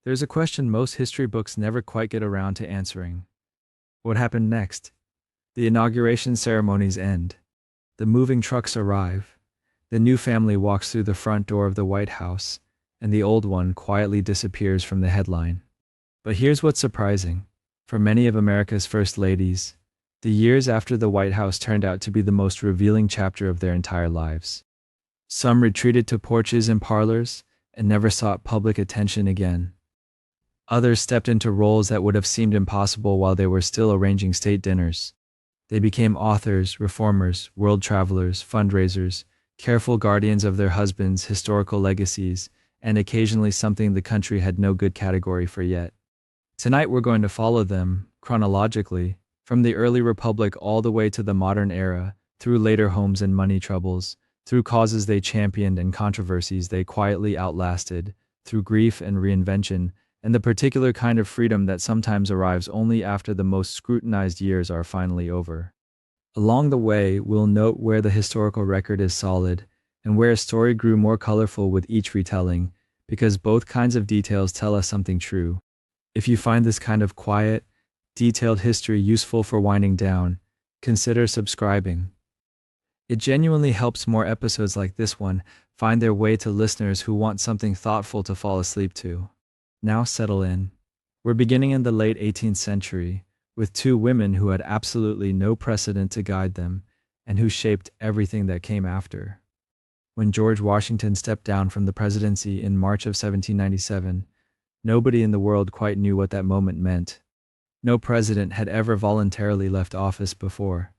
There's a question most history books never quite get around to answering. What happened next? The inauguration ceremonies end. The moving trucks arrive. The new family walks through the front door of the White House, and the old one quietly disappears from the headline. But here's what's surprising. For many of America's first ladies, the years after the White House turned out to be the most revealing chapter of their entire lives. Some retreated to porches and parlors and never sought public attention again. Others stepped into roles that would have seemed impossible while they were still arranging state dinners. They became authors, reformers, world travelers, fundraisers, careful guardians of their husbands' historical legacies, and occasionally something the country had no good category for yet. Tonight we're going to follow them, chronologically, from the early republic all the way to the modern era, through later homes and money troubles, through causes they championed and controversies they quietly outlasted, through grief and reinvention, and the particular kind of freedom that sometimes arrives only after the most scrutinized years are finally over. Along the way, we'll note where the historical record is solid, and where a story grew more colorful with each retelling, because both kinds of details tell us something true. If you find this kind of quiet, detailed history useful for winding down, consider subscribing. It genuinely helps more episodes like this one find their way to listeners who want something thoughtful to fall asleep to. Now settle in. We're beginning in the late 18th century, with two women who had absolutely no precedent to guide them, and who shaped everything that came after. When George Washington stepped down from the presidency in March of 1797, nobody in the world quite knew what that moment meant. No president had ever voluntarily left office before.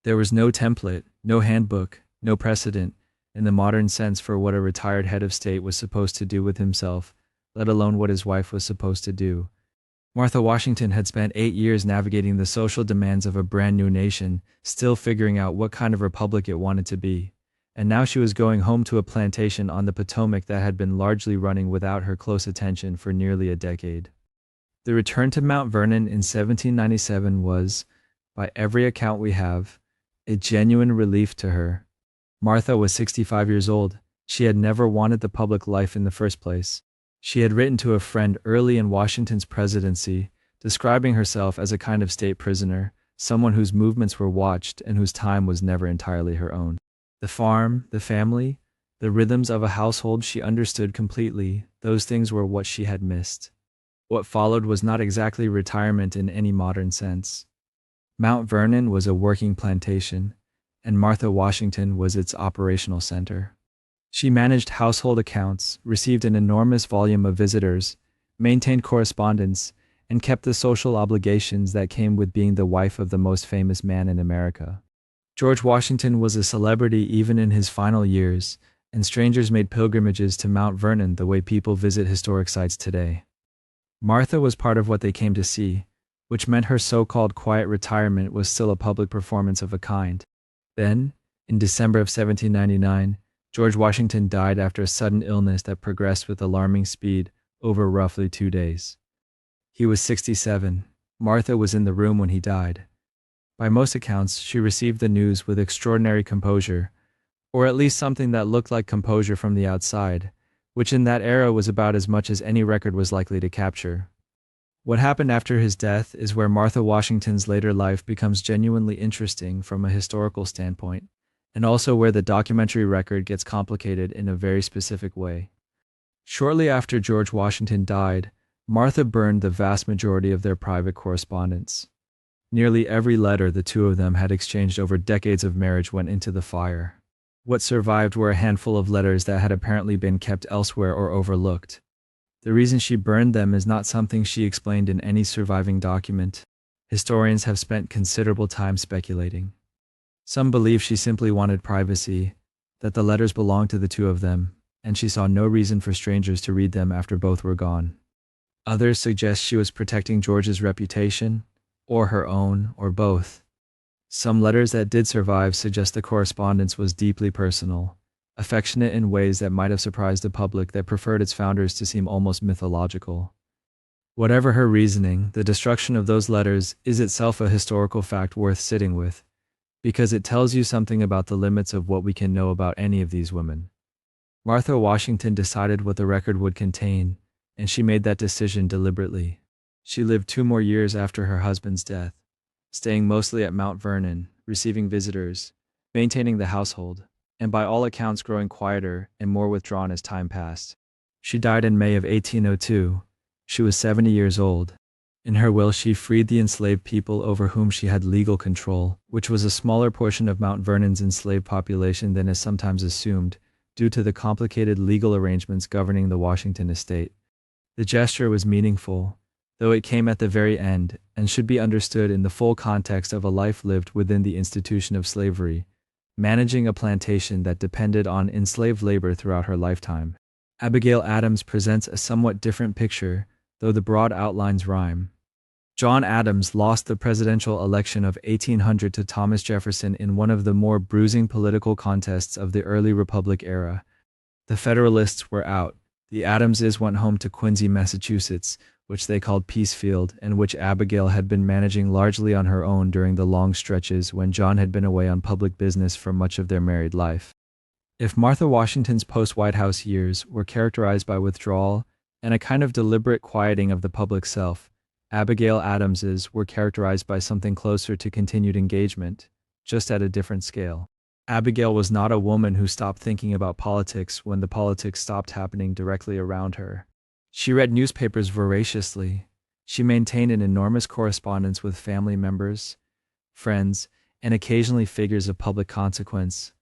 There was no template, no handbook, no precedent, in the modern sense for what a retired head of state was supposed to do with himself, let alone what his wife was supposed to do. Martha Washington had spent 8 years navigating the social demands of a brand new nation, still figuring out what kind of republic it wanted to be. And now she was going home to a plantation on the Potomac that had been largely running without her close attention for nearly a decade. The return to Mount Vernon in 1797 was, by every account we have, a genuine relief to her. Martha was 65 years old. She had never wanted the public life in the first place. She had written to a friend early in Washington's presidency, describing herself as a kind of state prisoner, someone whose movements were watched and whose time was never entirely her own. The farm, the family, the rhythms of a household she understood completely, those things were what she had missed. What followed was not exactly retirement in any modern sense. Mount Vernon was a working plantation, and Martha Washington was its operational center. She managed household accounts, received an enormous volume of visitors, maintained correspondence, and kept the social obligations that came with being the wife of the most famous man in America. George Washington was a celebrity even in his final years, and strangers made pilgrimages to Mount Vernon the way people visit historic sites today. Martha was part of what they came to see, which meant her so-called quiet retirement was still a public performance of a kind. Then, in December of 1799, George Washington died after a sudden illness that progressed with alarming speed over roughly 2 days. He was 67. Martha was in the room when he died. By most accounts, she received the news with extraordinary composure, or at least something that looked like composure from the outside, which in that era was about as much as any record was likely to capture. What happened after his death is where Martha Washington's later life becomes genuinely interesting from a historical standpoint, and also where the documentary record gets complicated in a very specific way. Shortly after George Washington died, Martha burned the vast majority of their private correspondence. Nearly every letter the two of them had exchanged over decades of marriage went into the fire. What survived were a handful of letters that had apparently been kept elsewhere or overlooked. The reason she burned them is not something she explained in any surviving document. Historians have spent considerable time speculating. Some believe she simply wanted privacy, that the letters belonged to the two of them, and she saw no reason for strangers to read them after both were gone. Others suggest she was protecting George's reputation, or her own, or both. Some letters that did survive suggest the correspondence was deeply personal, affectionate in ways that might have surprised a public that preferred its founders to seem almost mythological. Whatever her reasoning, the destruction of those letters is itself a historical fact worth sitting with, because it tells you something about the limits of what we can know about any of these women. Martha Washington decided what the record would contain, and she made that decision deliberately. She lived 2 more years after her husband's death, staying mostly at Mount Vernon, receiving visitors, maintaining the household, and by all accounts growing quieter and more withdrawn as time passed. She died in May of 1802. She was 70 years old. In her will, she freed the enslaved people over whom she had legal control, which was a smaller portion of Mount Vernon's enslaved population than is sometimes assumed, due to the complicated legal arrangements governing the Washington estate. The gesture was meaningful, though it came at the very end, and should be understood in the full context of a life lived within the institution of slavery, managing a plantation that depended on enslaved labor throughout her lifetime. Abigail Adams presents a somewhat different picture, though the broad outlines rhyme. John Adams lost the presidential election of 1800 to Thomas Jefferson in one of the more bruising political contests of the early Republic era. The Federalists were out. The Adamses went home to Quincy, Massachusetts, which they called Peacefield, and which Abigail had been managing largely on her own during the long stretches when John had been away on public business for much of their married life. If Martha Washington's post-White House years were characterized by withdrawal and a kind of deliberate quieting of the public self, Abigail Adams's were characterized by something closer to continued engagement, just at a different scale. Abigail was not a woman who stopped thinking about politics when the politics stopped happening directly around her. She read newspapers voraciously. She maintained an enormous correspondence with family members, friends, and occasionally figures of public consequence.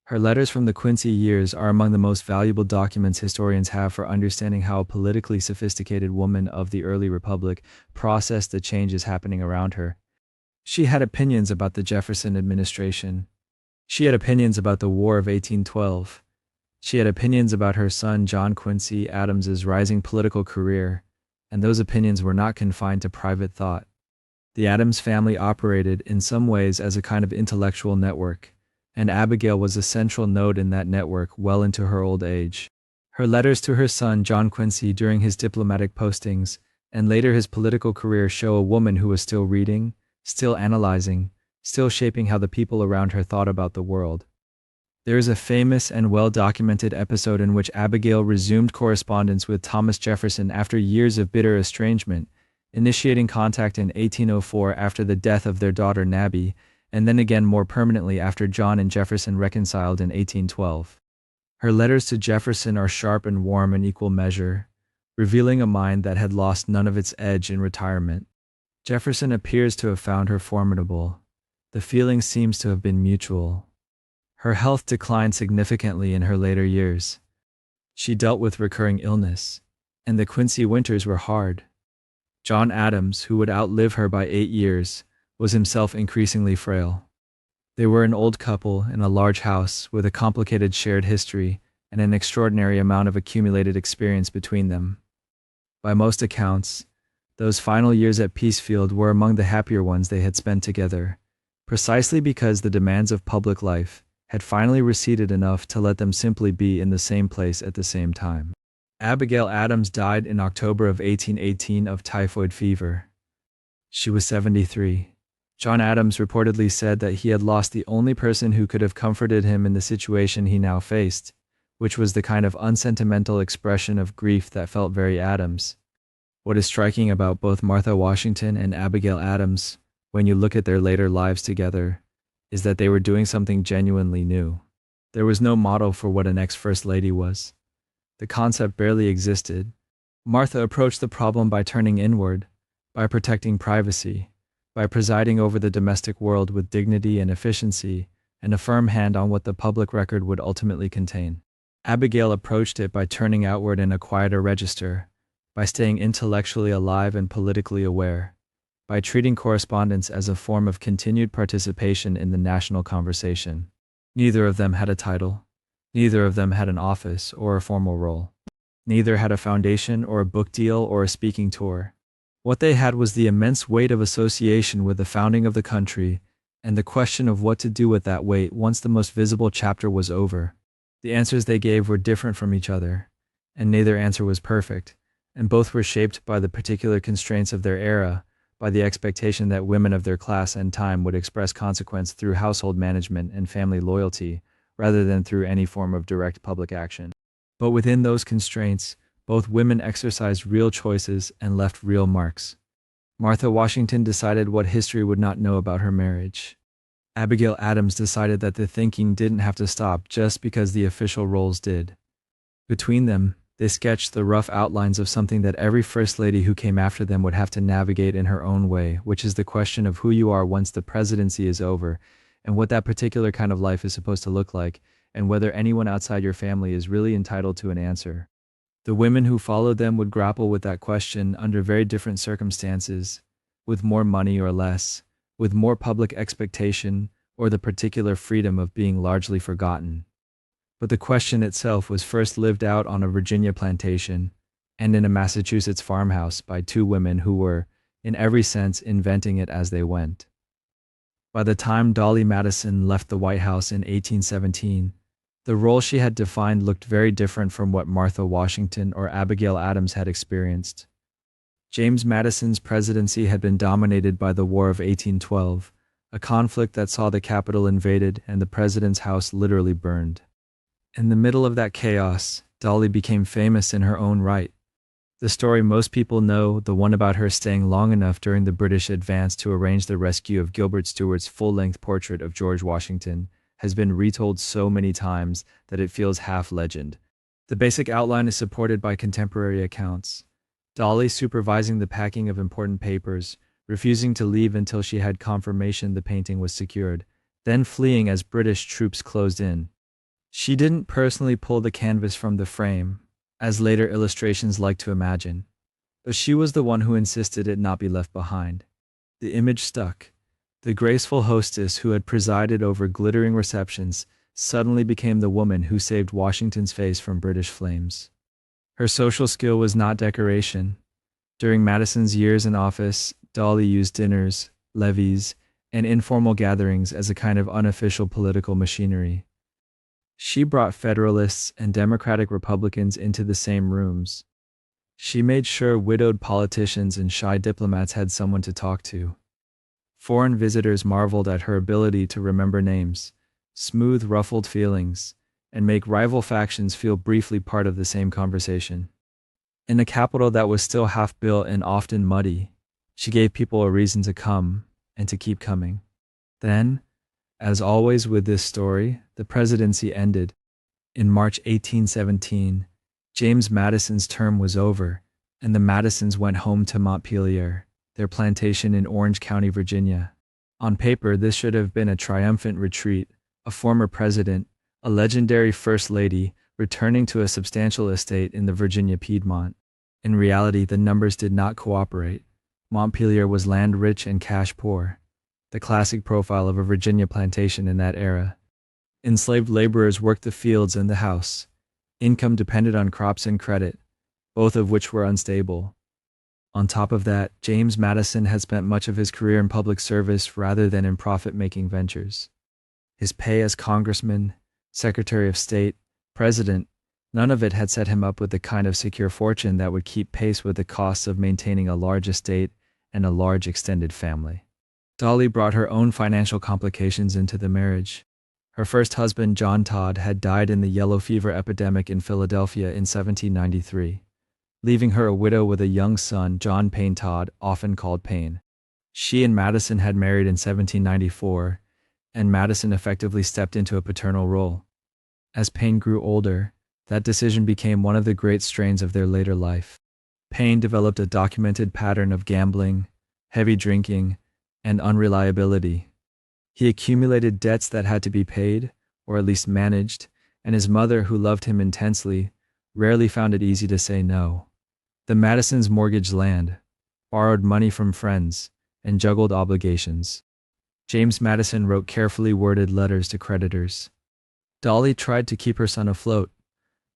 Her letters from the Quincy years are among the most valuable documents historians have for understanding how a politically sophisticated woman of the early republic processed the changes happening around her. She had opinions about the Jefferson administration. She had opinions about the War of 1812. She had opinions about her son John Quincy Adams's rising political career, and those opinions were not confined to private thought. The Adams family operated in some ways as a kind of intellectual network, and Abigail was a central node in that network well into her old age. Her letters to her son John Quincy during his diplomatic postings and later his political career show a woman who was still reading, still analyzing, still shaping how the people around her thought about the world. There is a famous and well-documented episode in which Abigail resumed correspondence with Thomas Jefferson after years of bitter estrangement, initiating contact in 1804 after the death of their daughter Nabby, and then again more permanently after John and Jefferson reconciled in 1812. Her letters to Jefferson are sharp and warm in equal measure, revealing a mind that had lost none of its edge in retirement. Jefferson appears to have found her formidable. The feeling seems to have been mutual. Her health declined significantly in her later years. She dealt with recurring illness, and the Quincy winters were hard. John Adams, who would outlive her by 8 years, was himself increasingly frail. They were an old couple in a large house with a complicated shared history and an extraordinary amount of accumulated experience between them. By most accounts, those final years at Peacefield were among the happier ones they had spent together, precisely because the demands of public life had finally receded enough to let them simply be in the same place at the same time. Abigail Adams died in October of 1818 of typhoid fever. She was 73. John Adams reportedly said that he had lost the only person who could have comforted him in the situation he now faced, which was the kind of unsentimental expression of grief that felt very Adams. What is striking about both Martha Washington and Abigail Adams, when you look at their later lives together, is that they were doing something genuinely new. There was no model for what an ex-first lady was. The concept barely existed. Martha approached the problem by turning inward, by protecting privacy, by presiding over the domestic world with dignity and efficiency, and a firm hand on what the public record would ultimately contain. Abigail approached it by turning outward in a quieter register, by staying intellectually alive and politically aware, by treating correspondence as a form of continued participation in the national conversation. Neither of them had a title. Neither of them had an office or a formal role. Neither had a foundation or a book deal or a speaking tour. What they had was the immense weight of association with the founding of the country and the question of what to do with that weight once the most visible chapter was over. The answers they gave were different from each other, and neither answer was perfect, and both were shaped by the particular constraints of their era, by the expectation that women of their class and time would express consequence through household management and family loyalty, rather than through any form of direct public action. But within those constraints, Both women exercised real choices and left real marks. Martha Washington decided what history would not know about her marriage. Abigail Adams decided that the thinking didn't have to stop just because the official roles did. Between them, they sketched the rough outlines of something that every first lady who came after them would have to navigate in her own way, which is the question of who you are once the presidency is over, and what that particular kind of life is supposed to look like, and whether anyone outside your family is really entitled to an answer. The women who followed them would grapple with that question under very different circumstances, with more money or less, with more public expectation, or the particular freedom of being largely forgotten. But the question itself was first lived out on a Virginia plantation and in a Massachusetts farmhouse by two women who were, in every sense, inventing it as they went. By the time Dolley Madison left the White House in 1817, the role she had defined looked very different from what Martha Washington or Abigail Adams had experienced. James Madison's presidency had been dominated by the War of 1812, a conflict that saw the Capitol invaded and the president's house literally burned. In the middle of that chaos, Dolley became famous in her own right. The story most people know, the one about her staying long enough during the British advance to arrange the rescue of Gilbert Stuart's full-length portrait of George Washington, has been retold so many times that it feels half legend. The basic outline is supported by contemporary accounts. Dolley supervising the packing of important papers, refusing to leave until she had confirmation the painting was secured, then fleeing as British troops closed in. She didn't personally pull the canvas from the frame, as later illustrations like to imagine, but she was the one who insisted it not be left behind. The image stuck. The graceful hostess who had presided over glittering receptions suddenly became the woman who saved Washington's face from British flames. Her social skill was not decoration. During Madison's years in office, Dolley used dinners, levees, and informal gatherings as a kind of unofficial political machinery. She brought Federalists and Democratic Republicans into the same rooms. She made sure widowed politicians and shy diplomats had someone to talk to. Foreign visitors marveled at her ability to remember names, smooth ruffled feelings, and make rival factions feel briefly part of the same conversation. In a capital that was still half-built and often muddy, she gave people a reason to come and to keep coming. Then, as always with this story, the presidency ended. In March 1817, James Madison's term was over, and the Madisons went home to Montpelier, their plantation in Orange County, Virginia. On paper, this should have been a triumphant retreat, a former president, a legendary first lady, returning to a substantial estate in the Virginia Piedmont. In reality, the numbers did not cooperate. Montpelier was land-rich and cash-poor, the classic profile of a Virginia plantation in that era. Enslaved laborers worked the fields and the house. Income depended on crops and credit, both of which were unstable. On top of that, James Madison had spent much of his career in public service rather than in profit-making ventures. His pay as congressman, Secretary of State, president, none of it had set him up with the kind of secure fortune that would keep pace with the costs of maintaining a large estate and a large extended family. Dolley brought her own financial complications into the marriage. Her first husband, John Todd, had died in the yellow fever epidemic in Philadelphia in 1793, leaving her a widow with a young son, John Payne Todd, often called Payne. She and Madison had married in 1794, and Madison effectively stepped into a paternal role. As Payne grew older, that decision became one of the great strains of their later life. Payne developed a documented pattern of gambling, heavy drinking, and unreliability. He accumulated debts that had to be paid, or at least managed, and his mother, who loved him intensely, rarely found it easy to say no. The Madisons mortgaged land, borrowed money from friends, and juggled obligations. James Madison wrote carefully worded letters to creditors. Dolley tried to keep her son afloat.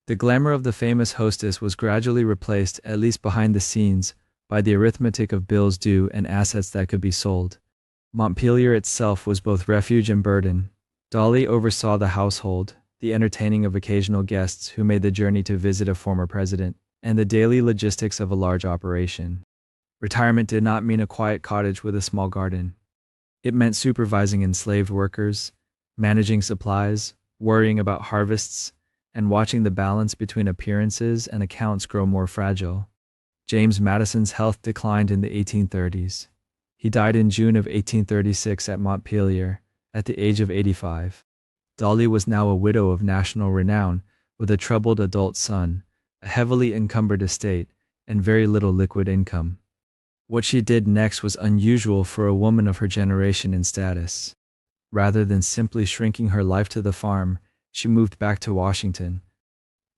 The glamour of the famous hostess was gradually replaced, at least behind the scenes, by the arithmetic of bills due and assets that could be sold. Montpelier itself was both refuge and burden. Dolley oversaw the household, the entertaining of occasional guests who made the journey to visit a former president, and the daily logistics of a large operation. Retirement did not mean a quiet cottage with a small garden. It meant supervising enslaved workers, managing supplies, worrying about harvests, and watching the balance between appearances and accounts grow more fragile. James Madison's health declined in the 1830s. He died in June of 1836 at Montpelier, at the age of 85. Dolley was now a widow of national renown, with a troubled adult son, a heavily encumbered estate, and very little liquid income. What she did next was unusual for a woman of her generation and status. Rather than simply shrinking her life to the farm, she moved back to Washington.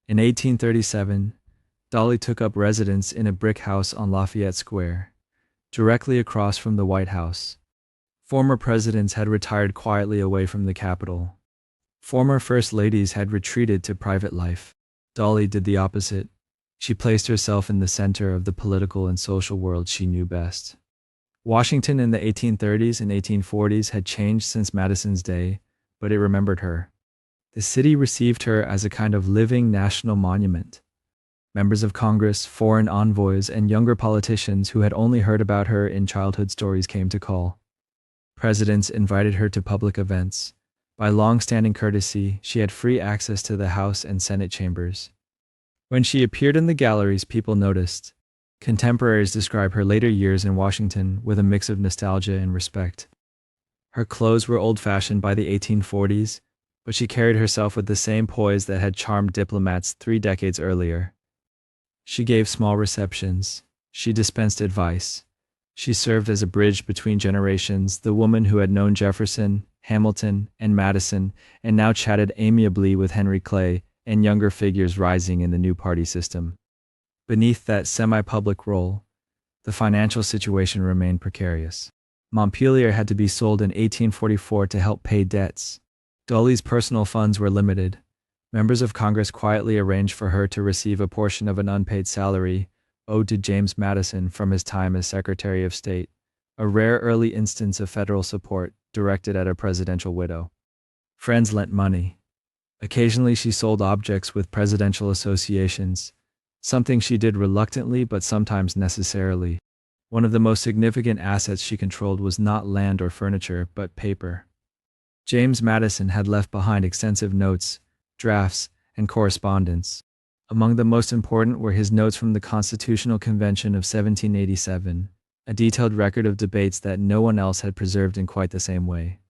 In 1837, Dolley took up residence in a brick house on Lafayette Square, directly across from the White House. Former presidents had retired quietly away from the Capitol. Former first ladies had retreated to private life. Dolley did the opposite. She placed herself in the center of the political and social world she knew best. Washington in the 1830s and 1840s had changed since Madison's day, but it remembered her. The city received her as a kind of living national monument. Members of Congress, foreign envoys, and younger politicians who had only heard about her in childhood stories came to call. Presidents invited her to public events. By long-standing courtesy, she had free access to the House and Senate chambers. When she appeared in the galleries, people noticed. Contemporaries describe her later years in Washington with a mix of nostalgia and respect. Her clothes were old-fashioned by the 1840s, but she carried herself with the same poise that had charmed diplomats 3 decades earlier. She gave small receptions. She dispensed advice. She served as a bridge between generations, the woman who had known Jefferson, Hamilton, and Madison, and now chatted amiably with Henry Clay and younger figures rising in the new party system. Beneath that semi-public role, the financial situation remained precarious. Montpelier had to be sold in 1844 to help pay debts. Dolley's personal funds were limited. Members of Congress quietly arranged for her to receive a portion of an unpaid salary owed to James Madison from his time as Secretary of State, a rare early instance of federal support directed at a presidential widow. Friends lent money. Occasionally she sold objects with presidential associations, something she did reluctantly but sometimes necessarily. One of the most significant assets she controlled was not land or furniture, but paper. James Madison had left behind extensive notes, drafts, and correspondence. Among the most important were his notes from the Constitutional Convention of 1787, a detailed record of debates that no one else had preserved in quite the same way.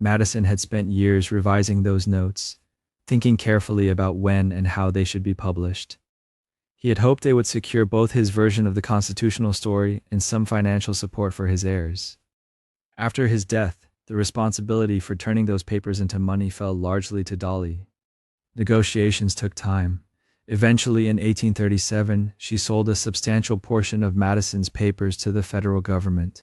Madison had spent years revising those notes, thinking carefully about when and how they should be published. He had hoped they would secure both his version of the constitutional story and some financial support for his heirs. After his death, the responsibility for turning those papers into money fell largely to Dolley. Negotiations took time. Eventually, in 1837, she sold a substantial portion of Madison's papers to the federal government.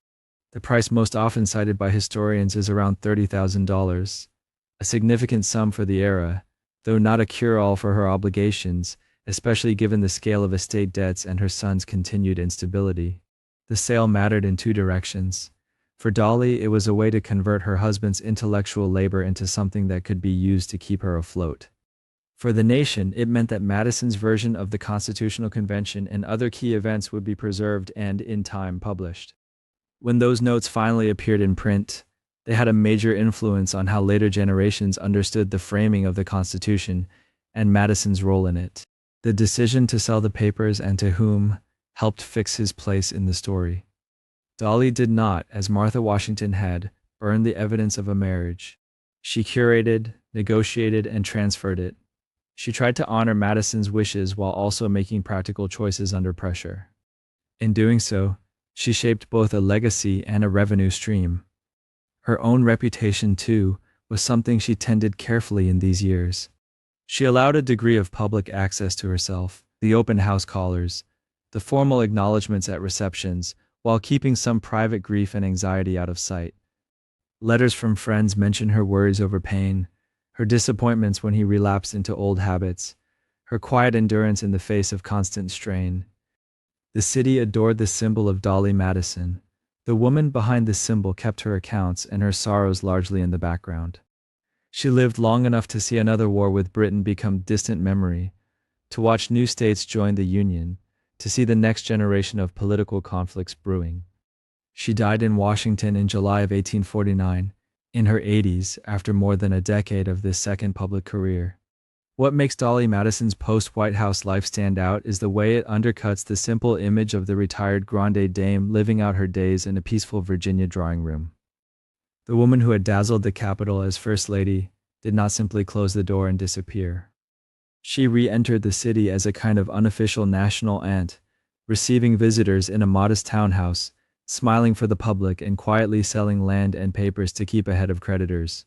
The price most often cited by historians is around $30,000, a significant sum for the era, though not a cure-all for her obligations, especially given the scale of estate debts and her son's continued instability. The sale mattered in 2 directions. For Dolley, it was a way to convert her husband's intellectual labor into something that could be used to keep her afloat. For the nation, it meant that Madison's version of the Constitutional Convention and other key events would be preserved and, in time, published. When those notes finally appeared in print, they had a major influence on how later generations understood the framing of the Constitution and Madison's role in it. The decision to sell the papers and to whom helped fix his place in the story. Dolley did not, as Martha Washington had, burn the evidence of a marriage. She curated, negotiated, and transferred it. She tried to honor Madison's wishes while also making practical choices under pressure. In doing so, she shaped both a legacy and a revenue stream. Her own reputation, too, was something she tended carefully in these years. She allowed a degree of public access to herself, the open house callers, the formal acknowledgments at receptions, while keeping some private grief and anxiety out of sight. Letters from friends mention her worries over pain, her disappointments when he relapsed into old habits, her quiet endurance in the face of constant strain. The city adored the symbol of Dolley Madison. The woman behind the symbol kept her accounts and her sorrows largely in the background. She lived long enough to see another war with Britain become distant memory, to watch new states join the Union, to see the next generation of political conflicts brewing. She died in Washington in July of 1849, in her 80s, after more than a decade of this second public career. What makes Dolley Madison's post-White House life stand out is the way it undercuts the simple image of the retired grande dame living out her days in a peaceful Virginia drawing room. The woman who had dazzled the Capitol as First Lady did not simply close the door and disappear. She re-entered the city as a kind of unofficial national aunt, receiving visitors in a modest townhouse, smiling for the public and quietly selling land and papers to keep ahead of creditors.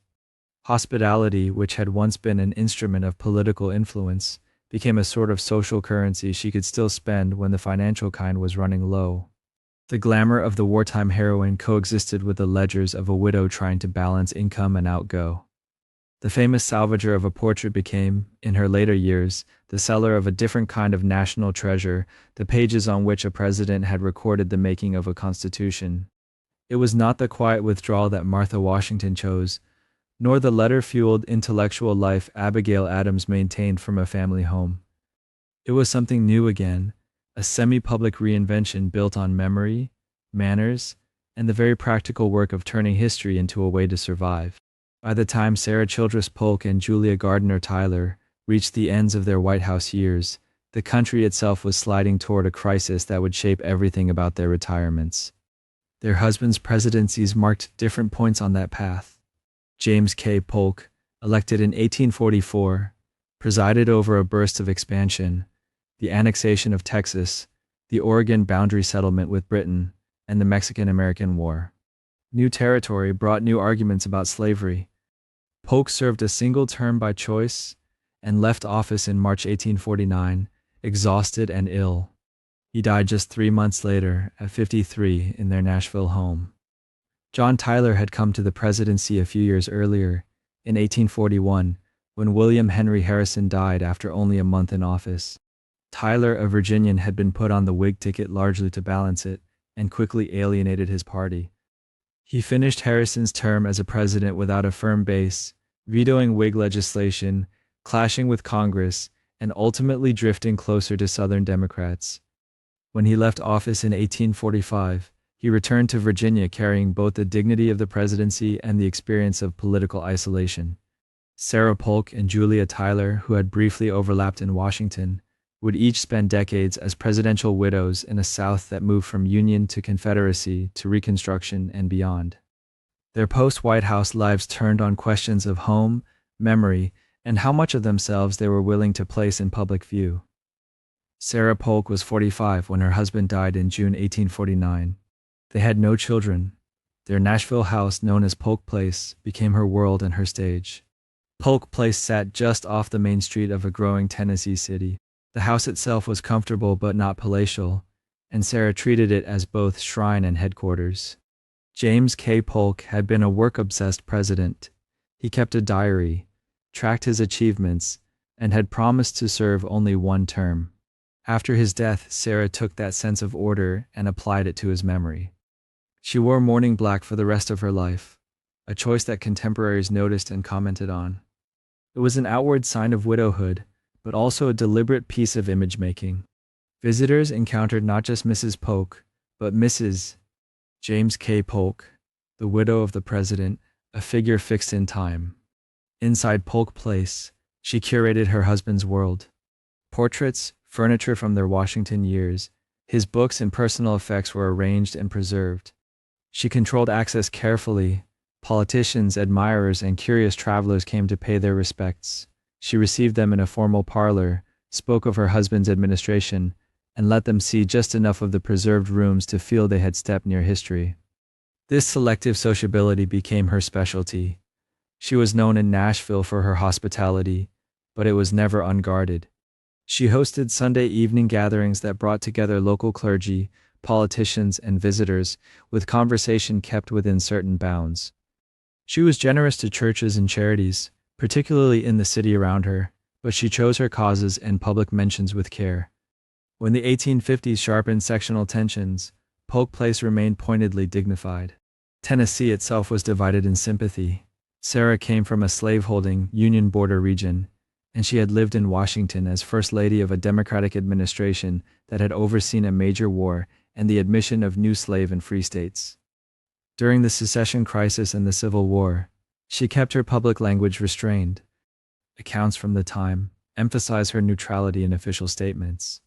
Hospitality, which had once been an instrument of political influence, became a sort of social currency she could still spend when the financial kind was running low. The glamour of the wartime heroine coexisted with the ledgers of a widow trying to balance income and outgo. The famous salvager of a portrait became, in her later years, the seller of a different kind of national treasure, the pages on which a president had recorded the making of a constitution. It was not the quiet withdrawal that Martha Washington chose, nor the letter-fueled intellectual life Abigail Adams maintained from a family home. It was something new again, a semi-public reinvention built on memory, manners, and the very practical work of turning history into a way to survive. By the time Sarah Childress Polk and Julia Gardner Tyler reached the ends of their White House years, the country itself was sliding toward a crisis that would shape everything about their retirements. Their husbands' presidencies marked different points on that path. James K. Polk, elected in 1844, presided over a burst of expansion, the annexation of Texas, the Oregon boundary settlement with Britain, and the Mexican-American War. New territory brought new arguments about slavery. Polk served a single term by choice and left office in March 1849, exhausted and ill. He died just 3 months later, at 53, in their Nashville home. John Tyler had come to the presidency a few years earlier, in 1841, when William Henry Harrison died after only a month in office. Tyler, a Virginian, had been put on the Whig ticket largely to balance it, and quickly alienated his party. He finished Harrison's term as a president without a firm base, vetoing Whig legislation, clashing with Congress, and ultimately drifting closer to Southern Democrats. When he left office in 1845, he returned to Virginia carrying both the dignity of the presidency and the experience of political isolation. Sarah Polk and Julia Tyler, who had briefly overlapped in Washington, would each spend decades as presidential widows in a South that moved from Union to Confederacy to Reconstruction and beyond. Their post-White House lives turned on questions of home, memory, and how much of themselves they were willing to place in public view. Sarah Polk was 45 when her husband died in June 1849. They had no children. Their Nashville house, known as Polk Place, became her world and her stage. Polk Place sat just off the main street of a growing Tennessee city. The house itself was comfortable but not palatial, and Sarah treated it as both shrine and headquarters. James K. Polk had been a work-obsessed president. He kept a diary, tracked his achievements, and had promised to serve only one term. After his death, Sarah took that sense of order and applied it to his memory. She wore mourning black for the rest of her life, a choice that contemporaries noticed and commented on. It was an outward sign of widowhood, but also a deliberate piece of image-making. Visitors encountered not just Mrs. Polk, but Mrs. James K. Polk, the widow of the president, a figure fixed in time. Inside Polk Place, she curated her husband's world. Portraits, furniture from their Washington years, his books and personal effects were arranged and preserved. She controlled access carefully. Politicians, admirers, and curious travelers came to pay their respects. She received them in a formal parlor, spoke of her husband's administration, and let them see just enough of the preserved rooms to feel they had stepped near history. This selective sociability became her specialty. She was known in Nashville for her hospitality, but it was never unguarded. She hosted Sunday evening gatherings that brought together local clergy, politicians, and visitors, with conversation kept within certain bounds. She was generous to churches and charities, particularly in the city around her, but she chose her causes and public mentions with care. When the 1850s sharpened sectional tensions, Polk Place remained pointedly dignified. Tennessee itself was divided in sympathy. Sarah came from a slaveholding, Union border region, and she had lived in Washington as First Lady of a Democratic administration that had overseen a major war and the admission of new slave and free states. During the secession crisis and the Civil War, she kept her public language restrained. Accounts from the time, emphasize her neutrality in official statements.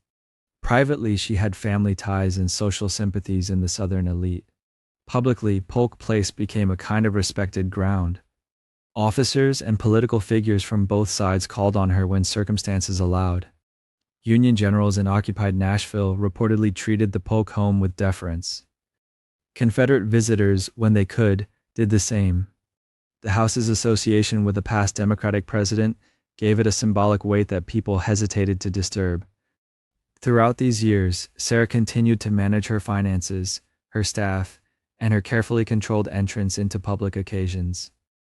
Privately, she had family ties and social sympathies in the Southern elite. Publicly, Polk Place became a kind of respected ground. Officers and political figures from both sides called on her when circumstances allowed. Union generals in occupied Nashville reportedly treated the Polk home with deference. Confederate visitors, when they could, did the same. The House's association with a past Democratic president gave it a symbolic weight that people hesitated to disturb. Throughout these years, Sarah continued to manage her finances, her staff, and her carefully controlled entrance into public occasions.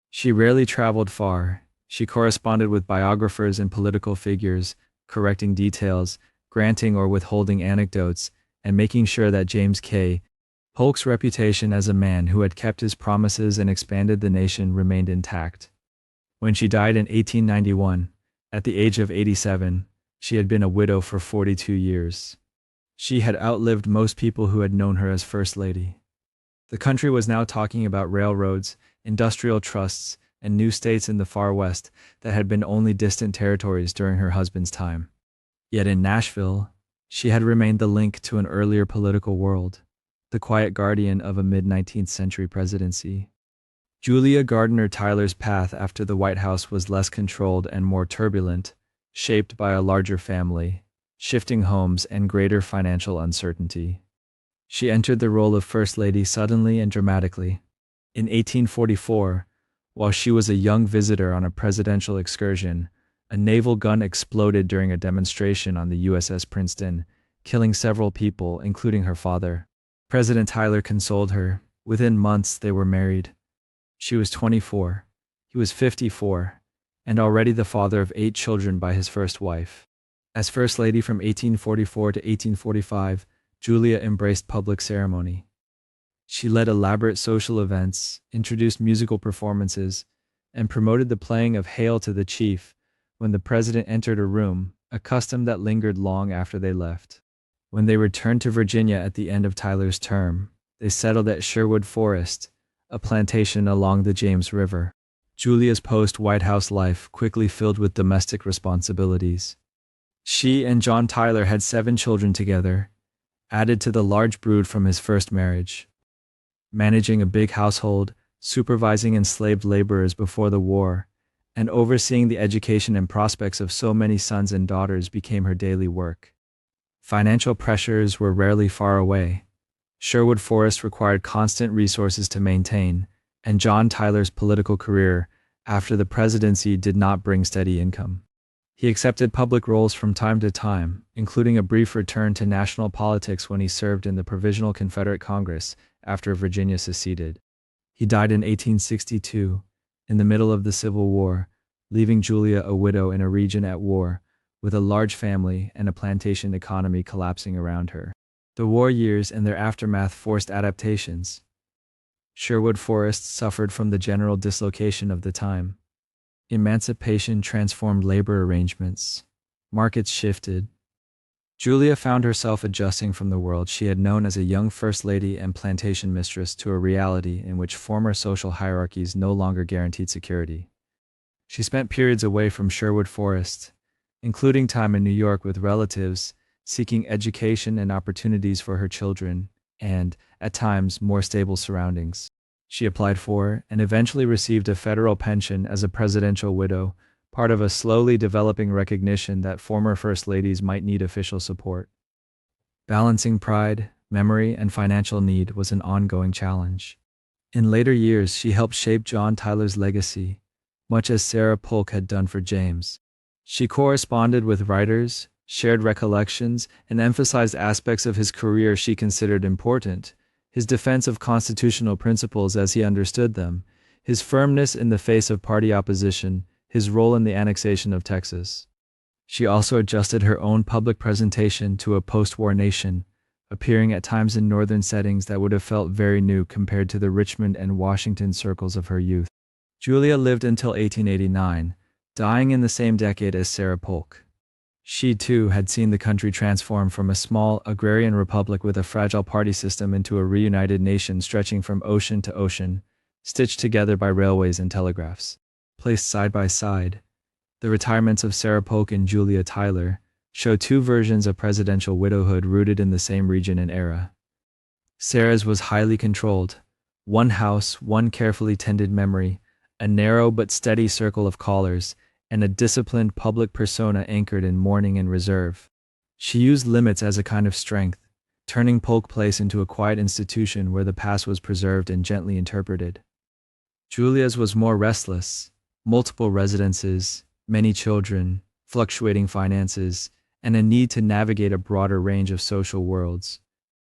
She rarely traveled far. She corresponded with biographers and political figures, correcting details, granting or withholding anecdotes, and making sure that James K. Polk's reputation as a man who had kept his promises and expanded the nation remained intact. When she died in 1891, at the age of 87, she had been a widow for 42 years. She had outlived most people who had known her as First Lady. The country was now talking about railroads, industrial trusts, and new states in the far west that had been only distant territories during her husband's time. Yet in Nashville, she had remained the link to an earlier political world, the quiet guardian of a mid-19th century presidency. Julia Gardner Tyler's path after the White House was less controlled and more turbulent, shaped by a larger family, shifting homes, and greater financial uncertainty. She entered the role of First Lady suddenly and dramatically. In 1844, while she was a young visitor on a presidential excursion, a naval gun exploded during a demonstration on the USS Princeton, killing several people, including her father. President Tyler consoled her. Within months, they were married. She was 24. He was 54, and already the father of 8 children by his first wife. As First Lady from 1844 to 1845, Julia embraced public ceremony. She led elaborate social events, introduced musical performances, and promoted the playing of Hail to the Chief when the president entered a room, a custom that lingered long after they left. When they returned to Virginia at the end of Tyler's term, they settled at Sherwood Forest, a plantation along the James River. Julia's post-White House life quickly filled with domestic responsibilities. She and John Tyler had 7 children together, added to the large brood from his first marriage. Managing a big household, supervising enslaved laborers before the war, and overseeing the education and prospects of so many sons and daughters became her daily work. Financial pressures were rarely far away. Sherwood Forest required constant resources to maintain, and John Tyler's political career after the presidency did not bring steady income. He accepted public roles from time to time, including a brief return to national politics when he served in the Provisional Confederate Congress after Virginia seceded. He died in 1862, in the middle of the Civil War, leaving Julia a widow in a region at war, with a large family and a plantation economy collapsing around her. The war years and their aftermath forced adaptations. Sherwood Forest suffered from the general dislocation of the time. Emancipation transformed labor arrangements. Markets shifted. Julia found herself adjusting from the world she had known as a young First Lady and plantation mistress to a reality in which former social hierarchies no longer guaranteed security. She spent periods away from Sherwood Forest, including time in New York with relatives, seeking education and opportunities for her children, and, at times, more stable surroundings. She applied for and eventually received a federal pension as a presidential widow, part of a slowly developing recognition that former First Ladies might need official support. Balancing pride, memory, and financial need was an ongoing challenge. In later years, she helped shape John Tyler's legacy, much as Sarah Polk had done for James. She corresponded with writers, shared recollections, and emphasized aspects of his career she considered important: his defense of constitutional principles as he understood them, his firmness in the face of party opposition, his role in the annexation of Texas. She also adjusted her own public presentation to a post-war nation, appearing at times in northern settings that would have felt very new compared to the Richmond and Washington circles of her youth. Julia lived until 1889, dying in the same decade as Sarah Polk. She, too, had seen the country transform from a small, agrarian republic with a fragile party system into a reunited nation stretching from ocean to ocean, stitched together by railways and telegraphs. Placed side by side, The retirements of Sarah Polk and Julia Tyler show two versions of presidential widowhood rooted in the same region and era. Sarah's was highly controlled. One house, one carefully tended memory, a narrow but steady circle of callers, and a disciplined public persona anchored in mourning and reserve. She used limits as a kind of strength, turning Polk Place into a quiet institution where the past was preserved and gently interpreted. Julia's was more restless, multiple residences, many children, fluctuating finances, and a need to navigate a broader range of social worlds.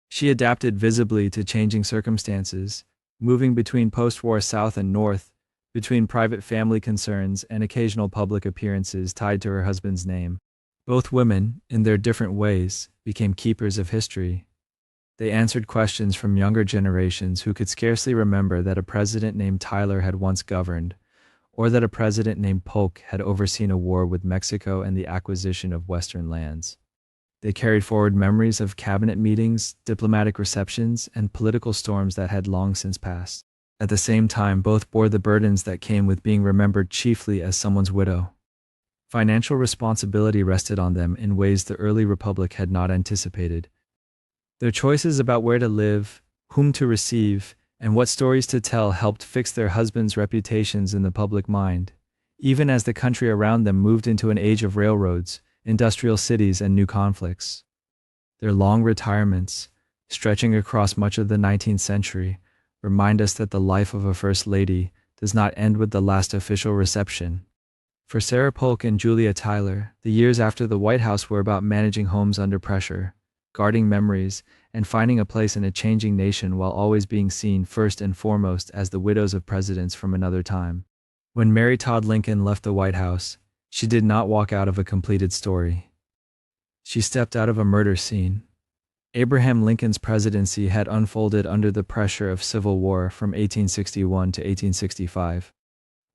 She adapted visibly to changing circumstances, moving between post-war South and North, between private family concerns and occasional public appearances tied to her husband's name. Both women, in their different ways, became keepers of history. They answered questions from younger generations who could scarcely remember that a president named Tyler had once governed, or that a president named Polk had overseen a war with Mexico and the acquisition of Western lands. They carried forward memories of cabinet meetings, diplomatic receptions, and political storms that had long since passed. At the same time, both bore the burdens that came with being remembered chiefly as someone's widow. Financial responsibility rested on them in ways the early republic had not anticipated. Their choices about where to live, whom to receive, and what stories to tell helped fix their husbands' reputations in the public mind, even as the country around them moved into an age of railroads, industrial cities, and new conflicts. Their long retirements, stretching across much of the 19th century, remind us that the life of a first lady does not end with the last official reception. For Sarah Polk and Julia Tyler, the years after the White House were about managing homes under pressure, guarding memories, and finding a place in a changing nation while always being seen first and foremost as the widows of presidents from another time. When Mary Todd Lincoln left the White House, she did not walk out of a completed story. She stepped out of a murder scene. Abraham Lincoln's presidency had unfolded under the pressure of civil war from 1861 to 1865.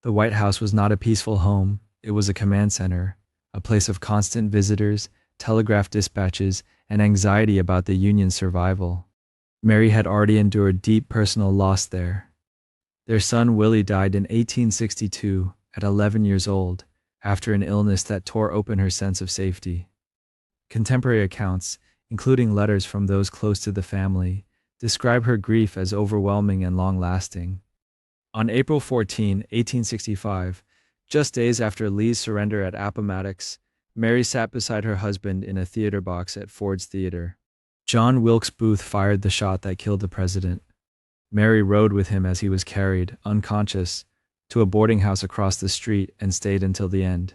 The White House was not a peaceful home, it was a command center, a place of constant visitors, telegraph dispatches, and anxiety about the Union's survival. Mary had already endured deep personal loss there. Their son Willie died in 1862 at 11 years old, after an illness that tore open her sense of safety. Contemporary accounts, including letters from those close to the family, describe her grief as overwhelming and long-lasting. On April 14, 1865, just days after Lee's surrender at Appomattox, Mary sat beside her husband in a theater box at Ford's Theater. John Wilkes Booth fired the shot that killed the president. Mary rode with him as he was carried, unconscious, to a boarding house across the street and stayed until the end.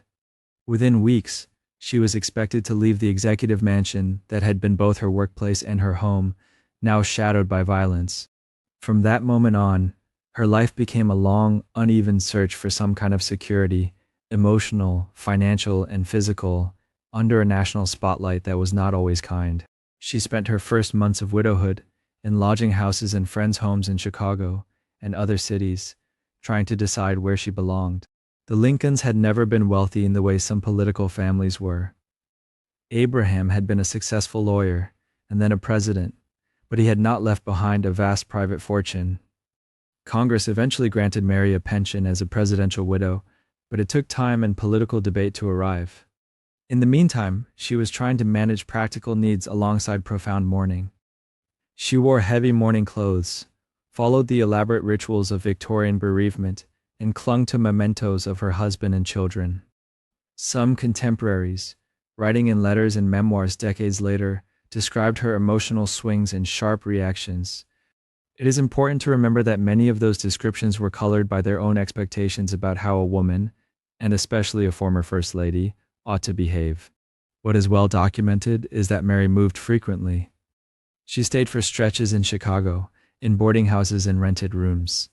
Within weeks, she was expected to leave the executive mansion that had been both her workplace and her home, now shadowed by violence. From that moment on, her life became a long, uneven search for some kind of security, emotional, financial, and physical, under a national spotlight that was not always kind. She spent her first months of widowhood in lodging houses and friends' homes in Chicago and other cities, trying to decide where she belonged. The Lincolns had never been wealthy in the way some political families were. Abraham had been a successful lawyer and then a president, but he had not left behind a vast private fortune. Congress eventually granted Mary a pension as a presidential widow, but it took time and political debate to arrive. In the meantime, she was trying to manage practical needs alongside profound mourning. She wore heavy mourning clothes, followed the elaborate rituals of Victorian bereavement, and clung to mementos of her husband and children. Some contemporaries, writing in letters and memoirs decades later, described her emotional swings and sharp reactions. It is important to remember that many of those descriptions were colored by their own expectations about how a woman, and especially a former First Lady, ought to behave. What is well documented is that Mary moved frequently. She stayed for stretches in Chicago, in boarding houses and rented rooms.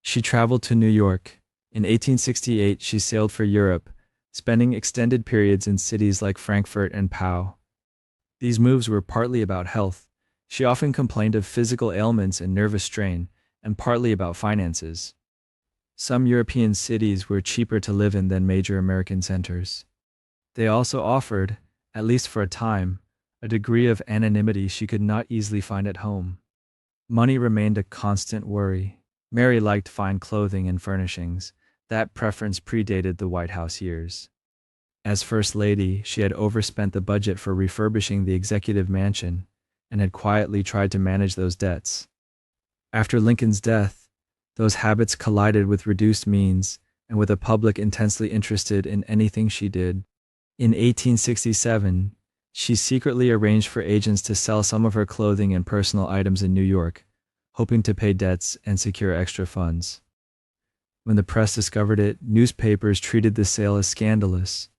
She traveled to New York. In 1868, she sailed for Europe, spending extended periods in cities like Frankfurt and Pau. These moves were partly about health. She often complained of physical ailments and nervous strain, and partly about finances. Some European cities were cheaper to live in than major American centers. They also offered, at least for a time, a degree of anonymity she could not easily find at home. Money remained a constant worry. Mary liked fine clothing and furnishings. That preference predated the White House years. As First Lady, she had overspent the budget for refurbishing the executive mansion and had quietly tried to manage those debts. After Lincoln's death, those habits collided with reduced means and with a public intensely interested in anything she did. In 1867, she secretly arranged for agents to sell some of her clothing and personal items in New York, hoping to pay debts and secure extra funds. When the press discovered it, newspapers treated the sale as scandalous.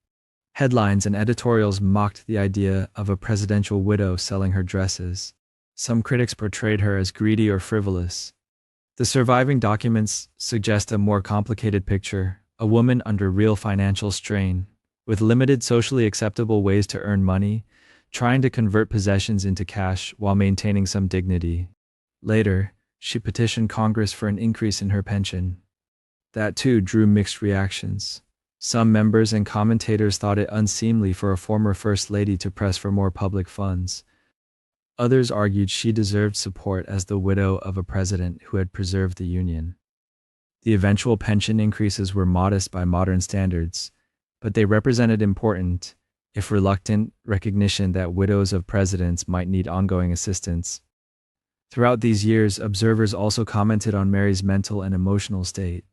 Headlines and editorials mocked the idea of a presidential widow selling her dresses. Some critics portrayed her as greedy or frivolous. The surviving documents suggest a more complicated picture, a woman under real financial strain, with limited socially acceptable ways to earn money, trying to convert possessions into cash while maintaining some dignity. Later, she petitioned Congress for an increase in her pension. That too drew mixed reactions. Some members and commentators thought it unseemly for a former First Lady to press for more public funds. Others argued she deserved support as the widow of a president who had preserved the Union. The eventual pension increases were modest by modern standards, but they represented important, if reluctant, recognition that widows of presidents might need ongoing assistance. Throughout these years, observers also commented on Mary's mental and emotional state.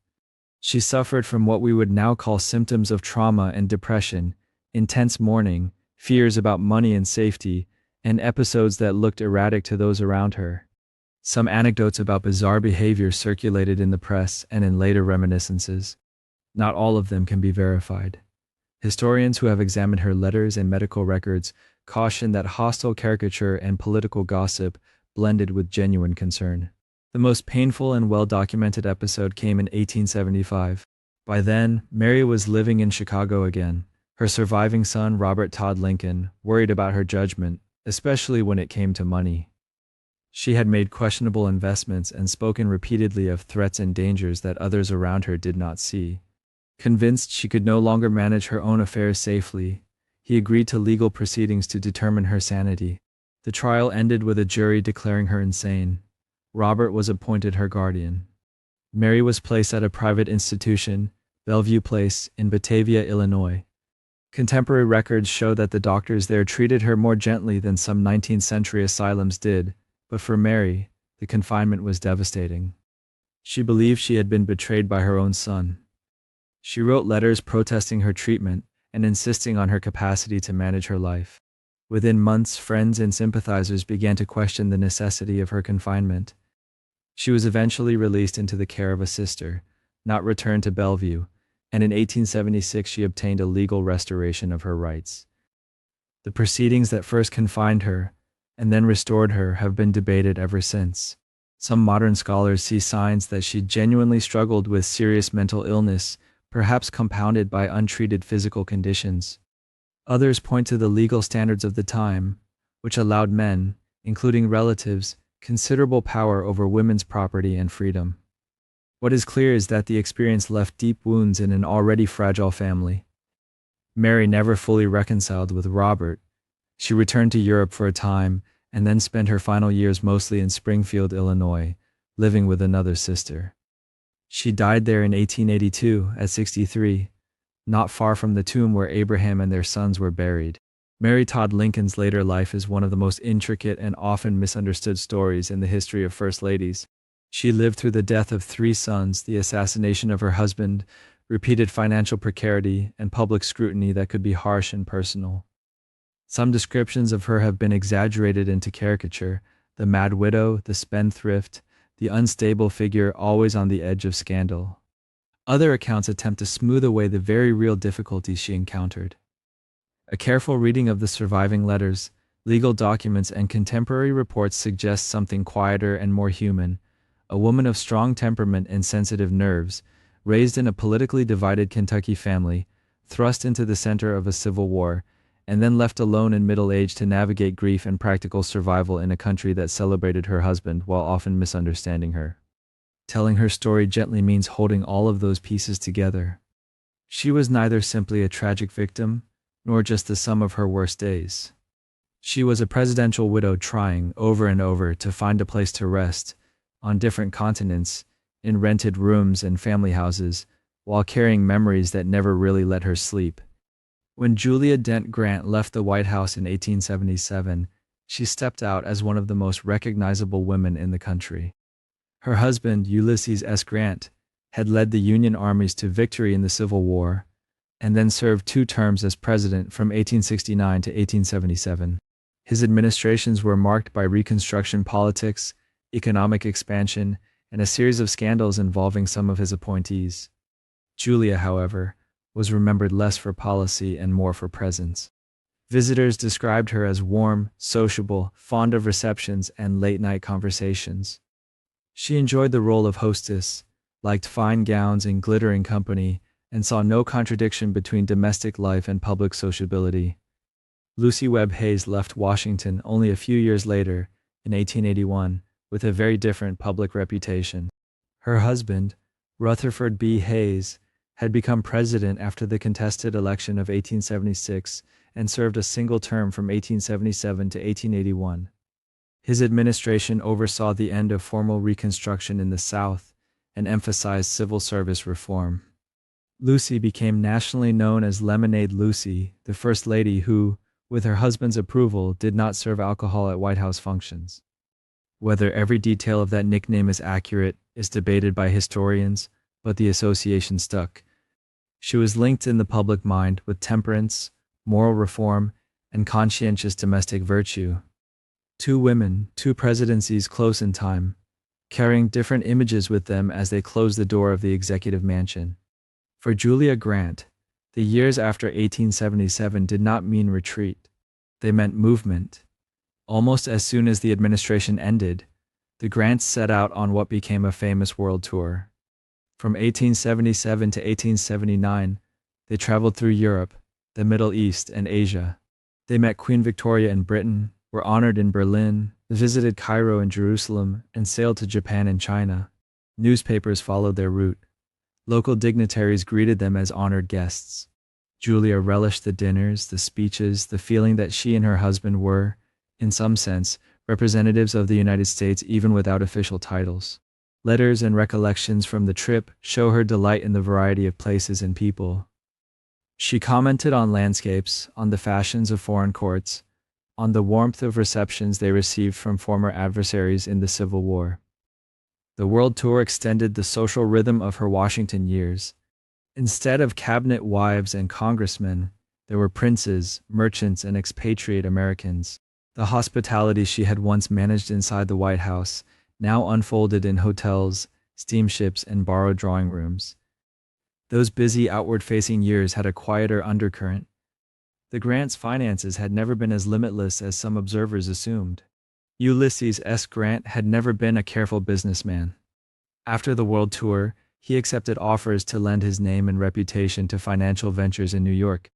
She suffered from what we would now call symptoms of trauma and depression, intense mourning, fears about money and safety, and episodes that looked erratic to those around her. Some anecdotes about bizarre behavior circulated in the press and in later reminiscences. Not all of them can be verified. Historians who have examined her letters and medical records caution that hostile caricature and political gossip blended with genuine concern. The most painful and well-documented episode came in 1875. By then, Mary was living in Chicago again. Her surviving son, Robert Todd Lincoln, worried about her judgment, especially when it came to money. She had made questionable investments and spoken repeatedly of threats and dangers that others around her did not see. Convinced she could no longer manage her own affairs safely, he agreed to legal proceedings to determine her sanity. The trial ended with a jury declaring her insane. Robert was appointed her guardian. Mary was placed at a private institution, Bellevue Place, in Batavia, Illinois. Contemporary records show that the doctors there treated her more gently than some 19th century asylums did, but for Mary, the confinement was devastating. She believed she had been betrayed by her own son. She wrote letters protesting her treatment and insisting on her capacity to manage her life. Within months, friends and sympathizers began to question the necessity of her confinement. She was eventually released into the care of a sister, not returned to Bellevue, and in 1876 she obtained a legal restoration of her rights. The proceedings that first confined her and then restored her have been debated ever since. Some modern scholars see signs that she genuinely struggled with serious mental illness, perhaps compounded by untreated physical conditions. Others point to the legal standards of the time, which allowed men, including relatives, considerable power over women's property and freedom. What is clear is that the experience left deep wounds in an already fragile family. Mary never fully reconciled with Robert. She returned to Europe for a time and then spent her final years mostly in Springfield, Illinois, living with another sister. She died there in 1882 at 63, not far from the tomb where Abraham and their sons were buried. Mary Todd Lincoln's later life is one of the most intricate and often misunderstood stories in the history of First Ladies. She lived through the death of 3 sons, the assassination of her husband, repeated financial precarity, and public scrutiny that could be harsh and personal. Some descriptions of her have been exaggerated into caricature: the mad widow, the spendthrift, the unstable figure always on the edge of scandal. Other accounts attempt to smooth away the very real difficulties she encountered. A careful reading of the surviving letters, legal documents, and contemporary reports suggests something quieter and more human: a woman of strong temperament and sensitive nerves, raised in a politically divided Kentucky family, thrust into the center of a civil war, and then left alone in middle age to navigate grief and practical survival in a country that celebrated her husband while often misunderstanding her. Telling her story gently means holding all of those pieces together. She was neither simply a tragic victim, nor just the sum of her worst days. She was a presidential widow trying, over and over, to find a place to rest, on different continents, in rented rooms and family houses, while carrying memories that never really let her sleep. When Julia Dent Grant left the White House in 1877, she stepped out as one of the most recognizable women in the country. Her husband, Ulysses S. Grant, had led the Union armies to victory in the Civil War, and then served 2 terms as president from 1869 to 1877. His administrations were marked by Reconstruction politics, economic expansion, and a series of scandals involving some of his appointees. Julia, however, was remembered less for policy and more for presence. Visitors described her as warm, sociable, fond of receptions and late-night conversations. She enjoyed the role of hostess, liked fine gowns and glittering company, and saw no contradiction between domestic life and public sociability. Lucy Webb Hayes left Washington only a few years later, in 1881, with a very different public reputation. Her husband, Rutherford B. Hayes, had become president after the contested election of 1876 and served a single term from 1877 to 1881. His administration oversaw the end of formal Reconstruction in the South and emphasized civil service reform. Lucy became nationally known as Lemonade Lucy, the First Lady who, with her husband's approval, did not serve alcohol at White House functions. Whether every detail of that nickname is accurate is debated by historians, but the association stuck. She was linked in the public mind with temperance, moral reform, and conscientious domestic virtue. 2 women, 2 presidencies close in time, carrying different images with them as they closed the door of the executive mansion. For Julia Grant, the years after 1877 did not mean retreat. They meant movement. Almost as soon as the administration ended, the Grants set out on what became a famous world tour. From 1877 to 1879, they traveled through Europe, the Middle East, and Asia. They met Queen Victoria in Britain, were honored in Berlin, visited Cairo and Jerusalem, and sailed to Japan and China. Newspapers followed their route. Local dignitaries greeted them as honored guests. Julia relished the dinners, the speeches, the feeling that she and her husband were, in some sense, representatives of the United States even without official titles. Letters and recollections from the trip show her delight in the variety of places and people. She commented on landscapes, on the fashions of foreign courts, on the warmth of receptions they received from former adversaries in the Civil War. The world tour extended the social rhythm of her Washington years. Instead of cabinet wives and congressmen, there were princes, merchants, and expatriate Americans. The hospitality she had once managed inside the White House now unfolded in hotels, steamships, and borrowed drawing rooms. Those busy outward-facing years had a quieter undercurrent. The Grants' finances had never been as limitless as some observers assumed. Ulysses S. Grant had never been a careful businessman. After the world tour, he accepted offers to lend his name and reputation to financial ventures in New York.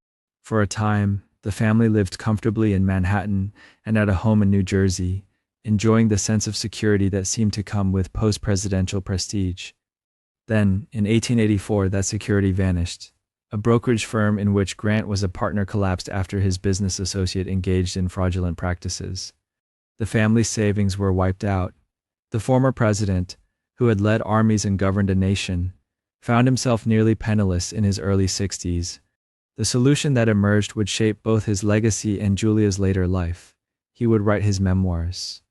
For a time, the family lived comfortably in Manhattan and at a home in New Jersey, enjoying the sense of security that seemed to come with post-presidential prestige. Then, in 1884, that security vanished. A brokerage firm in which Grant was a partner collapsed after his business associate engaged in fraudulent practices. The family's savings were wiped out. The former president, who had led armies and governed a nation, found himself nearly penniless in his early 60s. The solution that emerged would shape both his legacy and Julia's later life. He would write his memoirs.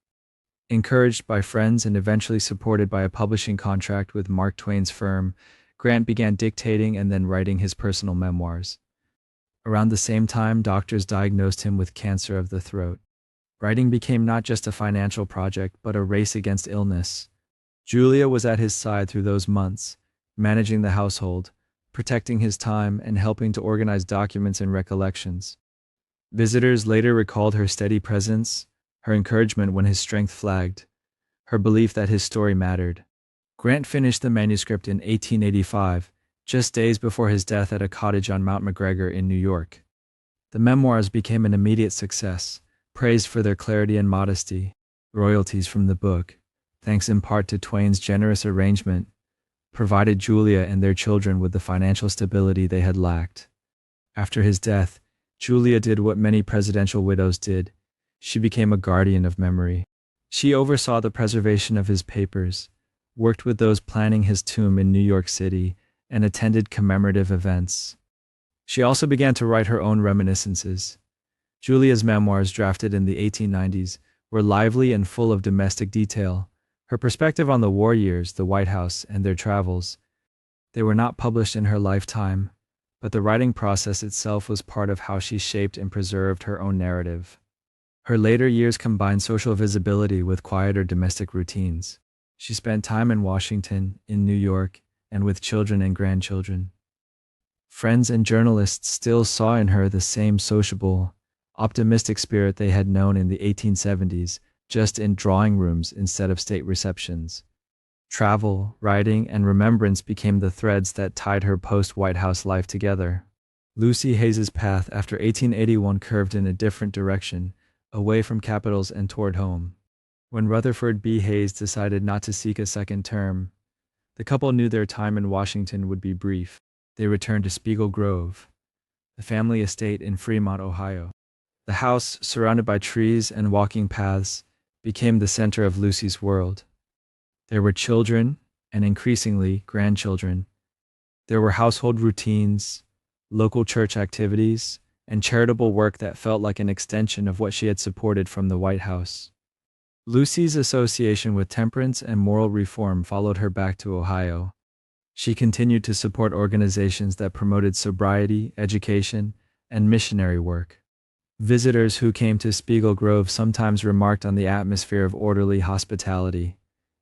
Encouraged by friends and eventually supported by a publishing contract with Mark Twain's firm, Grant began dictating and then writing his personal memoirs. Around the same time, doctors diagnosed him with cancer of the throat. Writing became not just a financial project, but a race against illness. Julia was at his side through those months, managing the household, protecting his time, and helping to organize documents and recollections. Visitors later recalled her steady presence, her encouragement when his strength flagged, her belief that his story mattered. Grant finished the manuscript in 1885, just days before his death at a cottage on Mount McGregor in New York. The memoirs became an immediate success, praised for their clarity and modesty. Royalties from the book, thanks in part to Twain's generous arrangement, provided Julia and their children with the financial stability they had lacked. After his death, Julia did what many presidential widows did. She became a guardian of memory. She oversaw the preservation of his papers, worked with those planning his tomb in New York City, and attended commemorative events. She also began to write her own reminiscences. Julia's memoirs, drafted in the 1890s, were lively and full of domestic detail. Her perspective on the war years, the White House, and their travels. They were not published in her lifetime, but the writing process itself was part of how she shaped and preserved her own narrative. Her later years combined social visibility with quieter domestic routines. She spent time in Washington, in New York, and with children and grandchildren. Friends and journalists still saw in her the same sociable, optimistic spirit they had known in the 1870s, just in drawing rooms instead of state receptions. Travel, writing, and remembrance became the threads that tied her post-White House life together. Lucy Hayes's path after 1881 curved in a different direction, away from capitals and toward home. When Rutherford B. Hayes decided not to seek a second term, the couple knew their time in Washington would be brief. They returned to Spiegel Grove, the family estate in Fremont, Ohio. The house, surrounded by trees and walking paths, became the center of Lucy's world. There were children, and increasingly grandchildren. There were household routines, local church activities, and charitable work that felt like an extension of what she had supported from the White House. Lucy's association with temperance and moral reform followed her back to Ohio. She continued to support organizations that promoted sobriety, education, and missionary work. Visitors who came to Spiegel Grove sometimes remarked on the atmosphere of orderly hospitality,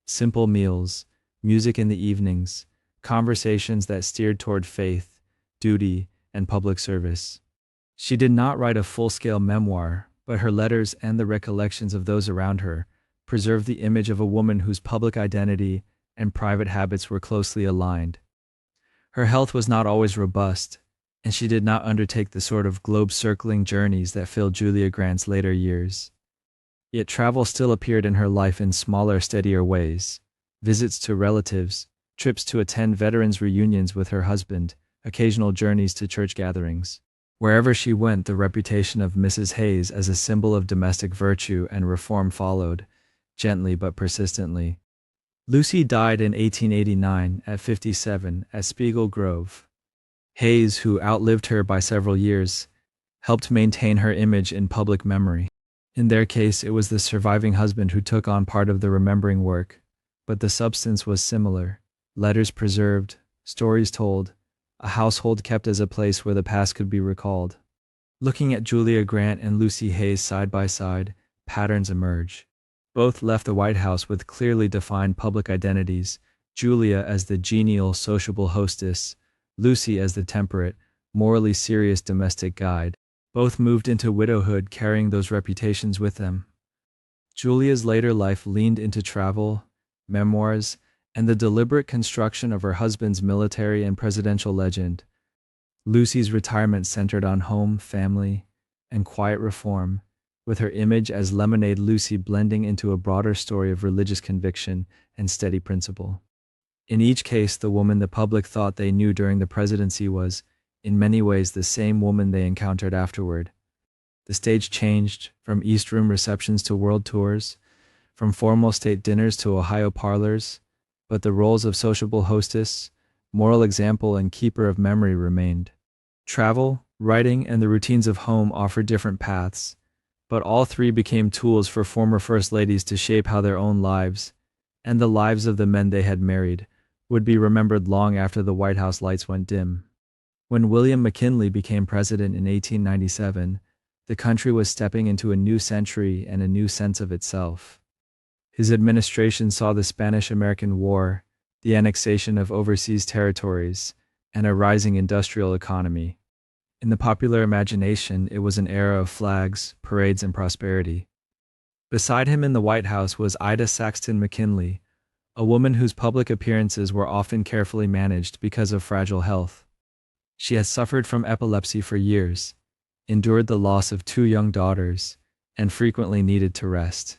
simple meals, music in the evenings, conversations that steered toward faith, duty, and public service. She did not write a full-scale memoir, but her letters and the recollections of those around her preserved the image of a woman whose public identity and private habits were closely aligned. Her health was not always robust, and she did not undertake the sort of globe-circling journeys that filled Julia Grant's later years. Yet travel still appeared in her life in smaller, steadier ways. Visits to relatives, trips to attend veterans' reunions with her husband, occasional journeys to church gatherings. Wherever she went, the reputation of Mrs. Hayes as a symbol of domestic virtue and reform followed, gently but persistently. Lucy died in 1889 at 57 at Spiegel Grove. Hayes, who outlived her by several years, helped maintain her image in public memory. In their case, it was the surviving husband who took on part of the remembering work, but the substance was similar. Letters preserved, stories told, a household kept as a place where the past could be recalled. Looking at Julia Grant and Lucy Hayes side by side, patterns emerge. Both left the White House with clearly defined public identities, Julia as the genial, sociable hostess, Lucy as the temperate, morally serious domestic guide. Both moved into widowhood carrying those reputations with them. Julia's later life leaned into travel, memoirs, and the deliberate construction of her husband's military and presidential legend. Lucy's retirement centered on home, family, and quiet reform, with her image as Lemonade Lucy blending into a broader story of religious conviction and steady principle. In each case, the woman the public thought they knew during the presidency was, in many ways, the same woman they encountered afterward. The stage changed, from East Room receptions to world tours, from formal state dinners to Ohio parlors, but the roles of sociable hostess, moral example, and keeper of memory remained. Travel, writing, and the routines of home offered different paths, but all three became tools for former First Ladies to shape how their own lives, and the lives of the men they had married, would be remembered long after the White House lights went dim. When William McKinley became president in 1897, the country was stepping into a new century and a new sense of itself. His administration saw the Spanish-American War, the annexation of overseas territories, and a rising industrial economy. In the popular imagination, it was an era of flags, parades, and prosperity. Beside him in the White House was Ida Saxton McKinley, a woman whose public appearances were often carefully managed because of fragile health. She had suffered from epilepsy for years, endured the loss of 2 young daughters, and frequently needed to rest.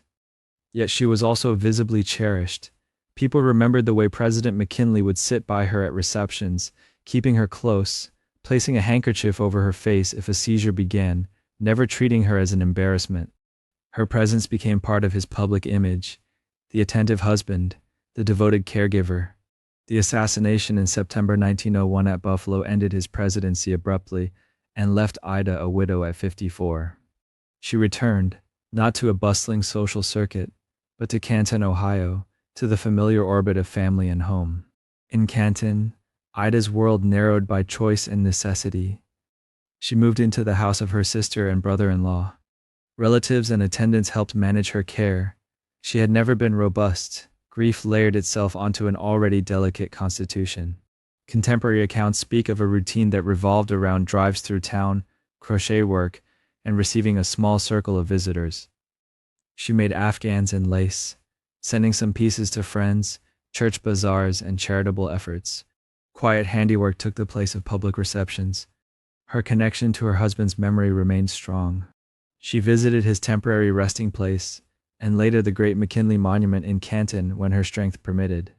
Yet she was also visibly cherished. People remembered the way President McKinley would sit by her at receptions, keeping her close, placing a handkerchief over her face if a seizure began, never treating her as an embarrassment. Her presence became part of his public image, the attentive husband, the devoted caregiver. The assassination in September 1901 at Buffalo ended his presidency abruptly and left Ida a widow at 54. She returned, not to a bustling social circuit, but to Canton, Ohio, to the familiar orbit of family and home. In Canton, Ida's world narrowed by choice and necessity. She moved into the house of her sister and brother-in-law. Relatives and attendants helped manage her care. She had never been robust. Grief layered itself onto an already delicate constitution. Contemporary accounts speak of a routine that revolved around drives through town, crochet work, and receiving a small circle of visitors. She made afghans and lace, sending some pieces to friends, church bazaars, and charitable efforts. Quiet handiwork took the place of public receptions. Her connection to her husband's memory remained strong. She visited his temporary resting place, and later the great McKinley Monument in Canton when her strength permitted.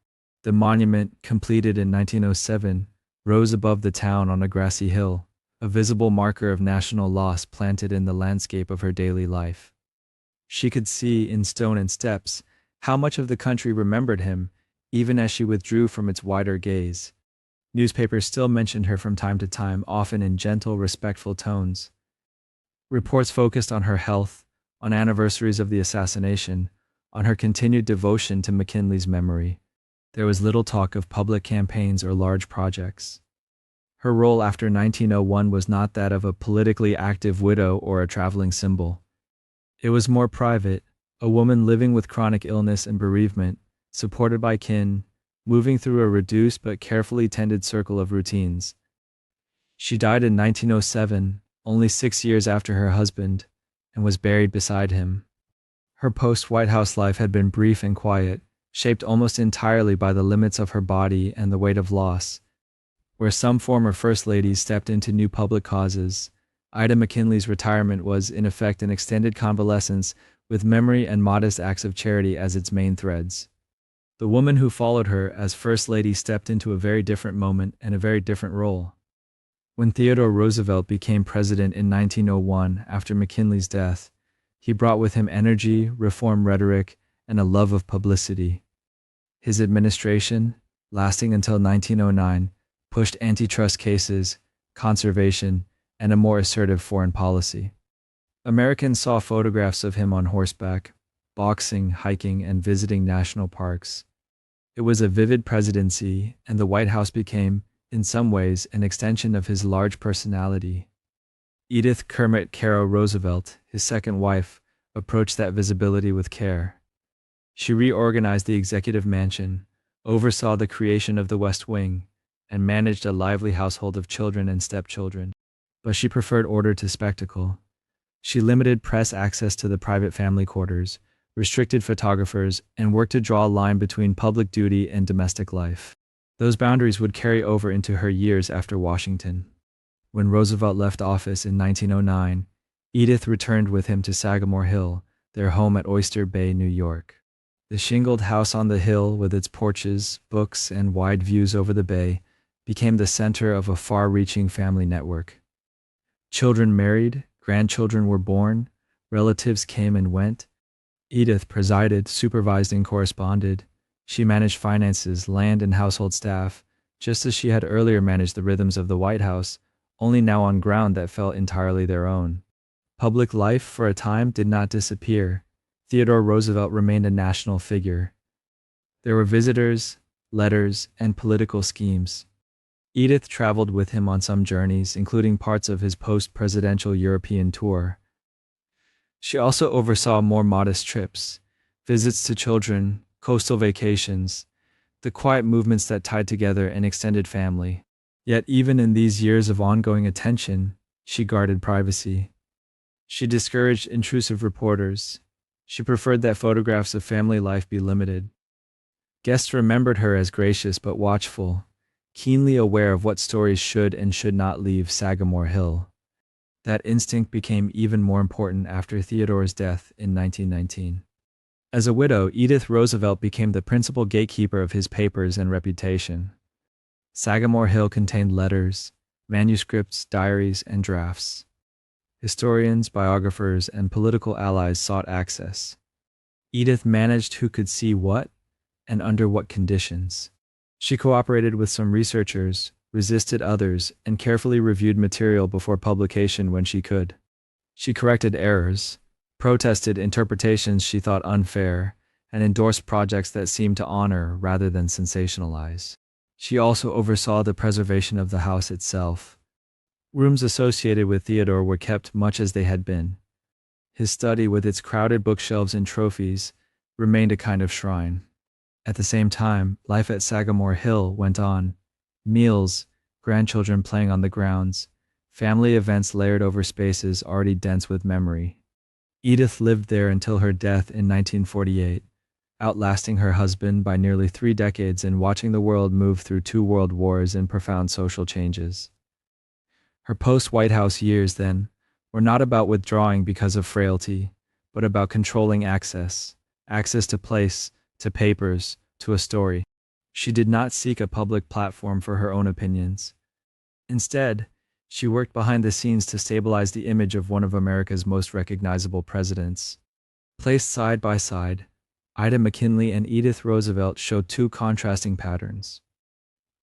The monument, completed in 1907, rose above the town on a grassy hill, a visible marker of national loss planted in the landscape of her daily life. She could see, in stone and steps, how much of the country remembered him, even as she withdrew from its wider gaze. Newspapers still mentioned her from time to time, often in gentle, respectful tones. Reports focused on her health, on anniversaries of the assassination, on her continued devotion to McKinley's memory. There was little talk of public campaigns or large projects. Her role after 1901 was not that of a politically active widow or a traveling symbol. It was more private, a woman living with chronic illness and bereavement, supported by kin, moving through a reduced but carefully tended circle of routines. She died in 1907, only 6 years after her husband, and was buried beside him. Her post-White House life had been brief and quiet, shaped almost entirely by the limits of her body and the weight of loss. Where some former First Ladies stepped into new public causes, Ida McKinley's retirement was, in effect, an extended convalescence with memory and modest acts of charity as its main threads. The woman who followed her as First Lady stepped into a very different moment and a very different role. When Theodore Roosevelt became president in 1901 after McKinley's death, he brought with him energy, reform rhetoric, and a love of publicity. His administration, lasting until 1909, pushed antitrust cases, conservation, and a more assertive foreign policy. Americans saw photographs of him on horseback, boxing, hiking, and visiting national parks. It was a vivid presidency, and the White House became, in some ways, an extension of his large personality. Edith Kermit Caro Roosevelt, his second wife, approached that visibility with care. She reorganized the executive mansion, oversaw the creation of the West Wing, and managed a lively household of children and stepchildren. But she preferred order to spectacle. She limited press access to the private family quarters, restricted photographers, and worked to draw a line between public duty and domestic life. Those boundaries would carry over into her years after Washington. When Roosevelt left office in 1909, Edith returned with him to Sagamore Hill, their home at Oyster Bay, New York. The shingled house on the hill, with its porches, books, and wide views over the bay, became the center of a far-reaching family network. Children married, grandchildren were born, relatives came and went. Edith presided, supervised, and corresponded. She managed finances, land, and household staff, just as she had earlier managed the rhythms of the White House, only now on ground that felt entirely their own. Public life, for a time, did not disappear. Theodore Roosevelt remained a national figure. There were visitors, letters, and political schemes. Edith traveled with him on some journeys, including parts of his post-presidential European tour. She also oversaw more modest trips, visits to children, coastal vacations, the quiet movements that tied together an extended family. Yet even in these years of ongoing attention, she guarded privacy. She discouraged intrusive reporters. She preferred that photographs of family life be limited. Guests remembered her as gracious but watchful, keenly aware of what stories should and should not leave Sagamore Hill. That instinct became even more important after Theodore's death in 1919. As a widow, Edith Roosevelt became the principal gatekeeper of his papers and reputation. Sagamore Hill contained letters, manuscripts, diaries, and drafts. Historians, biographers, and political allies sought access. Edith managed who could see what and under what conditions. She cooperated with some researchers, resisted others, and carefully reviewed material before publication when she could. She corrected errors, protested interpretations she thought unfair, and endorsed projects that seemed to honor rather than sensationalize. She also oversaw the preservation of the house itself. Rooms associated with Theodore were kept much as they had been. His study, with its crowded bookshelves and trophies, remained a kind of shrine. At the same time, life at Sagamore Hill went on. Meals, grandchildren playing on the grounds, family events layered over spaces already dense with memory. Edith lived there until her death in 1948, outlasting her husband by nearly 3 decades and watching the world move through 2 world wars and profound social changes. Her post-White House years, then, were not about withdrawing because of frailty, but about controlling access to place, to papers, to a story. She did not seek a public platform for her own opinions. Instead, she worked behind the scenes to stabilize the image of one of America's most recognizable presidents. Placed side by side, Ida McKinley and Edith Roosevelt show 2 contrasting patterns.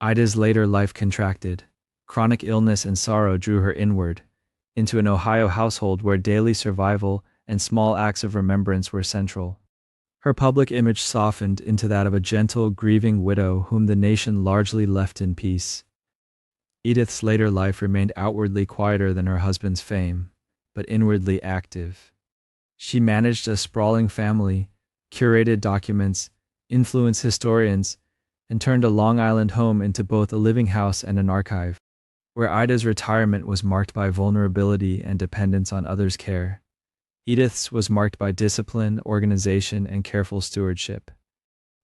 Ida's later life contracted. Chronic illness and sorrow drew her inward, into an Ohio household where daily survival and small acts of remembrance were central. Her public image softened into that of a gentle, grieving widow whom the nation largely left in peace. Edith's later life remained outwardly quieter than her husband's fame, but inwardly active. She managed a sprawling family, curated documents, influenced historians, and turned a Long Island home into both a living house and an archive. Where Ida's retirement was marked by vulnerability and dependence on others' care, Edith's was marked by discipline, organization, and careful stewardship.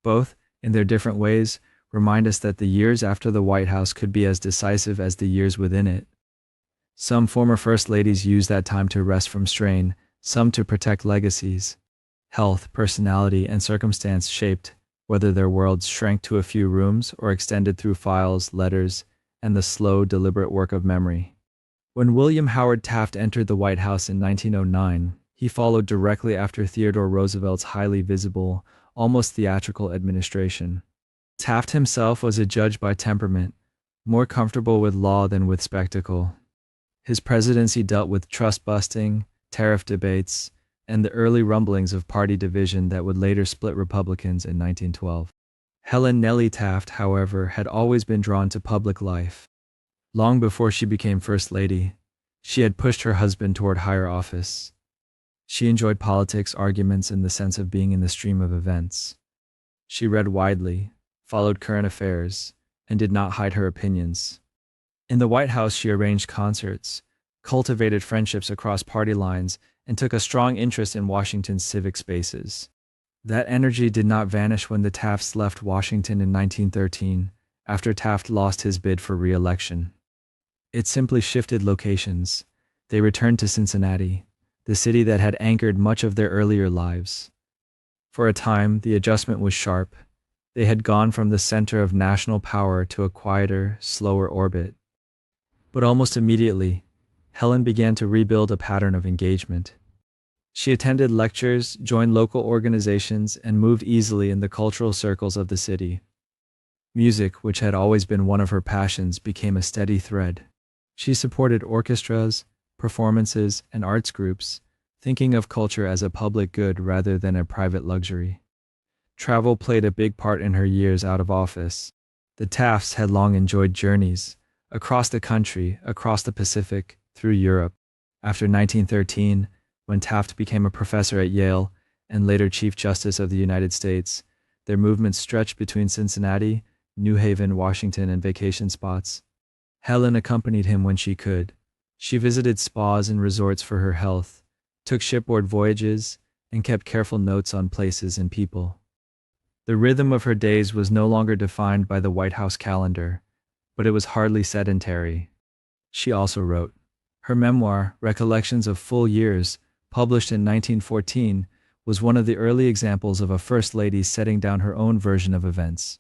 Both, in their different ways, remind us that the years after the White House could be as decisive as the years within it. Some former First Ladies used that time to rest from strain, some to protect legacies. Health, personality, and circumstance shaped whether their worlds shrank to a few rooms or extended through files, letters, and the slow, deliberate work of memory. When William Howard Taft entered the White House in 1909, he followed directly after Theodore Roosevelt's highly visible, almost theatrical administration. Taft himself was a judge by temperament, more comfortable with law than with spectacle. His presidency dealt with trust-busting, tariff debates, and the early rumblings of party division that would later split Republicans in 1912. Helen Nellie Taft, however, had always been drawn to public life. Long before she became First Lady, she had pushed her husband toward higher office. She enjoyed politics, arguments, and the sense of being in the stream of events. She read widely, followed current affairs, and did not hide her opinions. In the White House, she arranged concerts, cultivated friendships across party lines, and took a strong interest in Washington's civic spaces. That energy did not vanish when the Tafts left Washington in 1913, after Taft lost his bid for re-election. It simply shifted locations. They returned to Cincinnati, the city that had anchored much of their earlier lives. For a time, the adjustment was sharp. They had gone from the center of national power to a quieter, slower orbit. But almost immediately, Helen began to rebuild a pattern of engagement. She attended lectures, joined local organizations, and moved easily in the cultural circles of the city. Music, which had always been one of her passions, became a steady thread. She supported orchestras, performances, and arts groups, thinking of culture as a public good rather than a private luxury. Travel played a big part in her years out of office. The Tafts had long enjoyed journeys across the country, across the Pacific, through Europe. After 1913, when Taft became a professor at Yale and later Chief Justice of the United States, their movements stretched between Cincinnati, New Haven, Washington, and vacation spots. Helen accompanied him when she could. She visited spas and resorts for her health, took shipboard voyages, and kept careful notes on places and people. The rhythm of her days was no longer defined by the White House calendar, but it was hardly sedentary. She also wrote. Her memoir, Recollections of Full Years, published in 1914, was one of the early examples of a First Lady setting down her own version of events.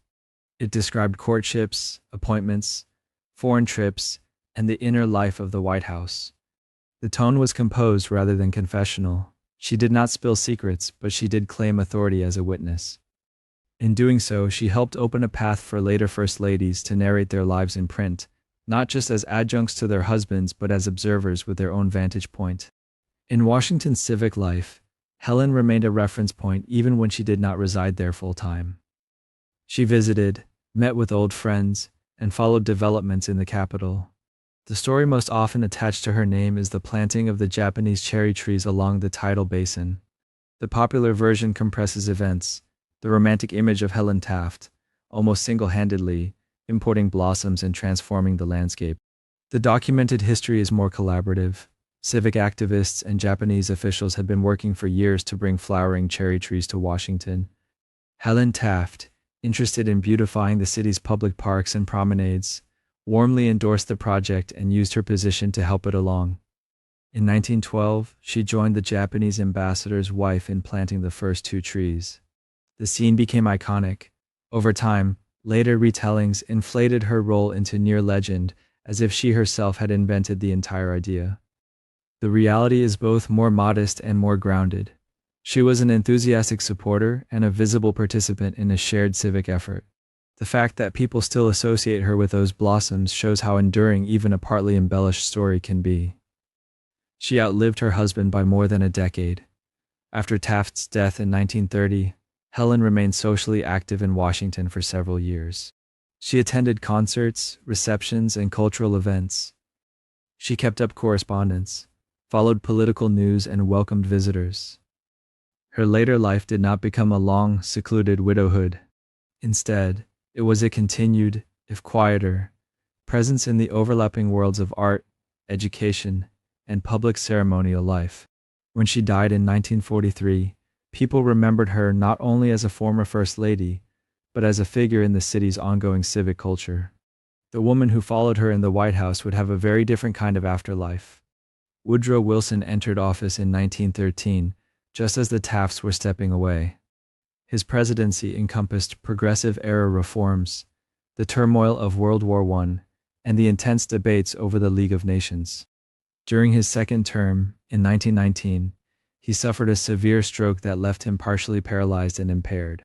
It described courtships, appointments, foreign trips, and the inner life of the White House. The tone was composed rather than confessional. She did not spill secrets, but she did claim authority as a witness. In doing so, she helped open a path for later First Ladies to narrate their lives in print, not just as adjuncts to their husbands but as observers with their own vantage point. In Washington's civic life, Helen remained a reference point even when she did not reside there full-time. She visited, met with old friends, and followed developments in the capital. The story most often attached to her name is the planting of the Japanese cherry trees along the tidal basin. The popular version compresses events, the romantic image of Helen Taft, almost single-handedly, importing blossoms and transforming the landscape. The documented history is more collaborative. Civic activists and Japanese officials had been working for years to bring flowering cherry trees to Washington. Helen Taft, interested in beautifying the city's public parks and promenades, warmly endorsed the project and used her position to help it along. In 1912, she joined the Japanese ambassador's wife in planting the first 2 trees. The scene became iconic. Over time, later retellings inflated her role into near legend, as if she herself had invented the entire idea. The reality is both more modest and more grounded. She was an enthusiastic supporter and a visible participant in a shared civic effort. The fact that people still associate her with those blossoms shows how enduring even a partly embellished story can be. She outlived her husband by more than a decade. After Taft's death in 1930, Helen remained socially active in Washington for several years. She attended concerts, receptions, and cultural events. She kept up correspondence, followed political news, and welcomed visitors. Her later life did not become a long, secluded widowhood. Instead, it was a continued, if quieter, presence in the overlapping worlds of art, education, and public ceremonial life. When she died in 1943, people remembered her not only as a former First Lady, but as a figure in the city's ongoing civic culture. The woman who followed her in the White House would have a very different kind of afterlife. Woodrow Wilson entered office in 1913, just as the Tafts were stepping away. His presidency encompassed progressive-era reforms, the turmoil of World War I, and the intense debates over the League of Nations. During his second term, in 1919, he suffered a severe stroke that left him partially paralyzed and impaired.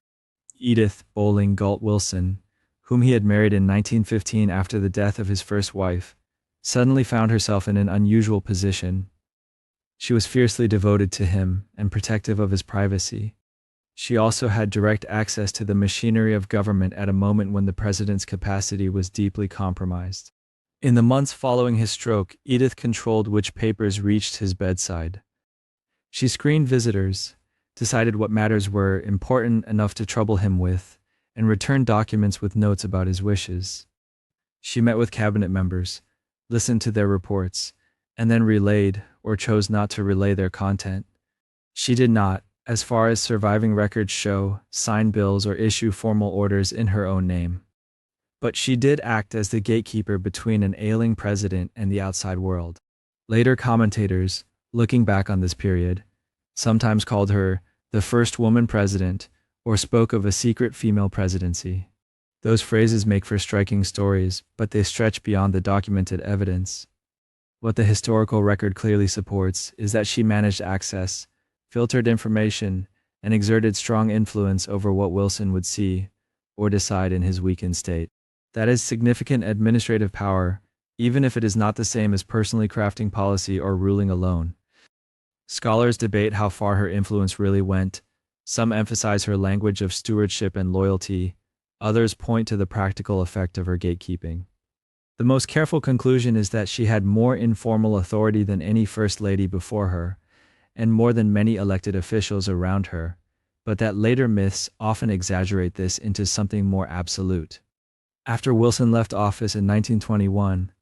Edith Bowling Galt Wilson, whom he had married in 1915 after the death of his first wife, suddenly found herself in an unusual position. She was fiercely devoted to him and protective of his privacy. She also had direct access to the machinery of government at a moment when the president's capacity was deeply compromised. In the months following his stroke, Edith controlled which papers reached his bedside. She screened visitors, decided what matters were important enough to trouble him with, and returned documents with notes about his wishes. She met with cabinet members, listened to their reports, and then relayed, or chose not to relay their content. She did not, as far as surviving records show, sign bills or issue formal orders in her own name. But she did act as the gatekeeper between an ailing president and the outside world. Later commentators, looking back on this period, sometimes called her the first woman president or spoke of a secret female presidency. Those phrases make for striking stories, but they stretch beyond the documented evidence. What the historical record clearly supports is that she managed access, filtered information, and exerted strong influence over what Wilson would see or decide in his weakened state. That is significant administrative power, even if it is not the same as personally crafting policy or ruling alone. Scholars debate how far her influence really went. Some emphasize her language of stewardship and loyalty. Others point to the practical effect of her gatekeeping. The most careful conclusion is that she had more informal authority than any First Lady before her, and more than many elected officials around her, but that later myths often exaggerate this into something more absolute. After Wilson left office in 1921,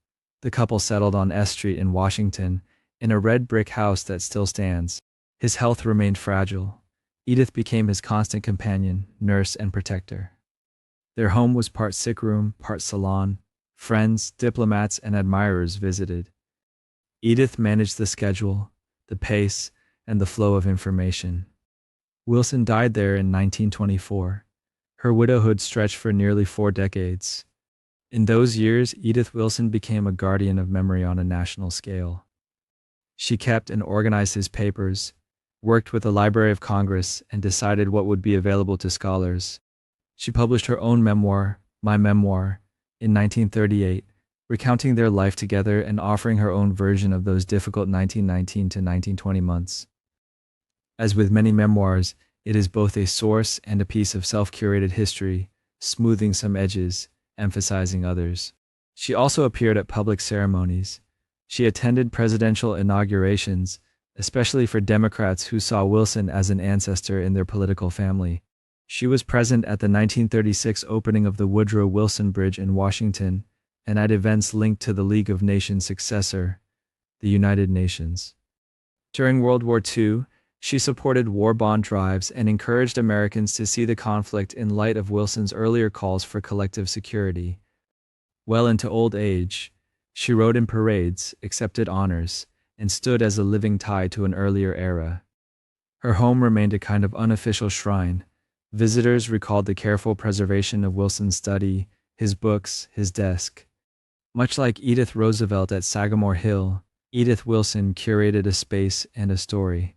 the couple settled on S Street in Washington, in a red brick house that still stands. His health remained fragile. Edith became his constant companion, nurse, and protector. Their home was part sick room, part salon. Friends, diplomats, and admirers visited. Edith managed the schedule, the pace, and the flow of information. Wilson died there in 1924. Her widowhood stretched for nearly 4 decades. In those years, Edith Wilson became a guardian of memory on a national scale. She kept and organized his papers, worked with the Library of Congress, and decided what would be available to scholars. She published her own memoir, My Memoir, in 1938, recounting their life together and offering her own version of those difficult 1919 to 1920 months. As with many memoirs, it is both a source and a piece of self-curated history, smoothing some edges, emphasizing others. She also appeared at public ceremonies. She attended presidential inaugurations, especially for Democrats who saw Wilson as an ancestor in their political family. She was present at the 1936 opening of the Woodrow Wilson Bridge in Washington and at events linked to the League of Nations' successor, the United Nations. During World War II, she supported war bond drives and encouraged Americans to see the conflict in light of Wilson's earlier calls for collective security. Well into old age, she rode in parades, accepted honors, and stood as a living tie to an earlier era. Her home remained a kind of unofficial shrine. Visitors recalled the careful preservation of Wilson's study, his books, his desk. Much like Edith Roosevelt at Sagamore Hill, Edith Wilson curated a space and a story.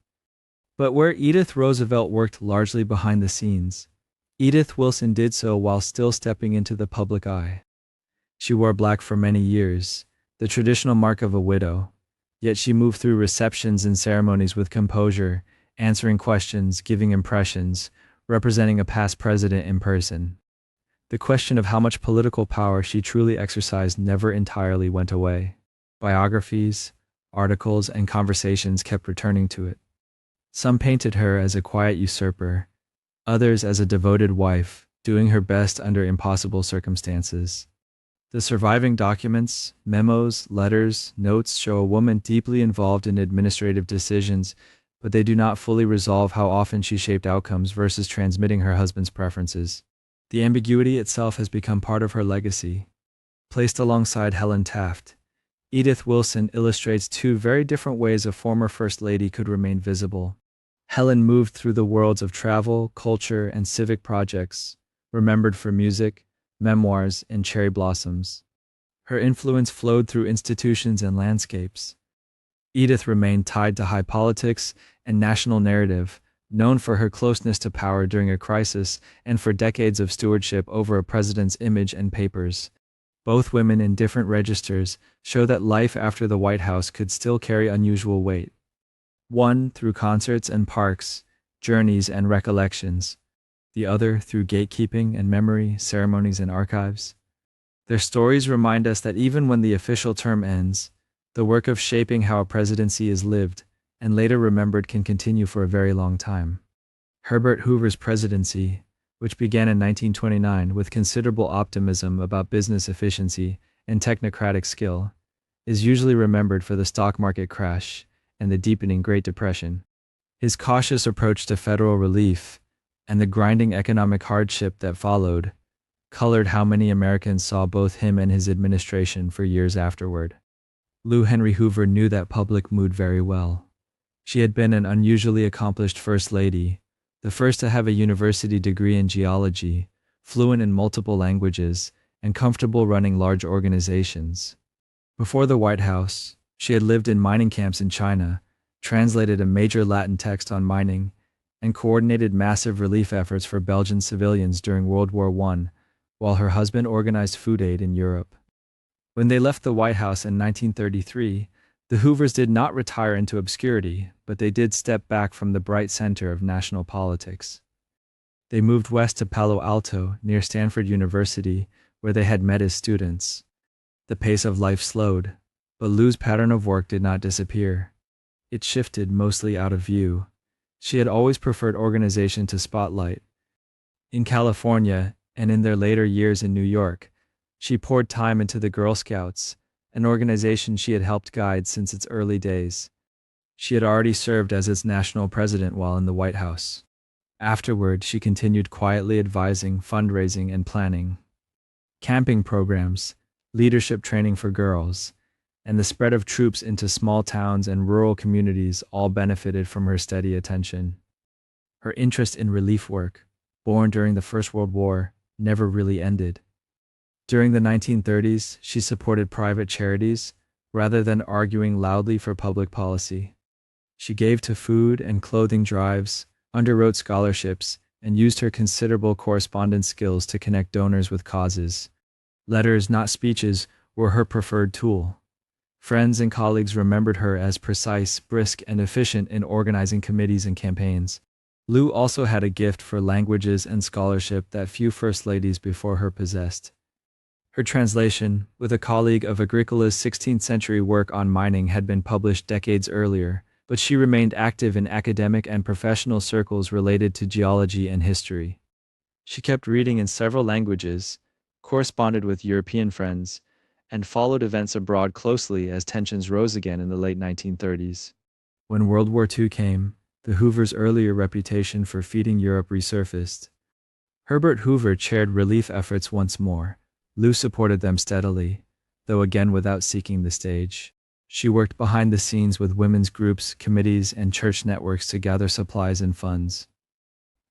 But where Edith Roosevelt worked largely behind the scenes, Edith Wilson did so while still stepping into the public eye. She wore black for many years, the traditional mark of a widow, yet she moved through receptions and ceremonies with composure, answering questions, giving impressions, representing a past president in person. The question of how much political power she truly exercised never entirely went away. Biographies, articles, and conversations kept returning to it. Some painted her as a quiet usurper, others as a devoted wife, doing her best under impossible circumstances. The surviving documents, memos, letters, notes show a woman deeply involved in administrative decisions, but they do not fully resolve how often she shaped outcomes versus transmitting her husband's preferences. The ambiguity itself has become part of her legacy. Placed alongside Helen Taft, Edith Wilson illustrates two very different ways a former First Lady could remain visible. Helen moved through the worlds of travel, culture, and civic projects, remembered for music, memoirs, and cherry blossoms. Her influence flowed through institutions and landscapes. Edith remained tied to high politics and national narrative, known for her closeness to power during a crisis and for decades of stewardship over a president's image and papers. Both women in different registers show that life after the White House could still carry unusual weight. One through concerts and parks, journeys and recollections. The other through gatekeeping and memory, ceremonies and archives. Their stories remind us that even when the official term ends, the work of shaping how a presidency is lived and later remembered can continue for a very long time. Herbert Hoover's presidency, which began in 1929 with considerable optimism about business efficiency and technocratic skill, is usually remembered for the stock market crash and the deepening Great Depression. His cautious approach to federal relief and the grinding economic hardship that followed colored how many Americans saw both him and his administration for years afterward. Lou Henry Hoover knew that public mood very well. She had been an unusually accomplished First Lady, the first to have a university degree in geology, fluent in multiple languages, and comfortable running large organizations. Before the White House, she had lived in mining camps in China, translated a major Latin text on mining, and coordinated massive relief efforts for Belgian civilians during World War I, while her husband organized food aid in Europe. When they left the White House in 1933, the Hoovers did not retire into obscurity, but they did step back from the bright center of national politics. They moved west to Palo Alto, near Stanford University, where they had met as students. The pace of life slowed, but Lou's pattern of work did not disappear. It shifted mostly out of view. She had always preferred organization to spotlight. In California, and in their later years in New York, she poured time into the Girl Scouts, an organization she had helped guide since its early days. She had already served as its national president while in the White House. Afterward, she continued quietly advising, fundraising, and planning. Camping programs, leadership training for girls, and the spread of troops into small towns and rural communities all benefited from her steady attention. Her interest in relief work, born during the First World War, never really ended. During the 1930s, she supported private charities rather than arguing loudly for public policy. She gave to food and clothing drives, underwrote scholarships, and used her considerable correspondence skills to connect donors with causes. Letters, not speeches, were her preferred tool. Friends and colleagues remembered her as precise, brisk, and efficient in organizing committees and campaigns. Lou also had a gift for languages and scholarship that few first ladies before her possessed. Her translation, with a colleague of Agricola's 16th-century work on mining, had been published decades earlier, but she remained active in academic and professional circles related to geology and history. She kept reading in several languages, corresponded with European friends, and followed events abroad closely as tensions rose again in the late 1930s. When World War II came, the Hoovers' earlier reputation for feeding Europe resurfaced. Herbert Hoover chaired relief efforts once more. Lou supported them steadily, though again without seeking the stage. She worked behind the scenes with women's groups, committees, and church networks to gather supplies and funds.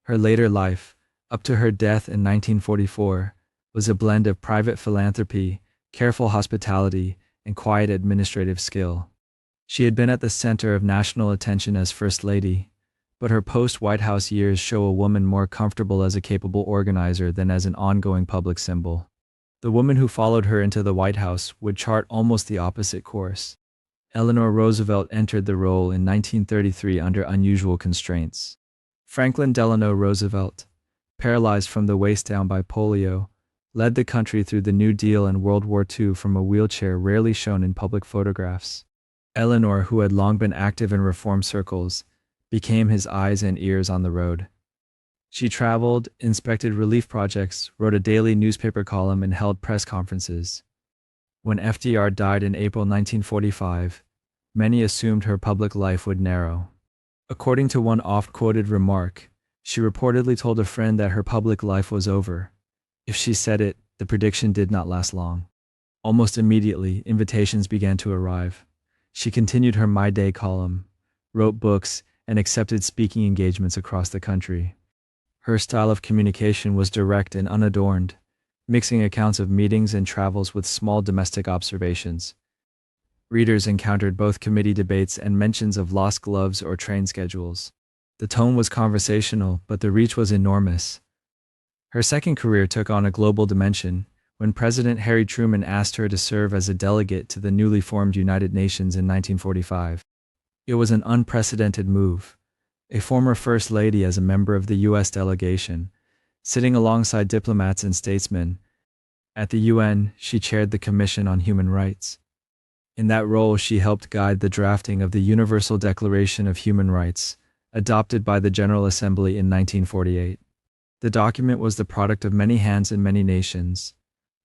Her later life, up to her death in 1944, was a blend of private philanthropy, careful hospitality, and quiet administrative skill. She had been at the center of national attention as First Lady, but her post-White House years show a woman more comfortable as a capable organizer than as an ongoing public symbol. The woman who followed her into the White House would chart almost the opposite course. Eleanor Roosevelt entered the role in 1933 under unusual constraints. Franklin Delano Roosevelt, paralyzed from the waist down by polio, led the country through the New Deal and World War II from a wheelchair rarely shown in public photographs. Eleanor, who had long been active in reform circles, became his eyes and ears on the road. She traveled, inspected relief projects, wrote a daily newspaper column, and held press conferences. When FDR died in April 1945, many assumed her public life would narrow. According to one oft-quoted remark, she reportedly told a friend that her public life was over. If she said it, the prediction did not last long. Almost immediately, invitations began to arrive. She continued her My Day column, wrote books, and accepted speaking engagements across the country. Her style of communication was direct and unadorned, mixing accounts of meetings and travels with small domestic observations. Readers encountered both committee debates and mentions of lost gloves or train schedules. The tone was conversational, but the reach was enormous. Her second career took on a global dimension when President Harry Truman asked her to serve as a delegate to the newly formed United Nations in 1945. It was an unprecedented move. A former First Lady as a member of the U.S. delegation, sitting alongside diplomats and statesmen. At the UN, she chaired the Commission on Human Rights. In that role, she helped guide the drafting of the Universal Declaration of Human Rights, adopted by the General Assembly in 1948. The document was the product of many hands in many nations,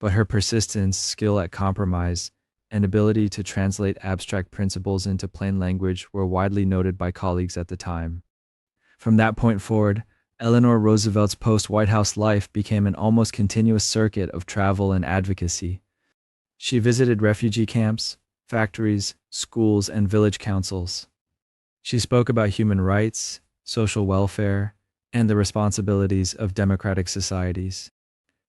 but her persistence, skill at compromise, and ability to translate abstract principles into plain language were widely noted by colleagues at the time. From that point forward, Eleanor Roosevelt's post-White House life became an almost continuous circuit of travel and advocacy. She visited refugee camps, factories, schools, and village councils. She spoke about human rights, social welfare, and the responsibilities of democratic societies.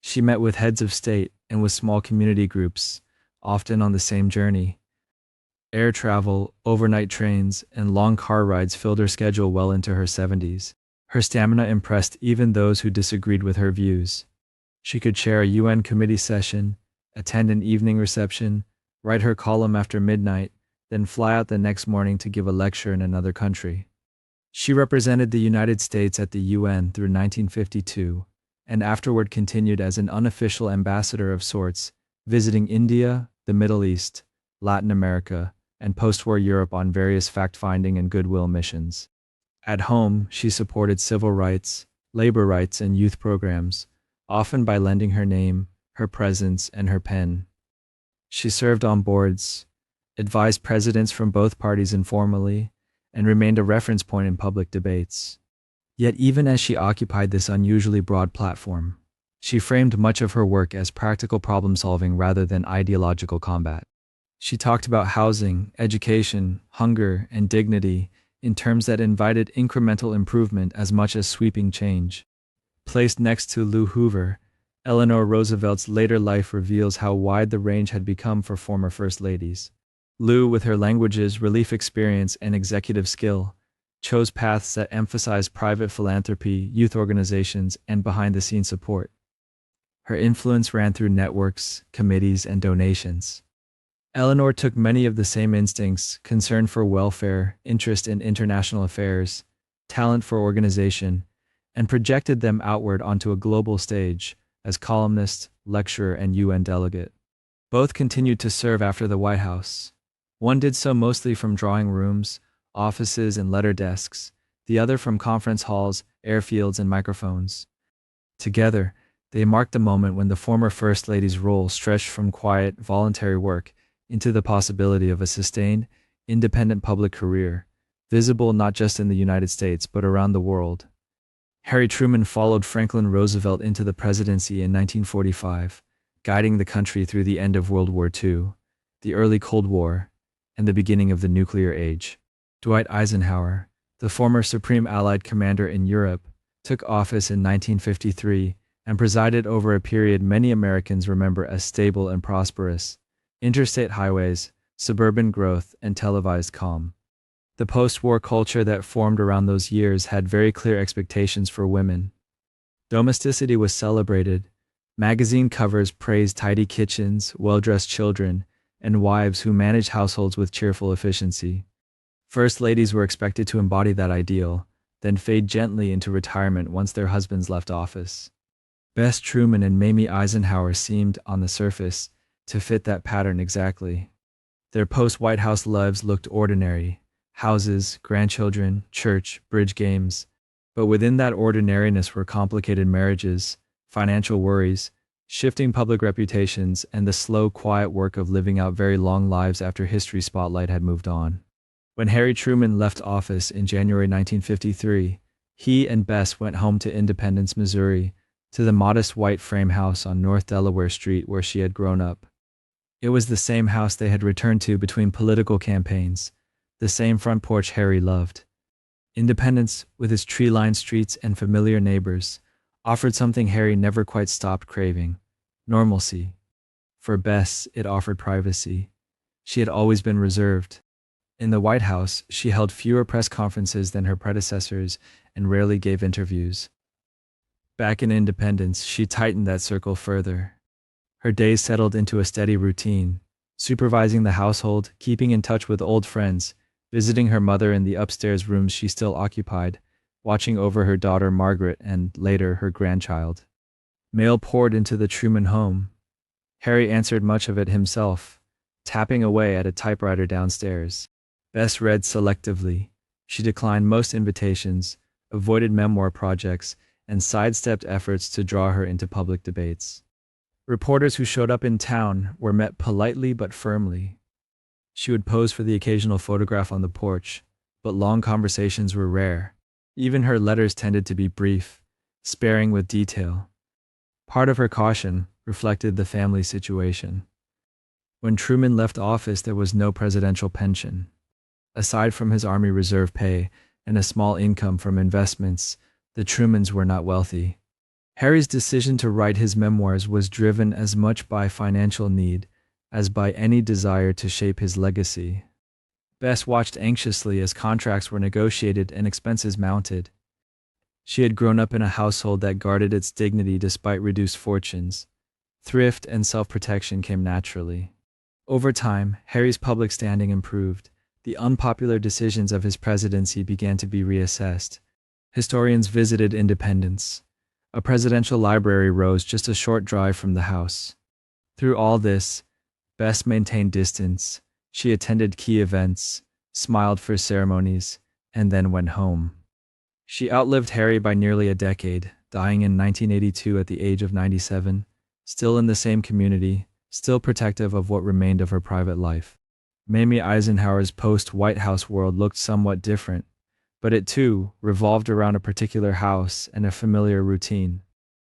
She met with heads of state and with small community groups, often on the same journey. Air travel, overnight trains, and long car rides filled her schedule well into her 70s. Her stamina impressed even those who disagreed with her views. She could chair a UN committee session, attend an evening reception, write her column after midnight, then fly out the next morning to give a lecture in another country. She represented the United States at the UN through 1952, and afterward continued as an unofficial ambassador of sorts, visiting India, the Middle East, Latin America, and post-war Europe on various fact-finding and goodwill missions. At home, she supported civil rights, labor rights, and youth programs, often by lending her name, her presence, and her pen. She served on boards, advised presidents from both parties informally, and remained a reference point in public debates. Yet even as she occupied this unusually broad platform, she framed much of her work as practical problem-solving rather than ideological combat. She talked about housing, education, hunger, and dignity in terms that invited incremental improvement as much as sweeping change. Placed next to Lou Hoover, Eleanor Roosevelt's later life reveals how wide the range had become for former First Ladies. Lou, with her languages, relief experience, and executive skill, chose paths that emphasized private philanthropy, youth organizations, and behind-the-scenes support. Her influence ran through networks, committees, and donations. Eleanor took many of the same instincts: concern for welfare, interest in international affairs, talent for organization, and projected them outward onto a global stage as columnist, lecturer, and UN delegate. Both continued to serve after the White House. One did so mostly from drawing rooms, offices, and letter desks, the other from conference halls, airfields, and microphones. Together, they marked the moment when the former First Lady's role stretched from quiet, voluntary work into the possibility of a sustained, independent public career, visible not just in the United States but around the world. Harry Truman followed Franklin Roosevelt into the presidency in 1945, guiding the country through the end of World War II, the early Cold War, and the beginning of the nuclear age. Dwight Eisenhower, the former Supreme Allied Commander in Europe, took office in 1953 and presided over a period many Americans remember as stable and prosperous: interstate highways, suburban growth, and televised calm. The post-war culture that formed around those years had very clear expectations for women. Domesticity was celebrated. Magazine covers praised tidy kitchens, well-dressed children, and wives who managed households with cheerful efficiency. First ladies were expected to embody that ideal, then fade gently into retirement once their husbands left office. Bess, Truman, and Mamie Eisenhower seemed, on the surface, to fit that pattern exactly. Their post-White House lives looked ordinary: houses, grandchildren, church, bridge games. But within that ordinariness were complicated marriages, financial worries, shifting public reputations, and the slow, quiet work of living out very long lives after history spotlight had moved on. When Harry Truman left office in January 1953, he and Bess went home to Independence, Missouri, to the modest white frame house on North Delaware Street where she had grown up. It was the same house they had returned to between political campaigns, the same front porch Harry loved. Independence, with its tree-lined streets and familiar neighbors, offered something Harry never quite stopped craving: normalcy. For Bess, it offered privacy. She had always been reserved. In the White House, she held fewer press conferences than her predecessors and rarely gave interviews. Back in Independence, she tightened that circle further. Her days settled into a steady routine, supervising the household, keeping in touch with old friends, visiting her mother in the upstairs rooms she still occupied, watching over her daughter Margaret and, later, her grandchild. Mail poured into the Truman home. Harry answered much of it himself, tapping away at a typewriter downstairs. Bess read selectively. She declined most invitations, avoided memoir projects, and sidestepped efforts to draw her into public debates. Reporters who showed up in town were met politely but firmly. She would pose for the occasional photograph on the porch, but long conversations were rare. Even her letters tended to be brief, sparing with detail. Part of her caution reflected the family situation. When Truman left office, there was no presidential pension. Aside from his Army Reserve pay and a small income from investments, the Trumans were not wealthy. Harry's decision to write his memoirs was driven as much by financial need as by any desire to shape his legacy. Bess watched anxiously as contracts were negotiated and expenses mounted. She had grown up in a household that guarded its dignity despite reduced fortunes. Thrift and self-protection came naturally. Over time, Harry's public standing improved. The unpopular decisions of his presidency began to be reassessed. Historians visited Independence. A presidential library rose just a short drive from the house. Through all this, Bess maintained distance. She attended key events, smiled for ceremonies, and then went home. She outlived Harry by nearly a decade, dying in 1982 at the age of 97, still in the same community, still protective of what remained of her private life. Mamie Eisenhower's post-White House world looked somewhat different, but it too revolved around a particular house and a familiar routine.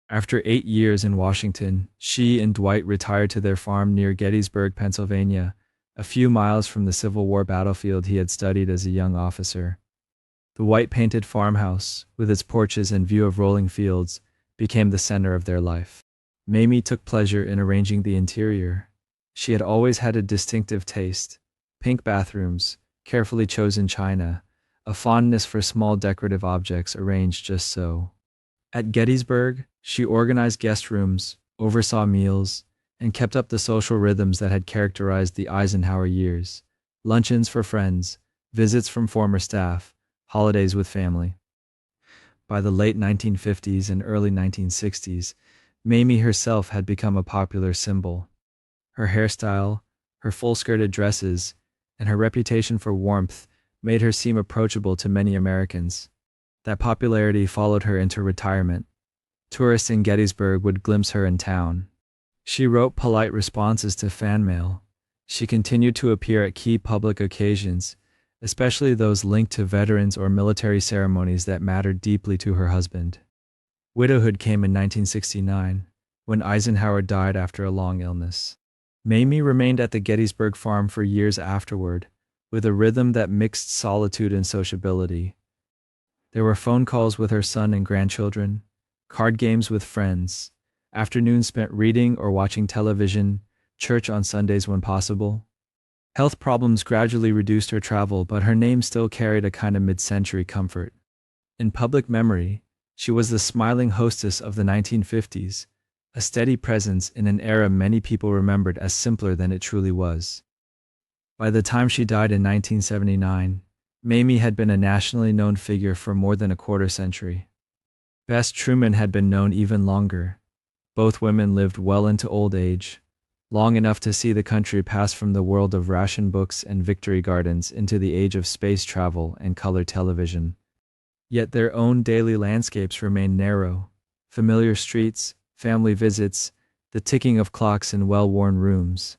After 8 years in Washington, she and Dwight retired to their farm near Gettysburg, Pennsylvania, a few miles from the Civil War battlefield he had studied as a young officer. The white-painted farmhouse, with its porches and view of rolling fields, became the center of their life. Mamie took pleasure in arranging the interior. She had always had a distinctive taste: pink bathrooms, carefully chosen china, a fondness for small decorative objects arranged just so. At Gettysburg, she organized guest rooms, oversaw meals, and kept up the social rhythms that had characterized the Eisenhower years: luncheons for friends, visits from former staff, holidays with family. By the late 1950s and early 1960s, Mamie herself had become a popular symbol. Her hairstyle, her full-skirted dresses, and her reputation for warmth made her seem approachable to many Americans. That popularity followed her into retirement. Tourists in Gettysburg would glimpse her in town. She wrote polite responses to fan mail. She continued to appear at key public occasions, especially those linked to veterans or military ceremonies that mattered deeply to her husband. Widowhood came in 1969, when Eisenhower died after a long illness. Mamie remained at the Gettysburg farm for years afterward, with a rhythm that mixed solitude and sociability. There were phone calls with her son and grandchildren, card games with friends, afternoons spent reading or watching television, church on Sundays when possible. Health problems gradually reduced her travel, but her name still carried a kind of mid-century comfort. In public memory, she was the smiling hostess of the 1950s, a steady presence in an era many people remembered as simpler than it truly was. By the time she died in 1979, Mamie had been a nationally known figure for more than a quarter century. Bess Truman had been known even longer. Both women lived well into old age, long enough to see the country pass from the world of ration books and victory gardens into the age of space travel and color television. Yet their own daily landscapes remained narrow: familiar streets, family visits, the ticking of clocks in well-worn rooms.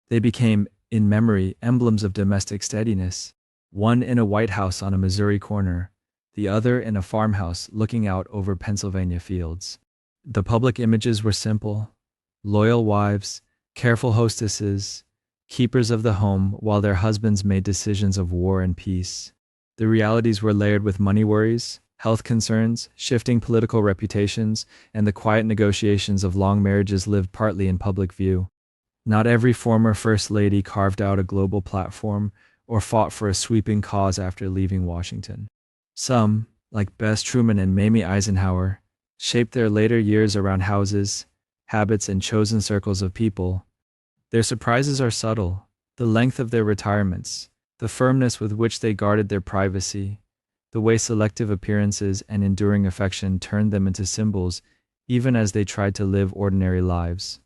They became, in memory, emblems of domestic steadiness, one in a White House on a Missouri corner, the other in a farmhouse looking out over Pennsylvania fields. The public images were simple: loyal wives, careful hostesses, keepers of the home while their husbands made decisions of war and peace. The realities were layered with money worries, health concerns, shifting political reputations, and the quiet negotiations of long marriages lived partly in public view. Not every former First Lady carved out a global platform or fought for a sweeping cause after leaving Washington. Some, like Bess Truman and Mamie Eisenhower, shaped their later years around houses, habits, and chosen circles of people. Their surprises are subtle: the length of their retirements, the firmness with which they guarded their privacy, the way selective appearances and enduring affection turned them into symbols even as they tried to live ordinary lives.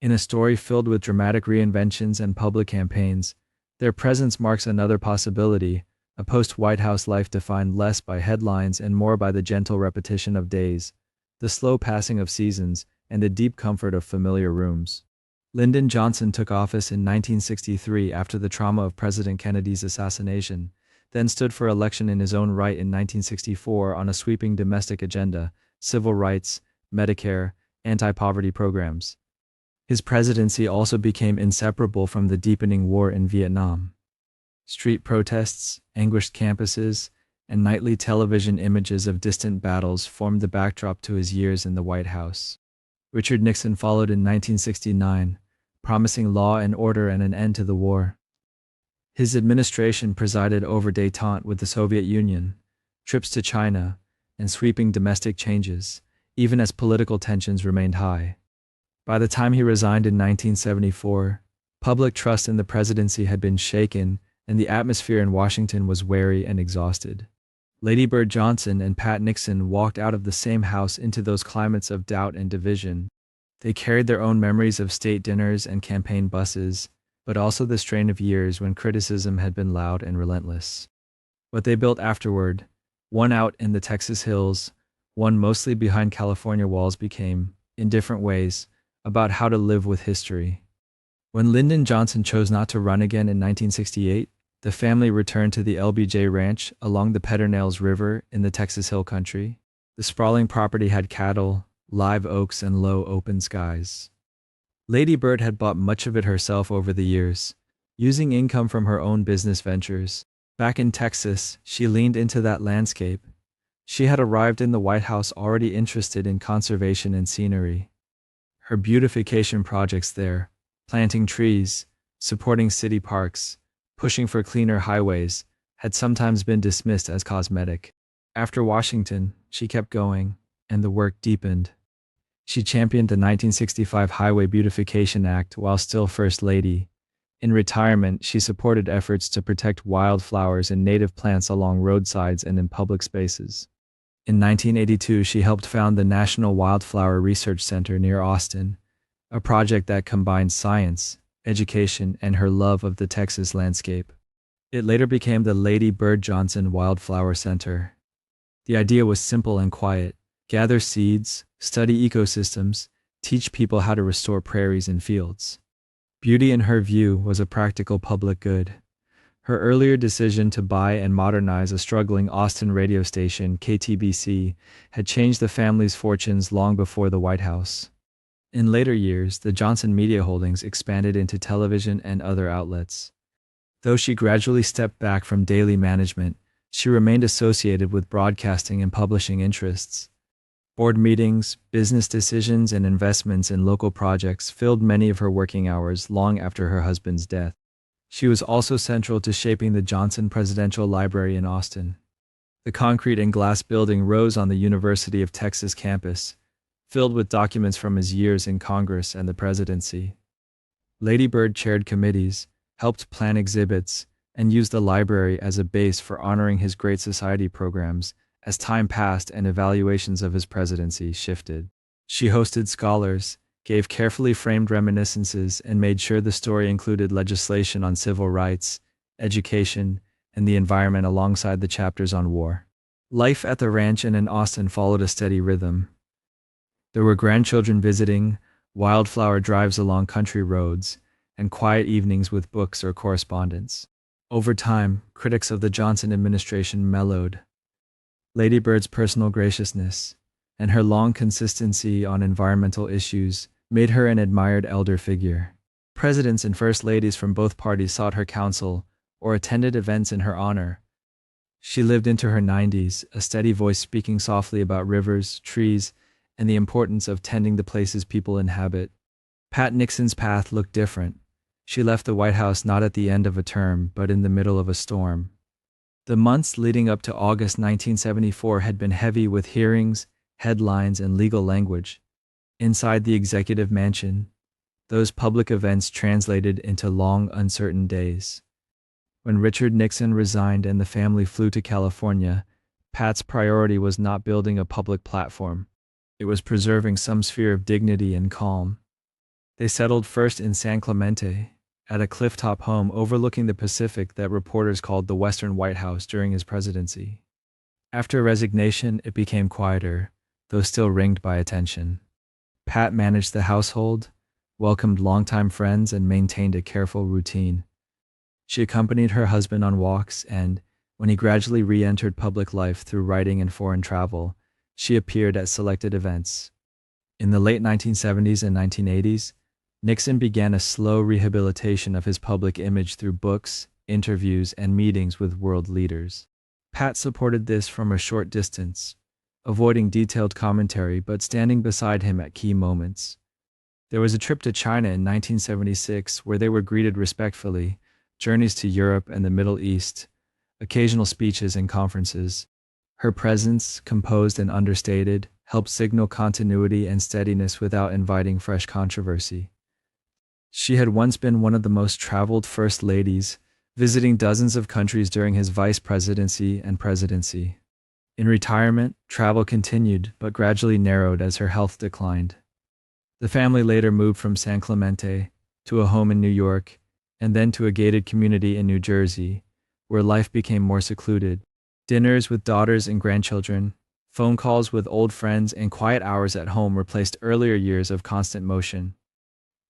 In a story filled with dramatic reinventions and public campaigns, their presence marks another possibility: a post-White House life defined less by headlines and more by the gentle repetition of days, the slow passing of seasons, and the deep comfort of familiar rooms. Lyndon Johnson took office in 1963 after the trauma of President Kennedy's assassination, then stood for election in his own right in 1964 on a sweeping domestic agenda: civil rights, Medicare, anti-poverty programs. His presidency also became inseparable from the deepening war in Vietnam. Street protests, anguished campuses, and nightly television images of distant battles formed the backdrop to his years in the White House. Richard Nixon followed in 1969, promising law and order and an end to the war. His administration presided over détente with the Soviet Union, trips to China, and sweeping domestic changes, even as political tensions remained high. By the time he resigned in 1974, public trust in the presidency had been shaken, and the atmosphere in Washington was wary and exhausted. Lady Bird Johnson and Pat Nixon walked out of the same house into those climates of doubt and division. They carried their own memories of state dinners and campaign buses, but also the strain of years when criticism had been loud and relentless. What they built afterward, one out in the Texas hills, one mostly behind California walls, became, in different ways, about how to live with history. When Lyndon Johnson chose not to run again in 1968, the family returned to the LBJ Ranch along the Pedernales River in the Texas Hill Country. The sprawling property had cattle, live oaks, and low open skies. Lady Bird had bought much of it herself over the years, using income from her own business ventures. Back in Texas, she leaned into that landscape. She had arrived in the White House already interested in conservation and scenery. Her beautification projects there, planting trees, supporting city parks, pushing for cleaner highways, had sometimes been dismissed as cosmetic. After Washington, she kept going, and the work deepened. She championed the 1965 Highway Beautification Act while still First Lady. In retirement, she supported efforts to protect wildflowers and native plants along roadsides and in public spaces. In 1982, she helped found the National Wildflower Research Center near Austin, a project that combined science, education, and her love of the Texas landscape. It later became the Lady Bird Johnson Wildflower Center. The idea was simple and quiet: gather seeds, study ecosystems, teach people how to restore prairies and fields. Beauty, in her view, was a practical public good. Her earlier decision to buy and modernize a struggling Austin radio station, KTBC, had changed the family's fortunes long before the White House. In later years, the Johnson Media Holdings expanded into television and other outlets. Though she gradually stepped back from daily management, she remained associated with broadcasting and publishing interests. Board meetings, business decisions, and investments in local projects filled many of her working hours long after her husband's death. She was also central to shaping the Johnson Presidential Library in Austin. The concrete and glass building rose on the University of Texas campus, filled with documents from his years in Congress and the presidency. Lady Bird chaired committees, helped plan exhibits, and used the library as a base for honoring his Great Society programs as time passed and evaluations of his presidency shifted. She hosted scholars, gave carefully framed reminiscences, and made sure the story included legislation on civil rights, education, and the environment alongside the chapters on war. Life at the ranch and in Austin followed a steady rhythm. There were grandchildren visiting, wildflower drives along country roads, and quiet evenings with books or correspondence. Over time, critics of the Johnson administration mellowed. Lady Bird's personal graciousness and her long consistency on environmental issues made her an admired elder figure. Presidents and first ladies from both parties sought her counsel or attended events in her honor. She lived into her 90s, a steady voice speaking softly about rivers, trees, and the importance of tending the places people inhabit. Pat Nixon's path looked different. She left the White House not at the end of a term, but in the middle of a storm. The months leading up to August 1974 had been heavy with hearings, headlines, and legal language. Inside the executive mansion, those public events translated into long, uncertain days. When Richard Nixon resigned and the family flew to California, Pat's priority was not building a public platform. It was preserving some sphere of dignity and calm. They settled first in San Clemente, at a clifftop home overlooking the Pacific that reporters called the Western White House during his presidency. After resignation, it became quieter, though still ringed by attention. Pat managed the household, welcomed longtime friends, and maintained a careful routine. She accompanied her husband on walks and, when he gradually re-entered public life through writing and foreign travel, she appeared at selected events. In the late 1970s and 1980s, Nixon began a slow rehabilitation of his public image through books, interviews, and meetings with world leaders. Pat supported this from a short distance, avoiding detailed commentary but standing beside him at key moments. There was a trip to China in 1976 where they were greeted respectfully, journeys to Europe and the Middle East, occasional speeches and conferences. Her presence, composed and understated, helped signal continuity and steadiness without inviting fresh controversy. She had once been one of the most traveled first ladies, visiting dozens of countries during his vice presidency and presidency. In retirement, travel continued but gradually narrowed as her health declined. The family later moved from San Clemente to a home in New York and then to a gated community in New Jersey, where life became more secluded. Dinners with daughters and grandchildren, phone calls with old friends, and quiet hours at home replaced earlier years of constant motion.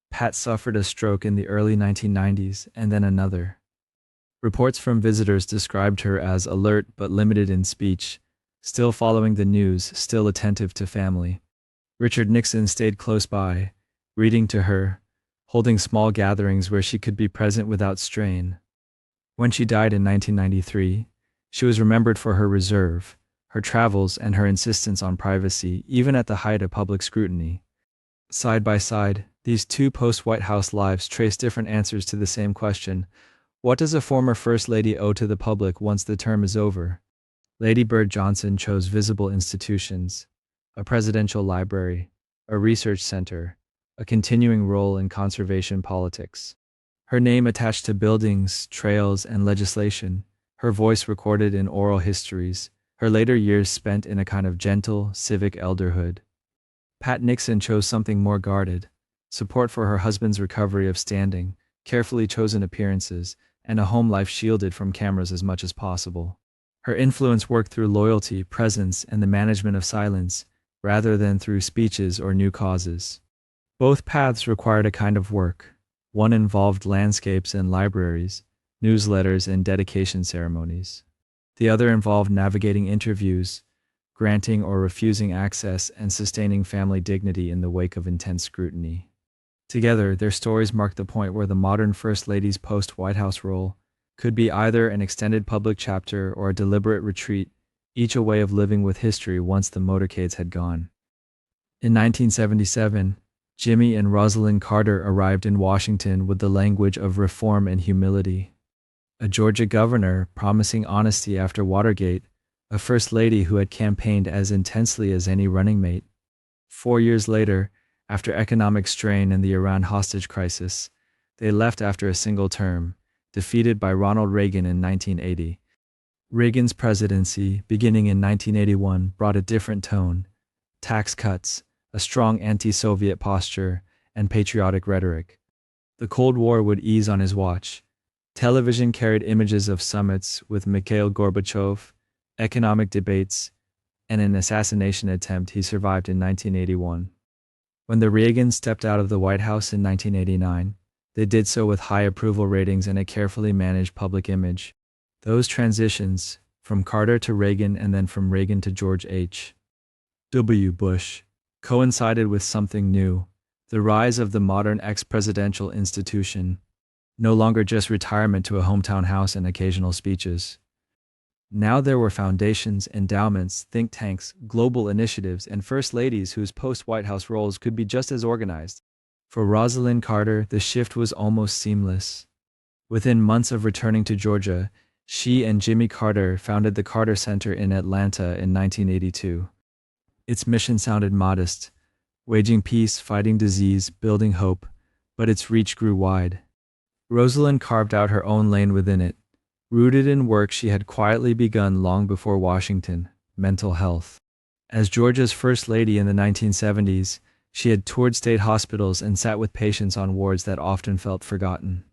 Pat suffered a stroke in the early 1990s and then another. Reports from visitors described her as alert but limited in speech, still following the news, still attentive to family. Richard Nixon stayed close by, reading to her, holding small gatherings where she could be present without strain. When she died in 1993, she was remembered for her reserve, her travels, and her insistence on privacy, even at the height of public scrutiny. Side by side, these two post-White House lives trace different answers to the same question: What does a former First Lady owe to the public once the term is over? Lady Bird Johnson chose visible institutions, a presidential library, a research center, a continuing role in conservation politics. Her name attached to buildings, trails, and legislation, her voice recorded in oral histories, her later years spent in a kind of gentle, civic elderhood. Pat Nixon chose something more guarded, support for her husband's recovery of standing, carefully chosen appearances, and a home life shielded from cameras as much as possible. Her influence worked through loyalty, presence, and the management of silence, rather than through speeches or new causes. Both paths required a kind of work. One involved landscapes and libraries, newsletters and dedication ceremonies. The other involved navigating interviews, granting or refusing access, and sustaining family dignity in the wake of intense scrutiny. Together, their stories mark the point where the modern First Lady's post-White House role could be either an extended public chapter or a deliberate retreat, each a way of living with history once the motorcades had gone. In 1977, Jimmy and Rosalynn Carter arrived in Washington with the language of reform and humility. A Georgia governor promising honesty after Watergate, a First Lady who had campaigned as intensely as any running mate. 4 years later, after economic strain and the Iran hostage crisis, they left after a single term, defeated by Ronald Reagan in 1980. Reagan's presidency, beginning in 1981, brought a different tone: tax cuts, a strong anti-Soviet posture, and patriotic rhetoric. The Cold War would ease on his watch. Television carried images of summits with Mikhail Gorbachev, economic debates, and an assassination attempt he survived in 1981. When the Reagans stepped out of the White House in 1989, they did so with high approval ratings and a carefully managed public image. Those transitions, from Carter to Reagan and then from Reagan to George H. W. Bush, coincided with something new: the rise of the modern ex-presidential institution, no longer just retirement to a hometown house and occasional speeches. Now there were foundations, endowments, think tanks, global initiatives, and First Ladies whose post-White House roles could be just as organized. For Rosalynn Carter, the shift was almost seamless. Within months of returning to Georgia, she and Jimmy Carter founded the Carter Center in Atlanta in 1982. Its mission sounded modest: waging peace, fighting disease, building hope, but its reach grew wide. Rosalynn carved out her own lane within it, rooted in work she had quietly begun long before Washington: mental health. As Georgia's First Lady in the 1970s, she had toured state hospitals and sat with patients on wards that often felt forgotten.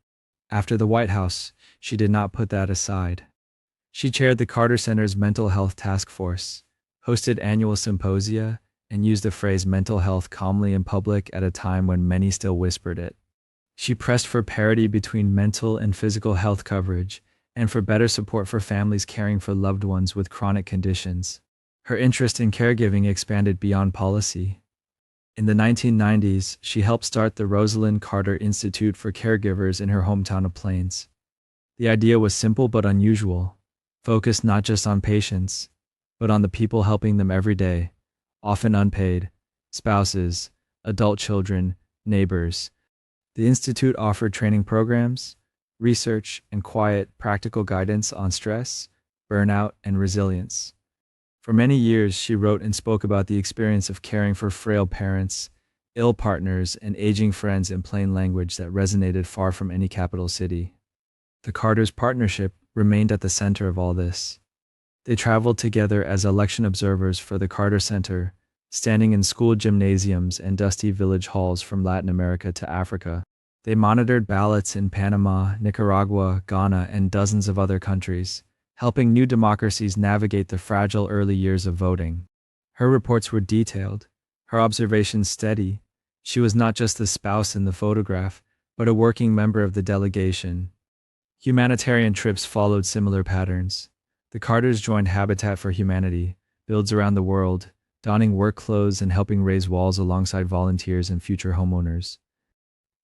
After the White House, she did not put that aside. She chaired the Carter Center's Mental Health Task Force, hosted annual symposia, and used the phrase mental health calmly in public at a time when many still whispered it. She pressed for parity between mental and physical health coverage, and for better support for families caring for loved ones with chronic conditions. Her interest in caregiving expanded beyond policy. In the 1990s, she helped start the Rosalynn Carter Institute for Caregivers in her hometown of Plains. The idea was simple but unusual, focused not just on patients, but on the people helping them every day, often unpaid: spouses, adult children, neighbors. The Institute offered training programs, research, and quiet, practical guidance on stress, burnout, and resilience. For many years, she wrote and spoke about the experience of caring for frail parents, ill partners, and aging friends in plain language that resonated far from any capital city. The Carters' partnership remained at the center of all this. They traveled together as election observers for the Carter Center, standing in school gymnasiums and dusty village halls from Latin America to Africa. They monitored ballots in Panama, Nicaragua, Ghana, and dozens of other countries, helping new democracies navigate the fragile early years of voting. Her reports were detailed, her observations steady. She was not just the spouse in the photograph, but a working member of the delegation. Humanitarian trips followed similar patterns. The Carters joined Habitat for Humanity, builds around the world, donning work clothes and helping raise walls alongside volunteers and future homeowners.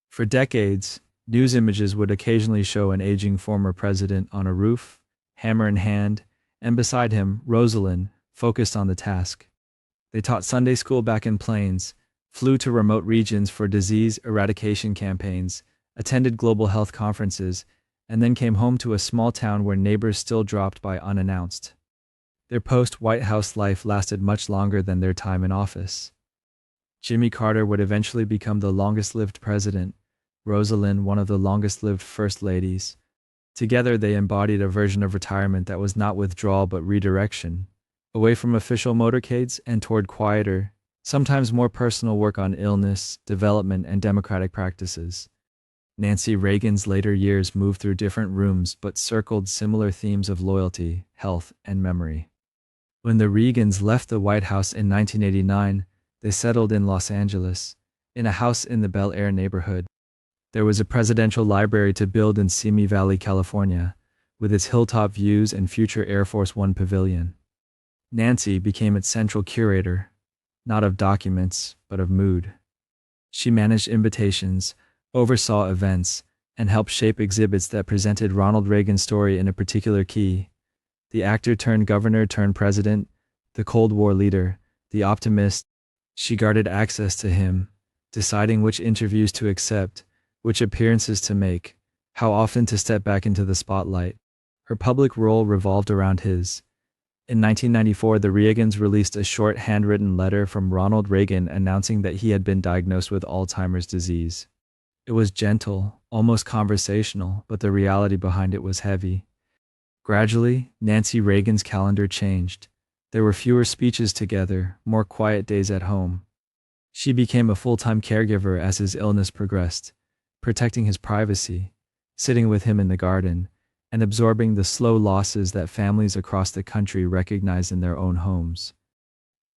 For decades, news images would occasionally show an aging former president on a roof, hammer in hand, and beside him, Rosalynn, focused on the task. They taught Sunday school back in Plains, flew to remote regions for disease eradication campaigns, attended global health conferences, and then came home to a small town where neighbors still dropped by unannounced. Their post-White House life lasted much longer than their time in office. Jimmy Carter would eventually become the longest-lived president, Rosalynn one of the longest-lived first ladies. Together they embodied a version of retirement that was not withdrawal but redirection, away from official motorcades and toward quieter, sometimes more personal work on illness, development, and democratic practices. Nancy Reagan's later years moved through different rooms but circled similar themes of loyalty, health, and memory. When the Reagans left the White House in 1989, they settled in Los Angeles, in a house in the Bel Air neighborhood. There was a presidential library to build in Simi Valley, California, with its hilltop views and future Air Force One pavilion. Nancy became its central curator, not of documents, but of mood. She managed invitations, oversaw events, and helped shape exhibits that presented Ronald Reagan's story in a particular key. The actor turned governor turned president, the Cold War leader, the optimist. She guarded access to him, deciding which interviews to accept, which appearances to make, how often to step back into the spotlight. Her public role revolved around his. In 1994, the Reagans released a short handwritten letter from Ronald Reagan announcing that he had been diagnosed with Alzheimer's disease. It was gentle, almost conversational, but the reality behind it was heavy. Gradually, Nancy Reagan's calendar changed. There were fewer speeches together, more quiet days at home. She became a full-time caregiver as his illness progressed, protecting his privacy, sitting with him in the garden, and absorbing the slow losses that families across the country recognized in their own homes.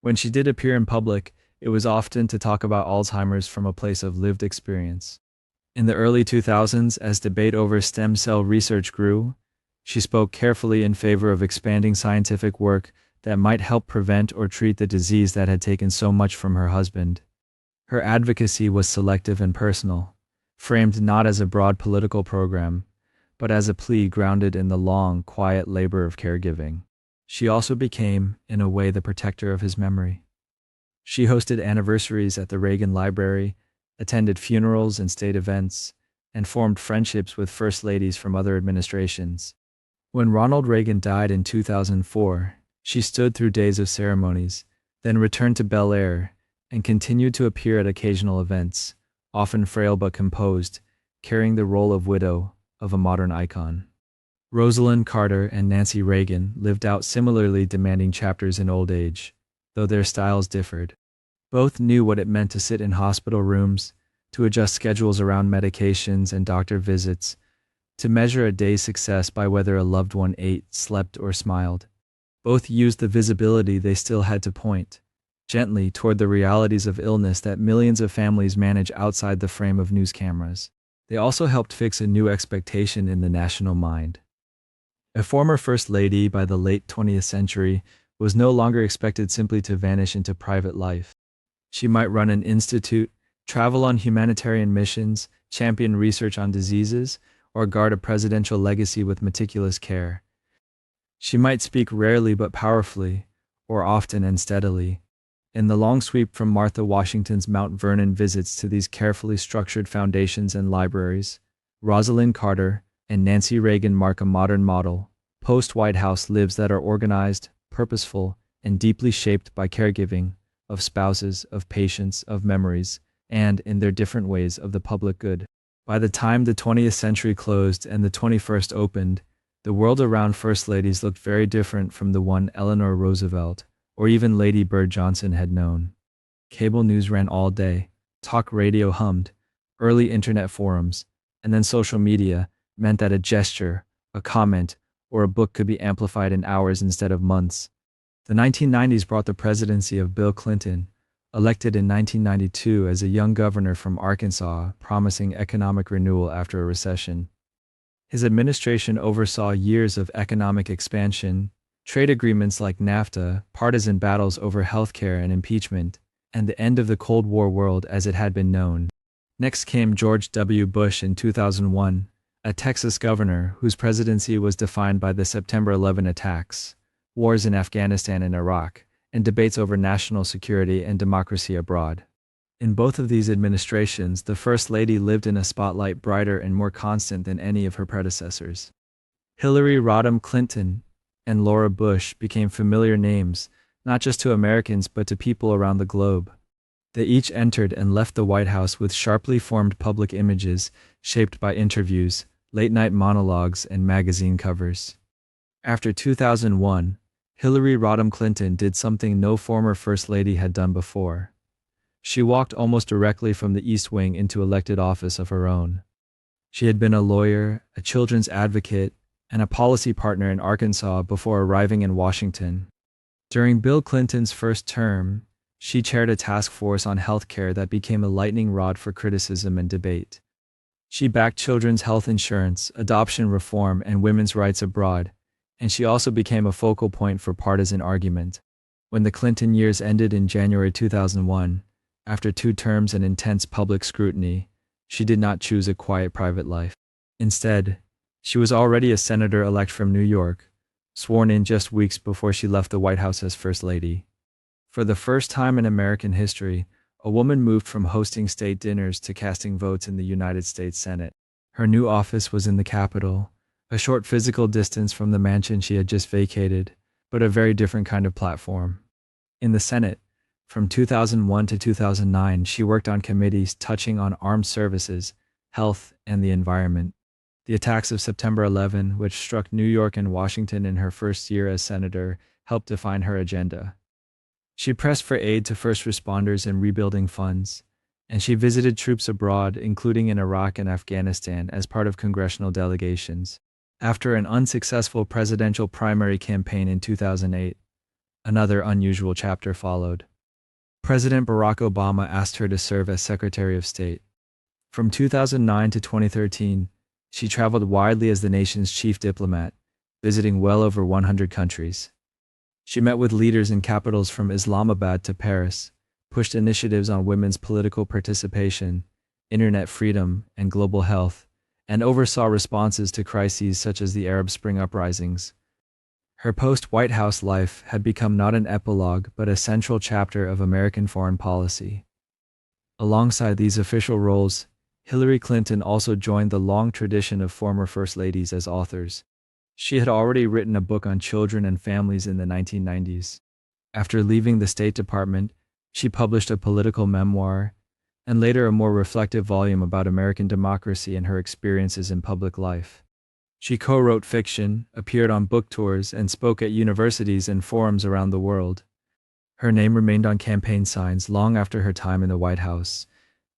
When she did appear in public, it was often to talk about Alzheimer's from a place of lived experience. In the early 2000s, as debate over stem cell research grew, she spoke carefully in favor of expanding scientific work that might help prevent or treat the disease that had taken so much from her husband. Her advocacy was selective and personal, framed not as a broad political program, but as a plea grounded in the long, quiet labor of caregiving. She also became, in a way, the protector of his memory. She hosted anniversaries at the Reagan Library, attended funerals and state events, and formed friendships with first ladies from other administrations. When Ronald Reagan died in 2004, she stood through days of ceremonies, then returned to Bel Air, and continued to appear at occasional events, often frail but composed, carrying the role of widow of a modern icon. Rosalynn Carter and Nancy Reagan lived out similarly demanding chapters in old age, though their styles differed. Both knew what it meant to sit in hospital rooms, to adjust schedules around medications and doctor visits, to measure a day's success by whether a loved one ate, slept, or smiled. Both used the visibility they still had to point, gently toward the realities of illness that millions of families manage outside the frame of news cameras. They also helped fix a new expectation in the national mind. A former First Lady by the late 20th century was no longer expected simply to vanish into private life. She might run an institute, travel on humanitarian missions, champion research on diseases, or guard a presidential legacy with meticulous care. She might speak rarely but powerfully, or often and steadily. In the long sweep from Martha Washington's Mount Vernon visits to these carefully structured foundations and libraries, Rosalynn Carter and Nancy Reagan mark a modern model, post-White House lives that are organized, purposeful, and deeply shaped by caregiving, of spouses, of patients, of memories, and, in their different ways, of the public good. By the time the 20th century closed and the 21st opened, the world around First Ladies looked very different from the one Eleanor Roosevelt, or even Lady Bird Johnson had known. Cable news ran all day, talk radio hummed, early internet forums, and then social media meant that a gesture, a comment, or a book could be amplified in hours instead of months. The 1990s brought the presidency of Bill Clinton, elected in 1992 as a young governor from Arkansas, promising economic renewal after a recession. His administration oversaw years of economic expansion, trade agreements like NAFTA, partisan battles over healthcare and impeachment, and the end of the Cold War world as it had been known. Next came George W. Bush in 2001, a Texas governor whose presidency was defined by the September 11 attacks, wars in Afghanistan and Iraq, and debates over national security and democracy abroad. In both of these administrations, the First Lady lived in a spotlight brighter and more constant than any of her predecessors. Hillary Rodham Clinton and Laura Bush became familiar names, not just to Americans but to people around the globe. They each entered and left the White House with sharply formed public images shaped by interviews, late-night monologues, and magazine covers. After 2001, Hillary Rodham Clinton did something no former First Lady had done before. She walked almost directly from the East Wing into elected office of her own. She had been a lawyer, a children's advocate, and a policy partner in Arkansas before arriving in Washington. During Bill Clinton's first term, she chaired a task force on health care that became a lightning rod for criticism and debate. She backed children's health insurance, adoption reform, and women's rights abroad, and she also became a focal point for partisan argument. When the Clinton years ended in January 2001, after 2 terms and intense public scrutiny, she did not choose a quiet private life. Instead, she was already a senator-elect from New York, sworn in just weeks before she left the White House as First Lady. For the first time in American history, a woman moved from hosting state dinners to casting votes in the United States Senate. Her new office was in the Capitol, a short physical distance from the mansion she had just vacated, but a very different kind of platform. In the Senate, from 2001 to 2009, she worked on committees touching on armed services, health, and the environment. The attacks of September 11, which struck New York and Washington in her first year as senator, helped define her agenda. She pressed for aid to first responders and rebuilding funds, and she visited troops abroad, including in Iraq and Afghanistan, as part of congressional delegations. After an unsuccessful presidential primary campaign in 2008, another unusual chapter followed. President Barack Obama asked her to serve as Secretary of State. From 2009 to 2013, she traveled widely as the nation's chief diplomat, visiting well over 100 countries. She met with leaders in capitals from Islamabad to Paris, pushed initiatives on women's political participation, internet freedom, and global health, and oversaw responses to crises such as the Arab Spring uprisings. Her post-White House life had become not an epilogue but a central chapter of American foreign policy. Alongside these official roles, Hillary Clinton also joined the long tradition of former First Ladies as authors. She had already written a book on children and families in the 1990s. After leaving the State Department, she published a political memoir, and later a more reflective volume about American democracy and her experiences in public life. She co-wrote fiction, appeared on book tours, and spoke at universities and forums around the world. Her name remained on campaign signs long after her time in the White House,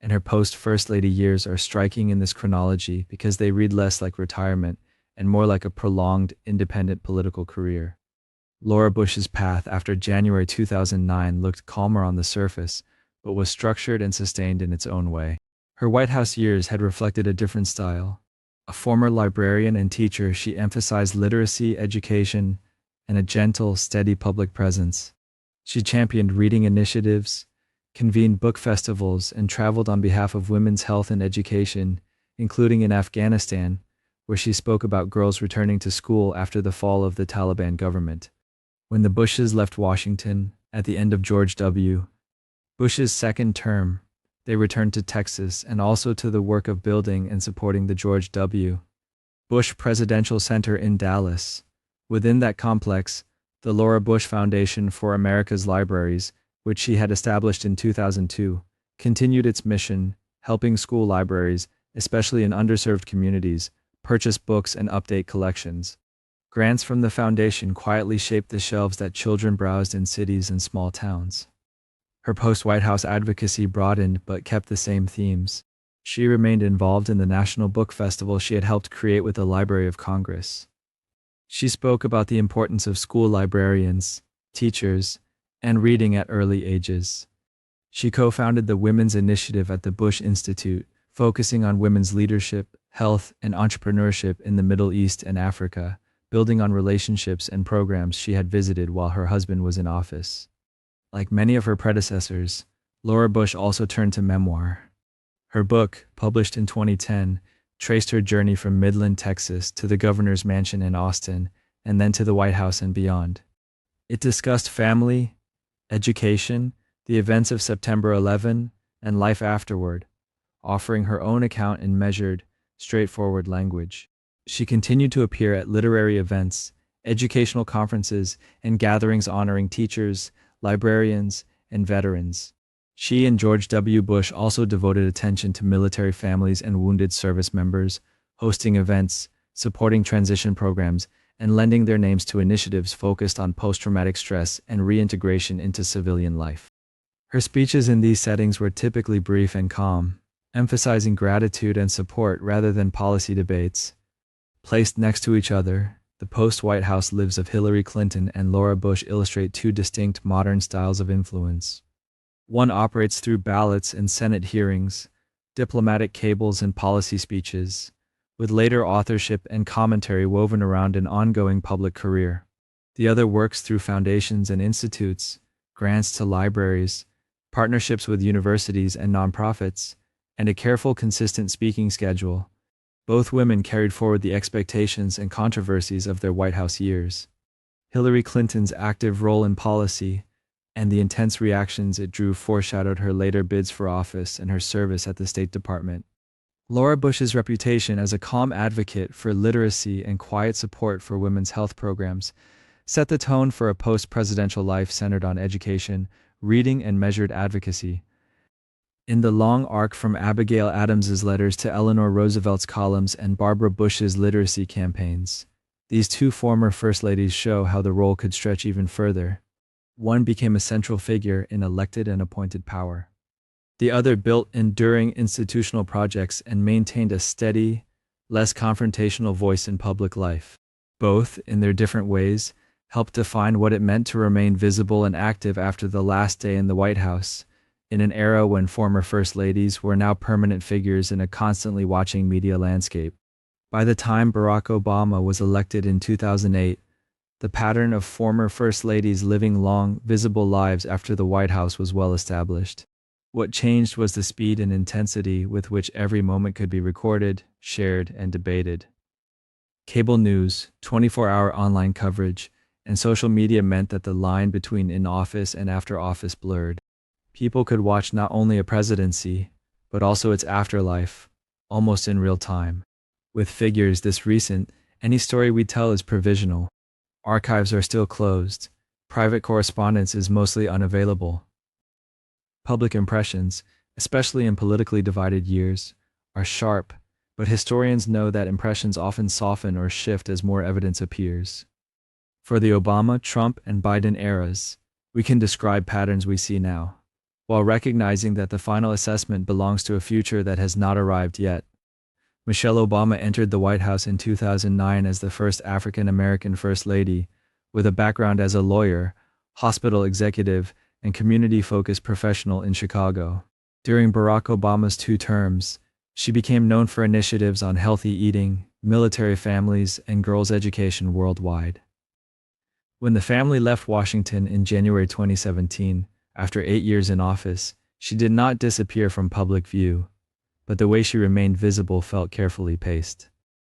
and her post-First Lady years are striking in this chronology because they read less like retirement and more like a prolonged, independent political career. Laura Bush's path after January 2009 looked calmer on the surface, but was structured and sustained in its own way. Her White House years had reflected a different style. A former librarian and teacher, she emphasized literacy, education, and a gentle, steady public presence. She championed reading initiatives, convened book festivals, and traveled on behalf of women's health and education, including in Afghanistan, where she spoke about girls returning to school after the fall of the Taliban government. When the Bushes left Washington, at the end of George W. Bush's second term, they returned to Texas and also to the work of building and supporting the George W. Bush Presidential Center in Dallas. Within that complex, the Laura Bush Foundation for America's Libraries, which she had established in 2002, continued its mission, helping school libraries, especially in underserved communities, purchase books and update collections. Grants from the foundation quietly shaped the shelves that children browsed in cities and small towns. Her post-White House advocacy broadened but kept the same themes. She remained involved in the National Book Festival she had helped create with the Library of Congress. She spoke about the importance of school librarians, teachers, and reading at early ages. She co-founded the Women's Initiative at the Bush Institute, focusing on women's leadership, health, and entrepreneurship in the Middle East and Africa, building on relationships and programs she had visited while her husband was in office. Like many of her predecessors, Laura Bush also turned to memoir. Her book, published in 2010, traced her journey from Midland, Texas, to the governor's mansion in Austin, and then to the White House and beyond. It discussed family, education, the events of September 11, and Life Afterward, offering her own account in measured, straightforward language. She continued to appear at literary events, educational conferences, and gatherings honoring teachers, librarians, and veterans. She and George W. Bush also devoted attention to military families and wounded service members, hosting events, supporting transition programs, and lending their names to initiatives focused on post-traumatic stress and reintegration into civilian life. Her speeches in these settings were typically brief and calm, emphasizing gratitude and support rather than policy debates. Placed next to each other, the post-White House lives of Hillary Clinton and Laura Bush illustrate two distinct modern styles of influence. One operates through ballots and Senate hearings, diplomatic cables and policy speeches, with later authorship and commentary woven around an ongoing public career. The other works through foundations and institutes, grants to libraries, partnerships with universities and nonprofits, and a careful, consistent speaking schedule. Both women carried forward the expectations and controversies of their White House years. Hillary Clinton's active role in policy and the intense reactions it drew foreshadowed her later bids for office and her service at the State Department. Laura Bush's reputation as a calm advocate for literacy and quiet support for women's health programs set the tone for a post-presidential life centered on education, reading, and measured advocacy. In the long arc from Abigail Adams's letters to Eleanor Roosevelt's columns and Barbara Bush's literacy campaigns, these two former First Ladies show how the role could stretch even further. One became a central figure in elected and appointed power. The other built enduring institutional projects and maintained a steady, less confrontational voice in public life. Both, in their different ways, helped define what it meant to remain visible and active after the last day in the White House, in an era when former First Ladies were now permanent figures in a constantly watching media landscape. By the time Barack Obama was elected in 2008, the pattern of former First Ladies living long, visible lives after the White House was well established. What changed was the speed and intensity with which every moment could be recorded, shared, and debated. Cable news, 24-hour online coverage, and social media meant that the line between in office and after office blurred. People could watch not only a presidency, but also its afterlife, almost in real time. With figures this recent, any story we tell is provisional. Archives are still closed. Private correspondence is mostly unavailable. Public impressions, especially in politically divided years, are sharp, but historians know that impressions often soften or shift as more evidence appears. For the Obama, Trump, and Biden eras, we can describe patterns we see now, while recognizing that the final assessment belongs to a future that has not arrived yet. Michelle Obama entered the White House in 2009 as the first African-American First Lady, with a background as a lawyer, hospital executive, and community-focused professional in Chicago. During Barack Obama's 2 terms, she became known for initiatives on healthy eating, military families, and girls' education worldwide. When the family left Washington in January 2017, after 8 years in office, she did not disappear from public view, but the way she remained visible felt carefully paced.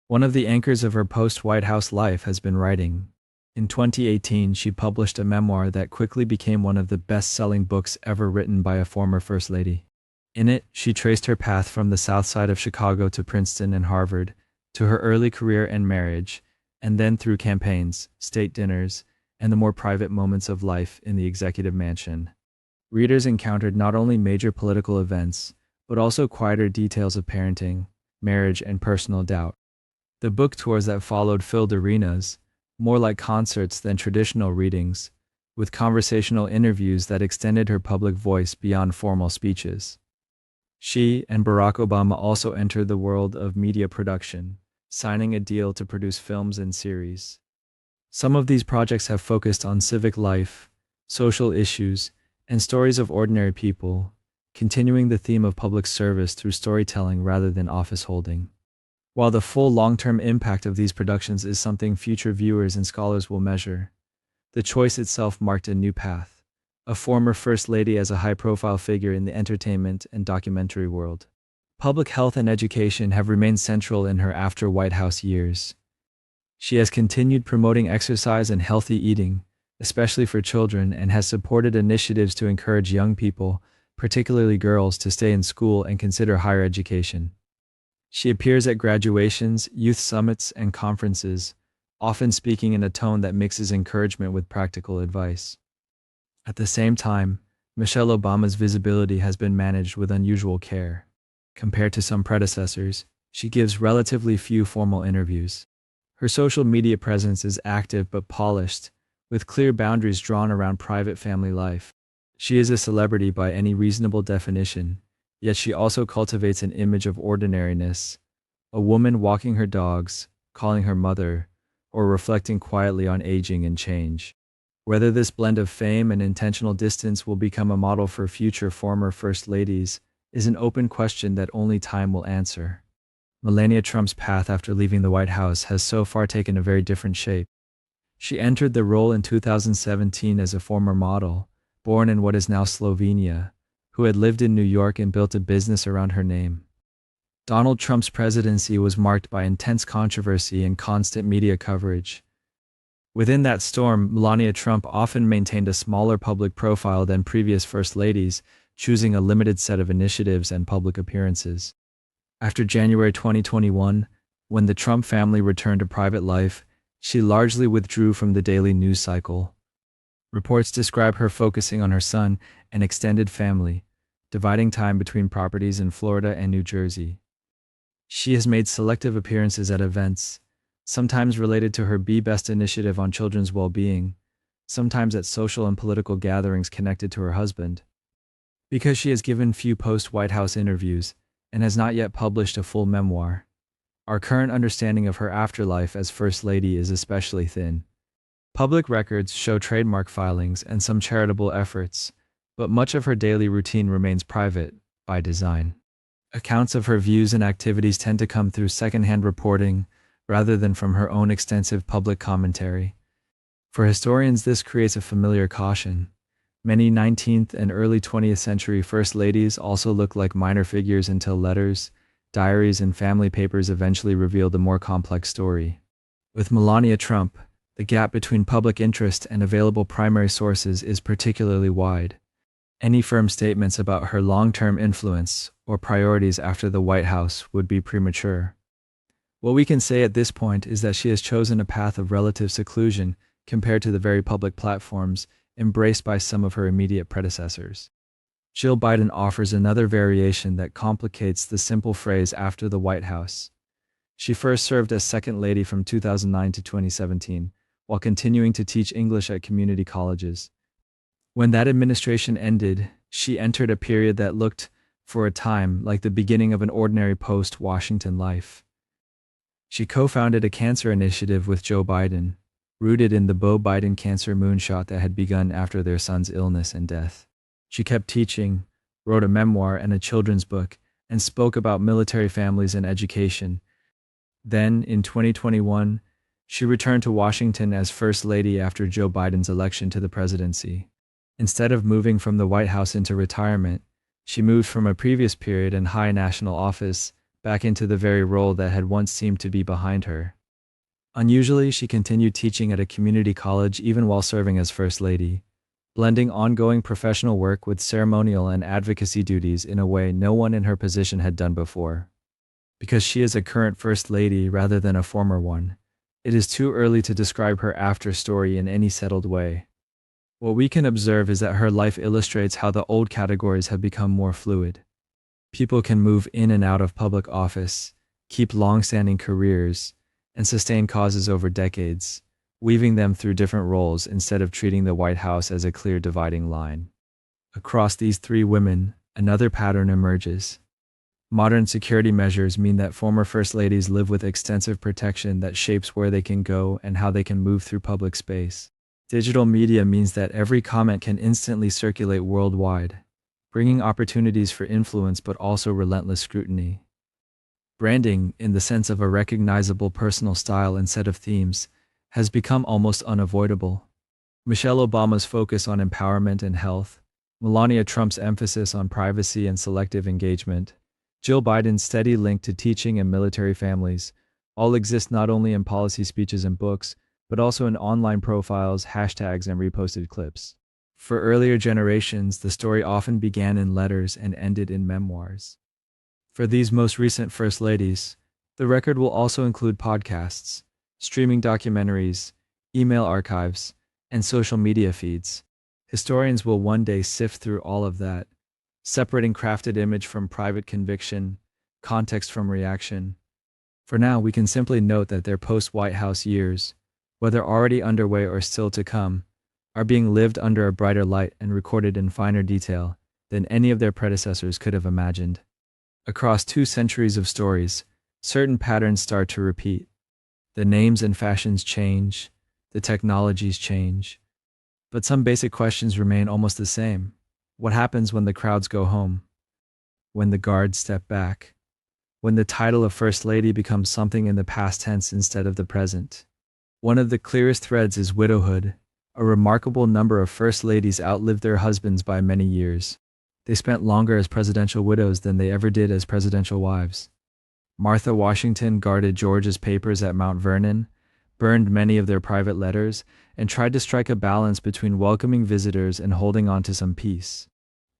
One of the anchors of her post-White House life has been writing. In 2018, she published a memoir that quickly became one of the best-selling books ever written by a former First Lady. In it, she traced her path from the South Side of Chicago to Princeton and Harvard, to her early career and marriage, and then through campaigns, state dinners, and the more private moments of life in the executive mansion. Readers encountered not only major political events, but also quieter details of parenting, marriage, and personal doubt. The book tours that followed filled arenas, more like concerts than traditional readings, with conversational interviews that extended her public voice beyond formal speeches. She and Barack Obama also entered the world of media production, signing a deal to produce films and series. Some of these projects have focused on civic life, social issues, and stories of ordinary people, continuing the theme of public service through storytelling rather than office holding. While the full long-term impact of these productions is something future viewers and scholars will measure, the choice itself marked a new path, a former First Lady as a high-profile figure in the entertainment and documentary world. Public health and education have remained central in her after-White House years. She has continued promoting exercise and healthy eating, especially for children, and has supported initiatives to encourage young people, particularly girls, to stay in school and consider higher education. She appears at graduations, youth summits, and conferences, often speaking in a tone that mixes encouragement with practical advice. At the same time, Michelle Obama's visibility has been managed with unusual care. Compared to some predecessors, she gives relatively few formal interviews. Her social media presence is active but polished, with clear boundaries drawn around private family life. She is a celebrity by any reasonable definition, yet she also cultivates an image of ordinariness, a woman walking her dogs, calling her mother, or reflecting quietly on aging and change. Whether this blend of fame and intentional distance will become a model for future former First Ladies is an open question that only time will answer. Melania Trump's path after leaving the White House has so far taken a very different shape. She entered the role in 2017 as a former model, born in what is now Slovenia, who had lived in New York and built a business around her name. Donald Trump's presidency was marked by intense controversy and constant media coverage. Within that storm, Melania Trump often maintained a smaller public profile than previous First Ladies, choosing a limited set of initiatives and public appearances. After January 2021, when the Trump family returned to private life, she largely withdrew from the daily news cycle. Reports describe her focusing on her son and extended family, dividing time between properties in Florida and New Jersey. She has made selective appearances at events, sometimes related to her Be Best initiative on children's well-being, sometimes at social and political gatherings connected to her husband. Because she has given few post-White House interviews and has not yet published a full memoir, our current understanding of her afterlife as First Lady is especially thin. Public records show trademark filings and some charitable efforts, but much of her daily routine remains private, by design. Accounts of her views and activities tend to come through secondhand reporting, rather than from her own extensive public commentary. For historians, this creates a familiar caution. Many 19th and early 20th century First Ladies also look like minor figures until letters, diaries, and family papers eventually revealed a more complex story. With Melania Trump, the gap between public interest and available primary sources is particularly wide. Any firm statements about her long-term influence or priorities after the White House would be premature. What we can say at this point is that she has chosen a path of relative seclusion compared to the very public platforms embraced by some of her immediate predecessors. Jill Biden offers another variation that complicates the simple phrase "after the White House." She first served as Second Lady from 2009 to 2017, while continuing to teach English at community colleges. When that administration ended, she entered a period that looked, for a time, like the beginning of an ordinary post-Washington life. She co-founded a cancer initiative with Joe Biden, rooted in the Beau Biden cancer moonshot that had begun after their son's illness and death. She kept teaching, wrote a memoir and a children's book, and spoke about military families and education. Then, in 2021, she returned to Washington as First Lady after Joe Biden's election to the presidency. Instead of moving from the White House into retirement, she moved from a previous period in high national office back into the very role that had once seemed to be behind her. Unusually, she continued teaching at a community college even while serving as First Lady, blending ongoing professional work with ceremonial and advocacy duties in a way no one in her position had done before. Because she is a current First Lady rather than a former one, it is too early to describe her after story in any settled way. What we can observe is that her life illustrates how the old categories have become more fluid. People can move in and out of public office, keep long-standing careers, and sustain causes over decades, weaving them through different roles instead of treating the White House as a clear dividing line. Across these three women, another pattern emerges. Modern security measures mean that former First Ladies live with extensive protection that shapes where they can go and how they can move through public space. Digital media means that every comment can instantly circulate worldwide, bringing opportunities for influence but also relentless scrutiny. Branding, in the sense of a recognizable personal style and set of themes, has become almost unavoidable. Michelle Obama's focus on empowerment and health, Melania Trump's emphasis on privacy and selective engagement, Jill Biden's steady link to teaching and military families, all exist not only in policy speeches and books, but also in online profiles, hashtags, and reposted clips. For earlier generations, the story often began in letters and ended in memoirs. For these most recent First Ladies, the record will also include podcasts, streaming documentaries, email archives, and social media feeds. Historians will one day sift through all of that, separating crafted image from private conviction, context from reaction. For now, we can simply note that their post-White House years, whether already underway or still to come, are being lived under a brighter light and recorded in finer detail than any of their predecessors could have imagined. Across 2 centuries of stories, certain patterns start to repeat. The names and fashions change, the technologies change, but some basic questions remain almost the same. What happens when the crowds go home? When the guards step back? When the title of First Lady becomes something in the past tense instead of the present? One of the clearest threads is widowhood. A remarkable number of First Ladies outlived their husbands by many years. They spent longer as presidential widows than they ever did as presidential wives. Martha Washington guarded George's papers at Mount Vernon, burned many of their private letters, and tried to strike a balance between welcoming visitors and holding on to some peace.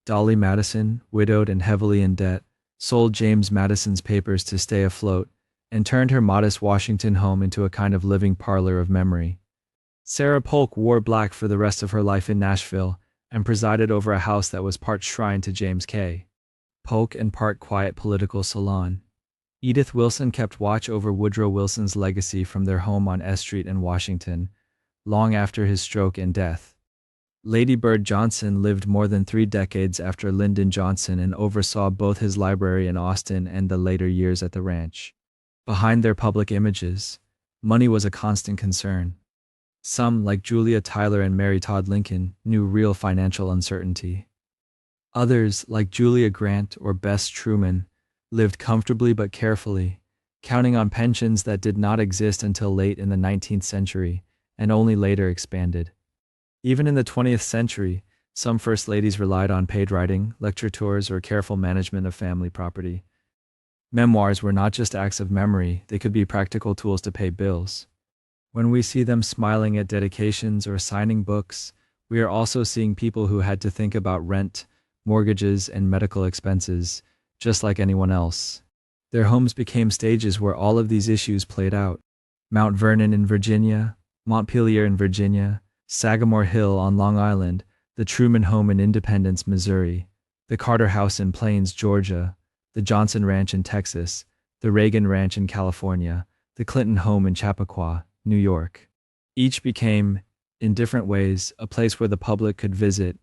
Dolley Madison, widowed and heavily in debt, sold James Madison's papers to stay afloat, and turned her modest Washington home into a kind of living parlor of memory. Sarah Polk wore black for the rest of her life in Nashville and presided over a house that was part shrine to James K. Polk and part quiet political salon. Edith Wilson kept watch over Woodrow Wilson's legacy from their home on S Street in Washington, long after his stroke and death. Lady Bird Johnson lived more than 3 decades after Lyndon Johnson and oversaw both his library in Austin and the later years at the ranch. Behind their public images, money was a constant concern. Some, like Julia Tyler and Mary Todd Lincoln, knew real financial uncertainty. Others, like Julia Grant or Bess Truman, lived comfortably but carefully, counting on pensions that did not exist until late in the 19th century and only later expanded. Even in the 20th century, some First Ladies relied on paid writing, lecture tours, or careful management of family property. Memoirs were not just acts of memory, they could be practical tools to pay bills. When we see them smiling at dedications or signing books, we are also seeing people who had to think about rent, mortgages, and medical expenses, just like anyone else. Their homes became stages where all of these issues played out. Mount Vernon in Virginia, Montpelier in Virginia, Sagamore Hill on Long Island, the Truman home in Independence, Missouri, the Carter House in Plains, Georgia, the Johnson Ranch in Texas, the Reagan Ranch in California, the Clinton home in Chappaqua, New York. Each became, in different ways, a place where the public could visit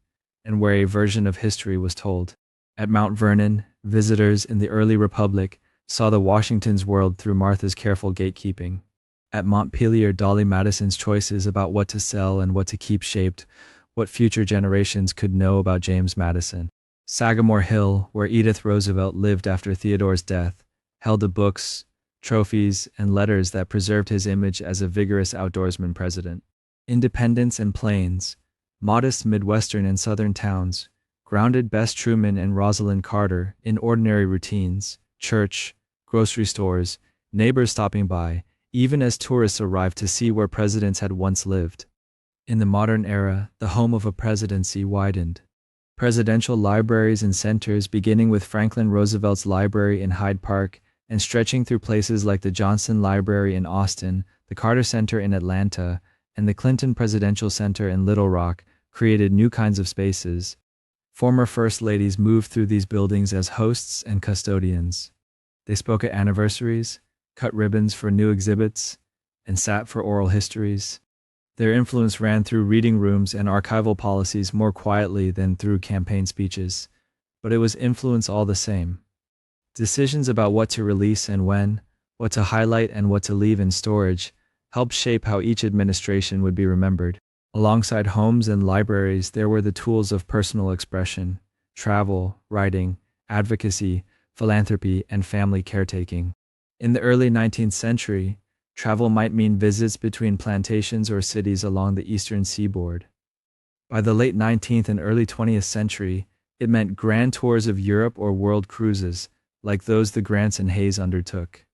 and where a version of history was told. At Mount Vernon, visitors in the early Republic saw the Washington's world through Martha's careful gatekeeping. At Montpelier, Dolley Madison's choices about what to sell and what to keep shaped what future generations could know about James Madison. Sagamore Hill, where Edith Roosevelt lived after Theodore's death, held the books, trophies, and letters that preserved his image as a vigorous outdoorsman president. Independence and Plains, modest Midwestern and Southern towns, grounded Bess Truman and Rosalynn Carter in ordinary routines, church, grocery stores, neighbors stopping by, even as tourists arrived to see where presidents had once lived. In the modern era, the home of a presidency widened. Presidential libraries and centers, beginning with Franklin Roosevelt's library in Hyde Park and stretching through places like the Johnson Library in Austin, the Carter Center in Atlanta, and the Clinton Presidential Center in Little Rock, created new kinds of spaces. Former First Ladies moved through these buildings as hosts and custodians. They spoke at anniversaries, cut ribbons for new exhibits, and sat for oral histories. Their influence ran through reading rooms and archival policies more quietly than through campaign speeches, but it was influence all the same. Decisions about what to release and when, what to highlight and what to leave in storage, helped shape how each administration would be remembered. Alongside homes and libraries, there were the tools of personal expression, travel, writing, advocacy, philanthropy, and family caretaking. In the early 19th century, travel might mean visits between plantations or cities along the eastern seaboard. By the late 19th and early 20th century, it meant grand tours of Europe or world cruises, like those the Grants and Hayes undertook.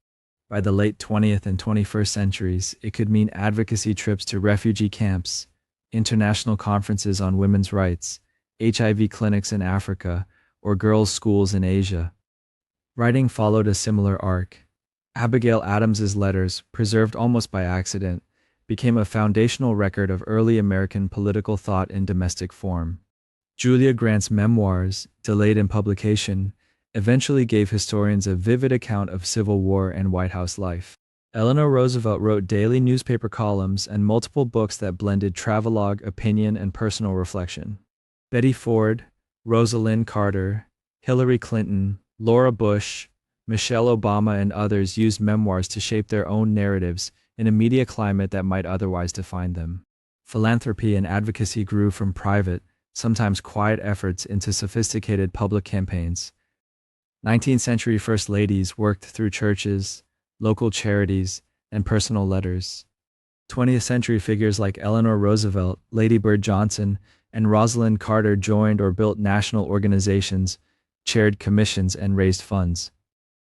By the late 20th and 21st centuries, it could mean advocacy trips to refugee camps, international conferences on women's rights, HIV clinics in Africa, or girls' schools in Asia. Writing followed a similar arc. Abigail Adams's letters, preserved almost by accident, became a foundational record of early American political thought in domestic form. Julia Grant's Memoirs, delayed in publication, eventually gave historians a vivid account of Civil War and White House life. Eleanor Roosevelt wrote daily newspaper columns and multiple books that blended travelogue, opinion, and personal reflection. Betty Ford, Rosalynn Carter, Hillary Clinton, Laura Bush, Michelle Obama, and others used memoirs to shape their own narratives in a media climate that might otherwise define them. Philanthropy and advocacy grew from private, sometimes quiet efforts into sophisticated public campaigns. 19th century First Ladies worked through churches, local charities, and personal letters. 20th century figures like Eleanor Roosevelt, Lady Bird Johnson, and Rosalynn Carter joined or built national organizations, chaired commissions, and raised funds.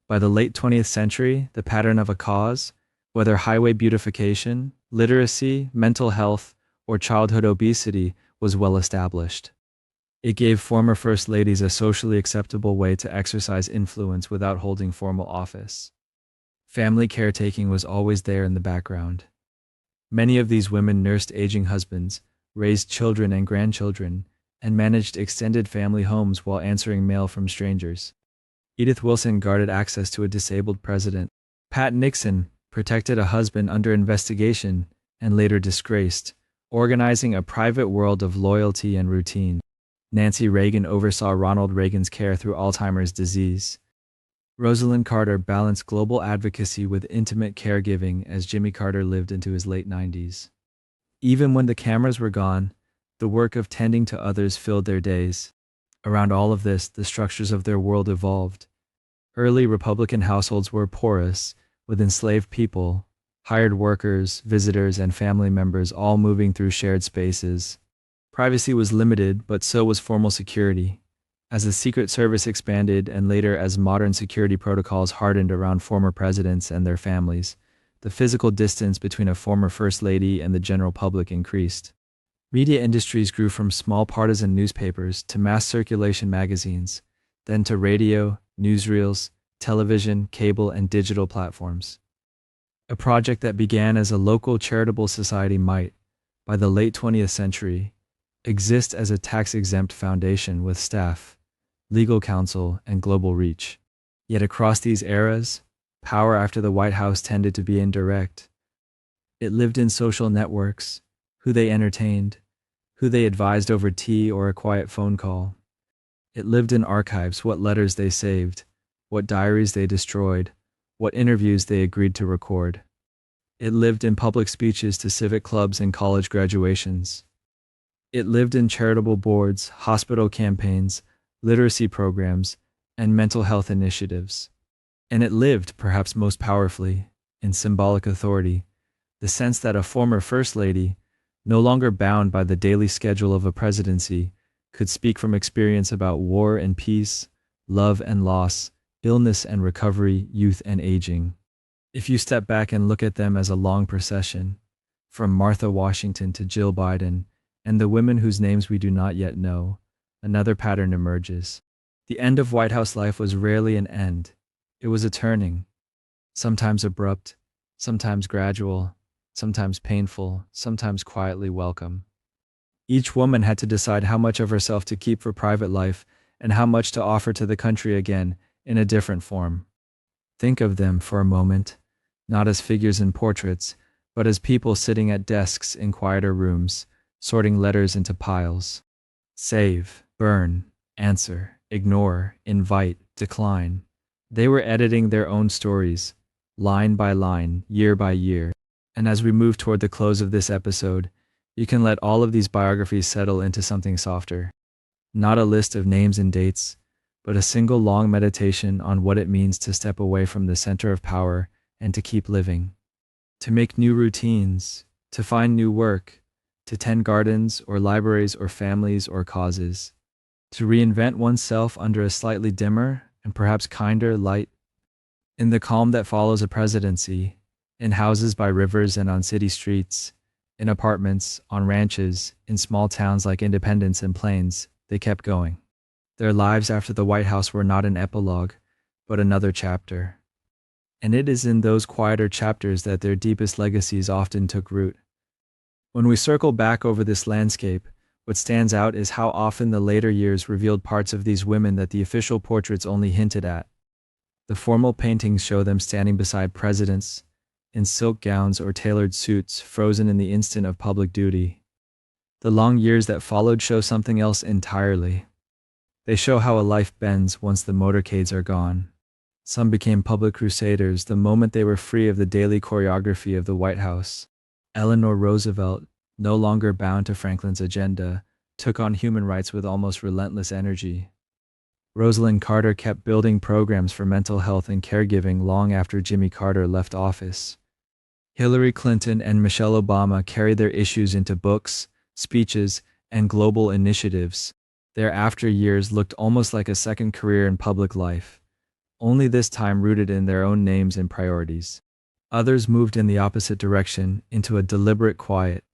By the late 20th century, the pattern of a cause, whether highway beautification, literacy, mental health, or childhood obesity, was well established. It gave former First Ladies a socially acceptable way to exercise influence without holding formal office. Family caretaking was always there in the background. Many of these women nursed aging husbands, raised children and grandchildren, and managed extended family homes while answering mail from strangers. Edith Wilson guarded access to a disabled president. Pat Nixon protected a husband under investigation and later disgraced, organizing a private world of loyalty and routine. Nancy Reagan oversaw Ronald Reagan's care through Alzheimer's disease. Rosalynn Carter balanced global advocacy with intimate caregiving as Jimmy Carter lived into his late 90s. Even when the cameras were gone, the work of tending to others filled their days. Around all of this, the structures of their world evolved. Early Republican households were porous, with enslaved people, hired workers, visitors, and family members all moving through shared spaces. Privacy was limited, but so was formal security. As the Secret Service expanded and later as modern security protocols hardened around former presidents and their families, the physical distance between a former First Lady and the general public increased. Media industries grew from small partisan newspapers to mass circulation magazines, then to radio, newsreels, television, cable, and digital platforms. A project that began as a local charitable society might, by the late 20th century, exist as a tax-exempt foundation with staff, legal counsel, and global reach. Yet across these eras, power after the White House tended to be indirect. It lived in social networks, who they entertained, who they advised over tea or a quiet phone call. It lived in archives, what letters they saved, what diaries they destroyed, what interviews they agreed to record. It lived in public speeches to civic clubs and college graduations. It lived in charitable boards, hospital campaigns, literacy programs, and mental health initiatives. And it lived, perhaps most powerfully, in symbolic authority, the sense that a former First Lady, no longer bound by the daily schedule of a presidency, could speak from experience about war and peace, love and loss, illness and recovery, youth and aging. If you step back and look at them as a long procession, from Martha Washington to Jill Biden, and the women whose names we do not yet know, another pattern emerges. The end of White House life was rarely an end. It was a turning, sometimes abrupt, sometimes gradual, sometimes painful, sometimes quietly welcome. Each woman had to decide how much of herself to keep for private life and how much to offer to the country again in a different form. Think of them for a moment, not as figures in portraits, but as people sitting at desks in quieter rooms, sorting letters into piles. Save, burn, answer, ignore, invite, decline. They were editing their own stories, line by line, year by year. And as we move toward the close of this episode, you can let all of these biographies settle into something softer. Not a list of names and dates, but a single long meditation on what it means to step away from the center of power and to keep living. To make new routines, to find new work, to tend gardens or libraries or families or causes, to reinvent oneself under a slightly dimmer and perhaps kinder light. In the calm that follows a presidency, in houses by rivers and on city streets, In apartments, on ranches, in small towns like Independence and Plains, they kept going. Their lives after the White House were not an epilogue, but another chapter. And it is in those quieter chapters that their deepest legacies often took root. When we circle back over this landscape, what stands out is how often the later years revealed parts of these women that the official portraits only hinted at. The formal paintings show them standing beside presidents, in silk gowns or tailored suits, frozen in the instant of public duty. The long years that followed show something else entirely. They show how a life bends once the motorcades are gone. Some became public crusaders the moment they were free of the daily choreography of the White House. Eleanor Roosevelt, no longer bound to Franklin's agenda, took on human rights with almost relentless energy. Rosalynn Carter kept building programs for mental health and caregiving long after Jimmy Carter left office. Hillary Clinton and Michelle Obama carried their issues into books, speeches, and global initiatives. Their after years looked almost like a second career in public life, only this time rooted in their own names and priorities. Others moved in the opposite direction, into a deliberate quiet.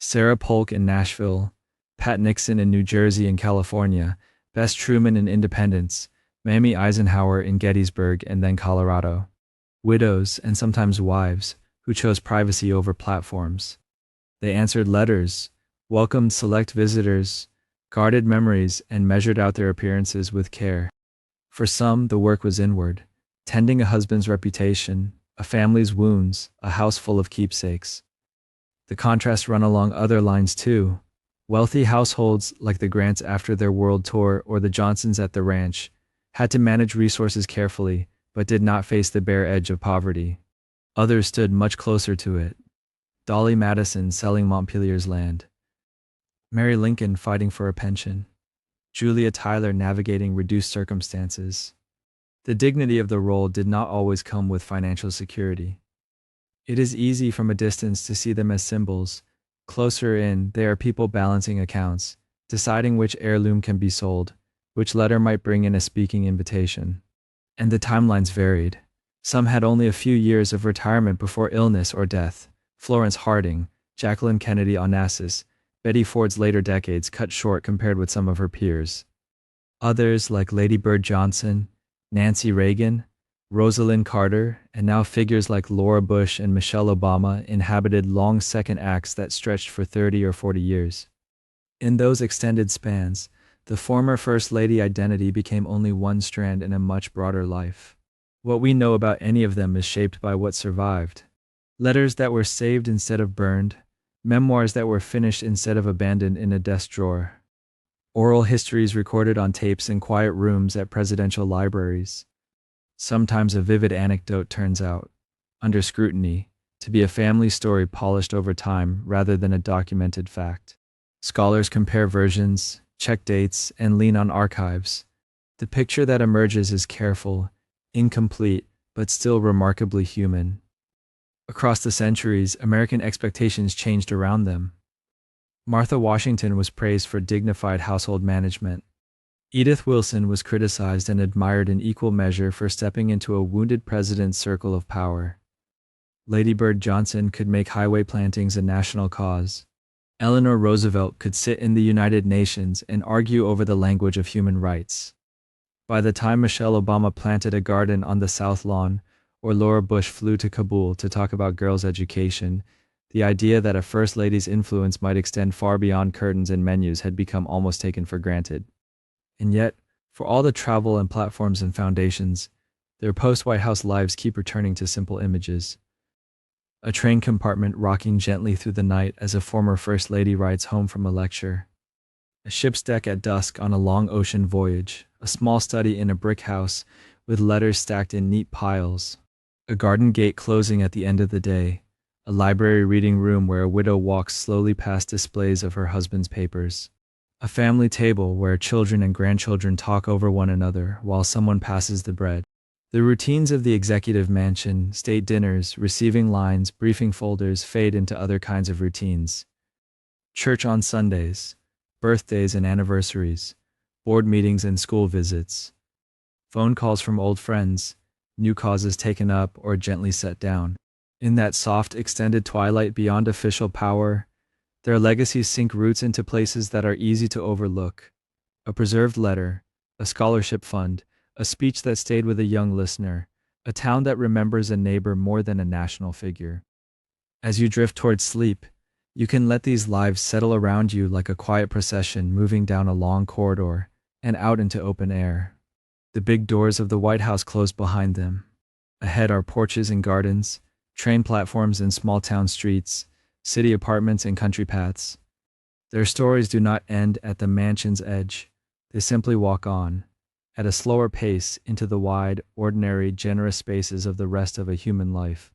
Sarah Polk in Nashville, Pat Nixon in New Jersey and California, Bess Truman in Independence, Mamie Eisenhower in Gettysburg and then Colorado. Widows, and sometimes wives, who chose privacy over platforms. They answered letters, welcomed select visitors, guarded memories, and measured out their appearances with care. For some, the work was inward, tending a husband's reputation, a family's wounds, a house full of keepsakes. The contrast run along other lines too. Wealthy households, like the Grants after their world tour or the Johnsons at the ranch, had to manage resources carefully, but did not face the bare edge of poverty. Others stood much closer to it. Dolley Madison selling Montpelier's land. Mary Lincoln fighting for a pension. Julia Tyler navigating reduced circumstances. The dignity of the role did not always come with financial security. It is easy from a distance to see them as symbols. Closer in, they are people balancing accounts, deciding which heirloom can be sold, which letter might bring in a speaking invitation. And the timelines varied. Some had only a few years of retirement before illness or death. Florence Harding, Jacqueline Kennedy Onassis, Betty Ford's later decades cut short compared with some of her peers. Others, like Lady Bird Johnson, Nancy Reagan, Rosalynn Carter, and now figures like Laura Bush and Michelle Obama inhabited long second acts that stretched for 30 or 40 years. In those extended spans, the former First Lady identity became only one strand in a much broader life. What we know about any of them is shaped by what survived. Letters that were saved instead of burned, memoirs that were finished instead of abandoned in a desk drawer, oral histories recorded on tapes in quiet rooms at presidential libraries. Sometimes a vivid anecdote turns out, under scrutiny, to be a family story polished over time rather than a documented fact. Scholars compare versions, check dates, and lean on archives. The picture that emerges is careful, incomplete, but still remarkably human. Across the centuries, American expectations changed around them. Martha Washington was praised for dignified household management. Edith Wilson was criticized and admired in equal measure for stepping into a wounded president's circle of power. Lady Bird Johnson could make highway plantings a national cause. Eleanor Roosevelt could sit in the United Nations and argue over the language of human rights. By the time Michelle Obama planted a garden on the South Lawn, or Laura Bush flew to Kabul to talk about girls' education, the idea that a First Lady's influence might extend far beyond curtains and menus had become almost taken for granted. And yet, for all the travel and platforms and foundations, their post-White House lives keep returning to simple images. A train compartment rocking gently through the night as a former First Lady rides home from a lecture. A ship's deck at dusk on a long ocean voyage. A small study in a brick house with letters stacked in neat piles. A garden gate closing at the end of the day. A library reading room where a widow walks slowly past displays of her husband's papers. A family table where children and grandchildren talk over one another while someone passes the bread. The routines of the executive mansion, state dinners, receiving lines, briefing folders fade into other kinds of routines. Church on Sundays, birthdays and anniversaries, board meetings and school visits. Phone calls from old friends, new causes taken up or gently set down. In that soft, extended twilight beyond official power, their legacies sink roots into places that are easy to overlook. A preserved letter, a scholarship fund, a speech that stayed with a young listener, a town that remembers a neighbor more than a national figure. As you drift towards sleep, you can let these lives settle around you like a quiet procession moving down a long corridor and out into open air. The big doors of the White House close behind them. Ahead are porches and gardens, train platforms and small-town streets, city apartments and country paths. Their stories do not end at the mansion's edge. They simply walk on, at a slower pace, into the wide, ordinary, generous spaces of the rest of a human life.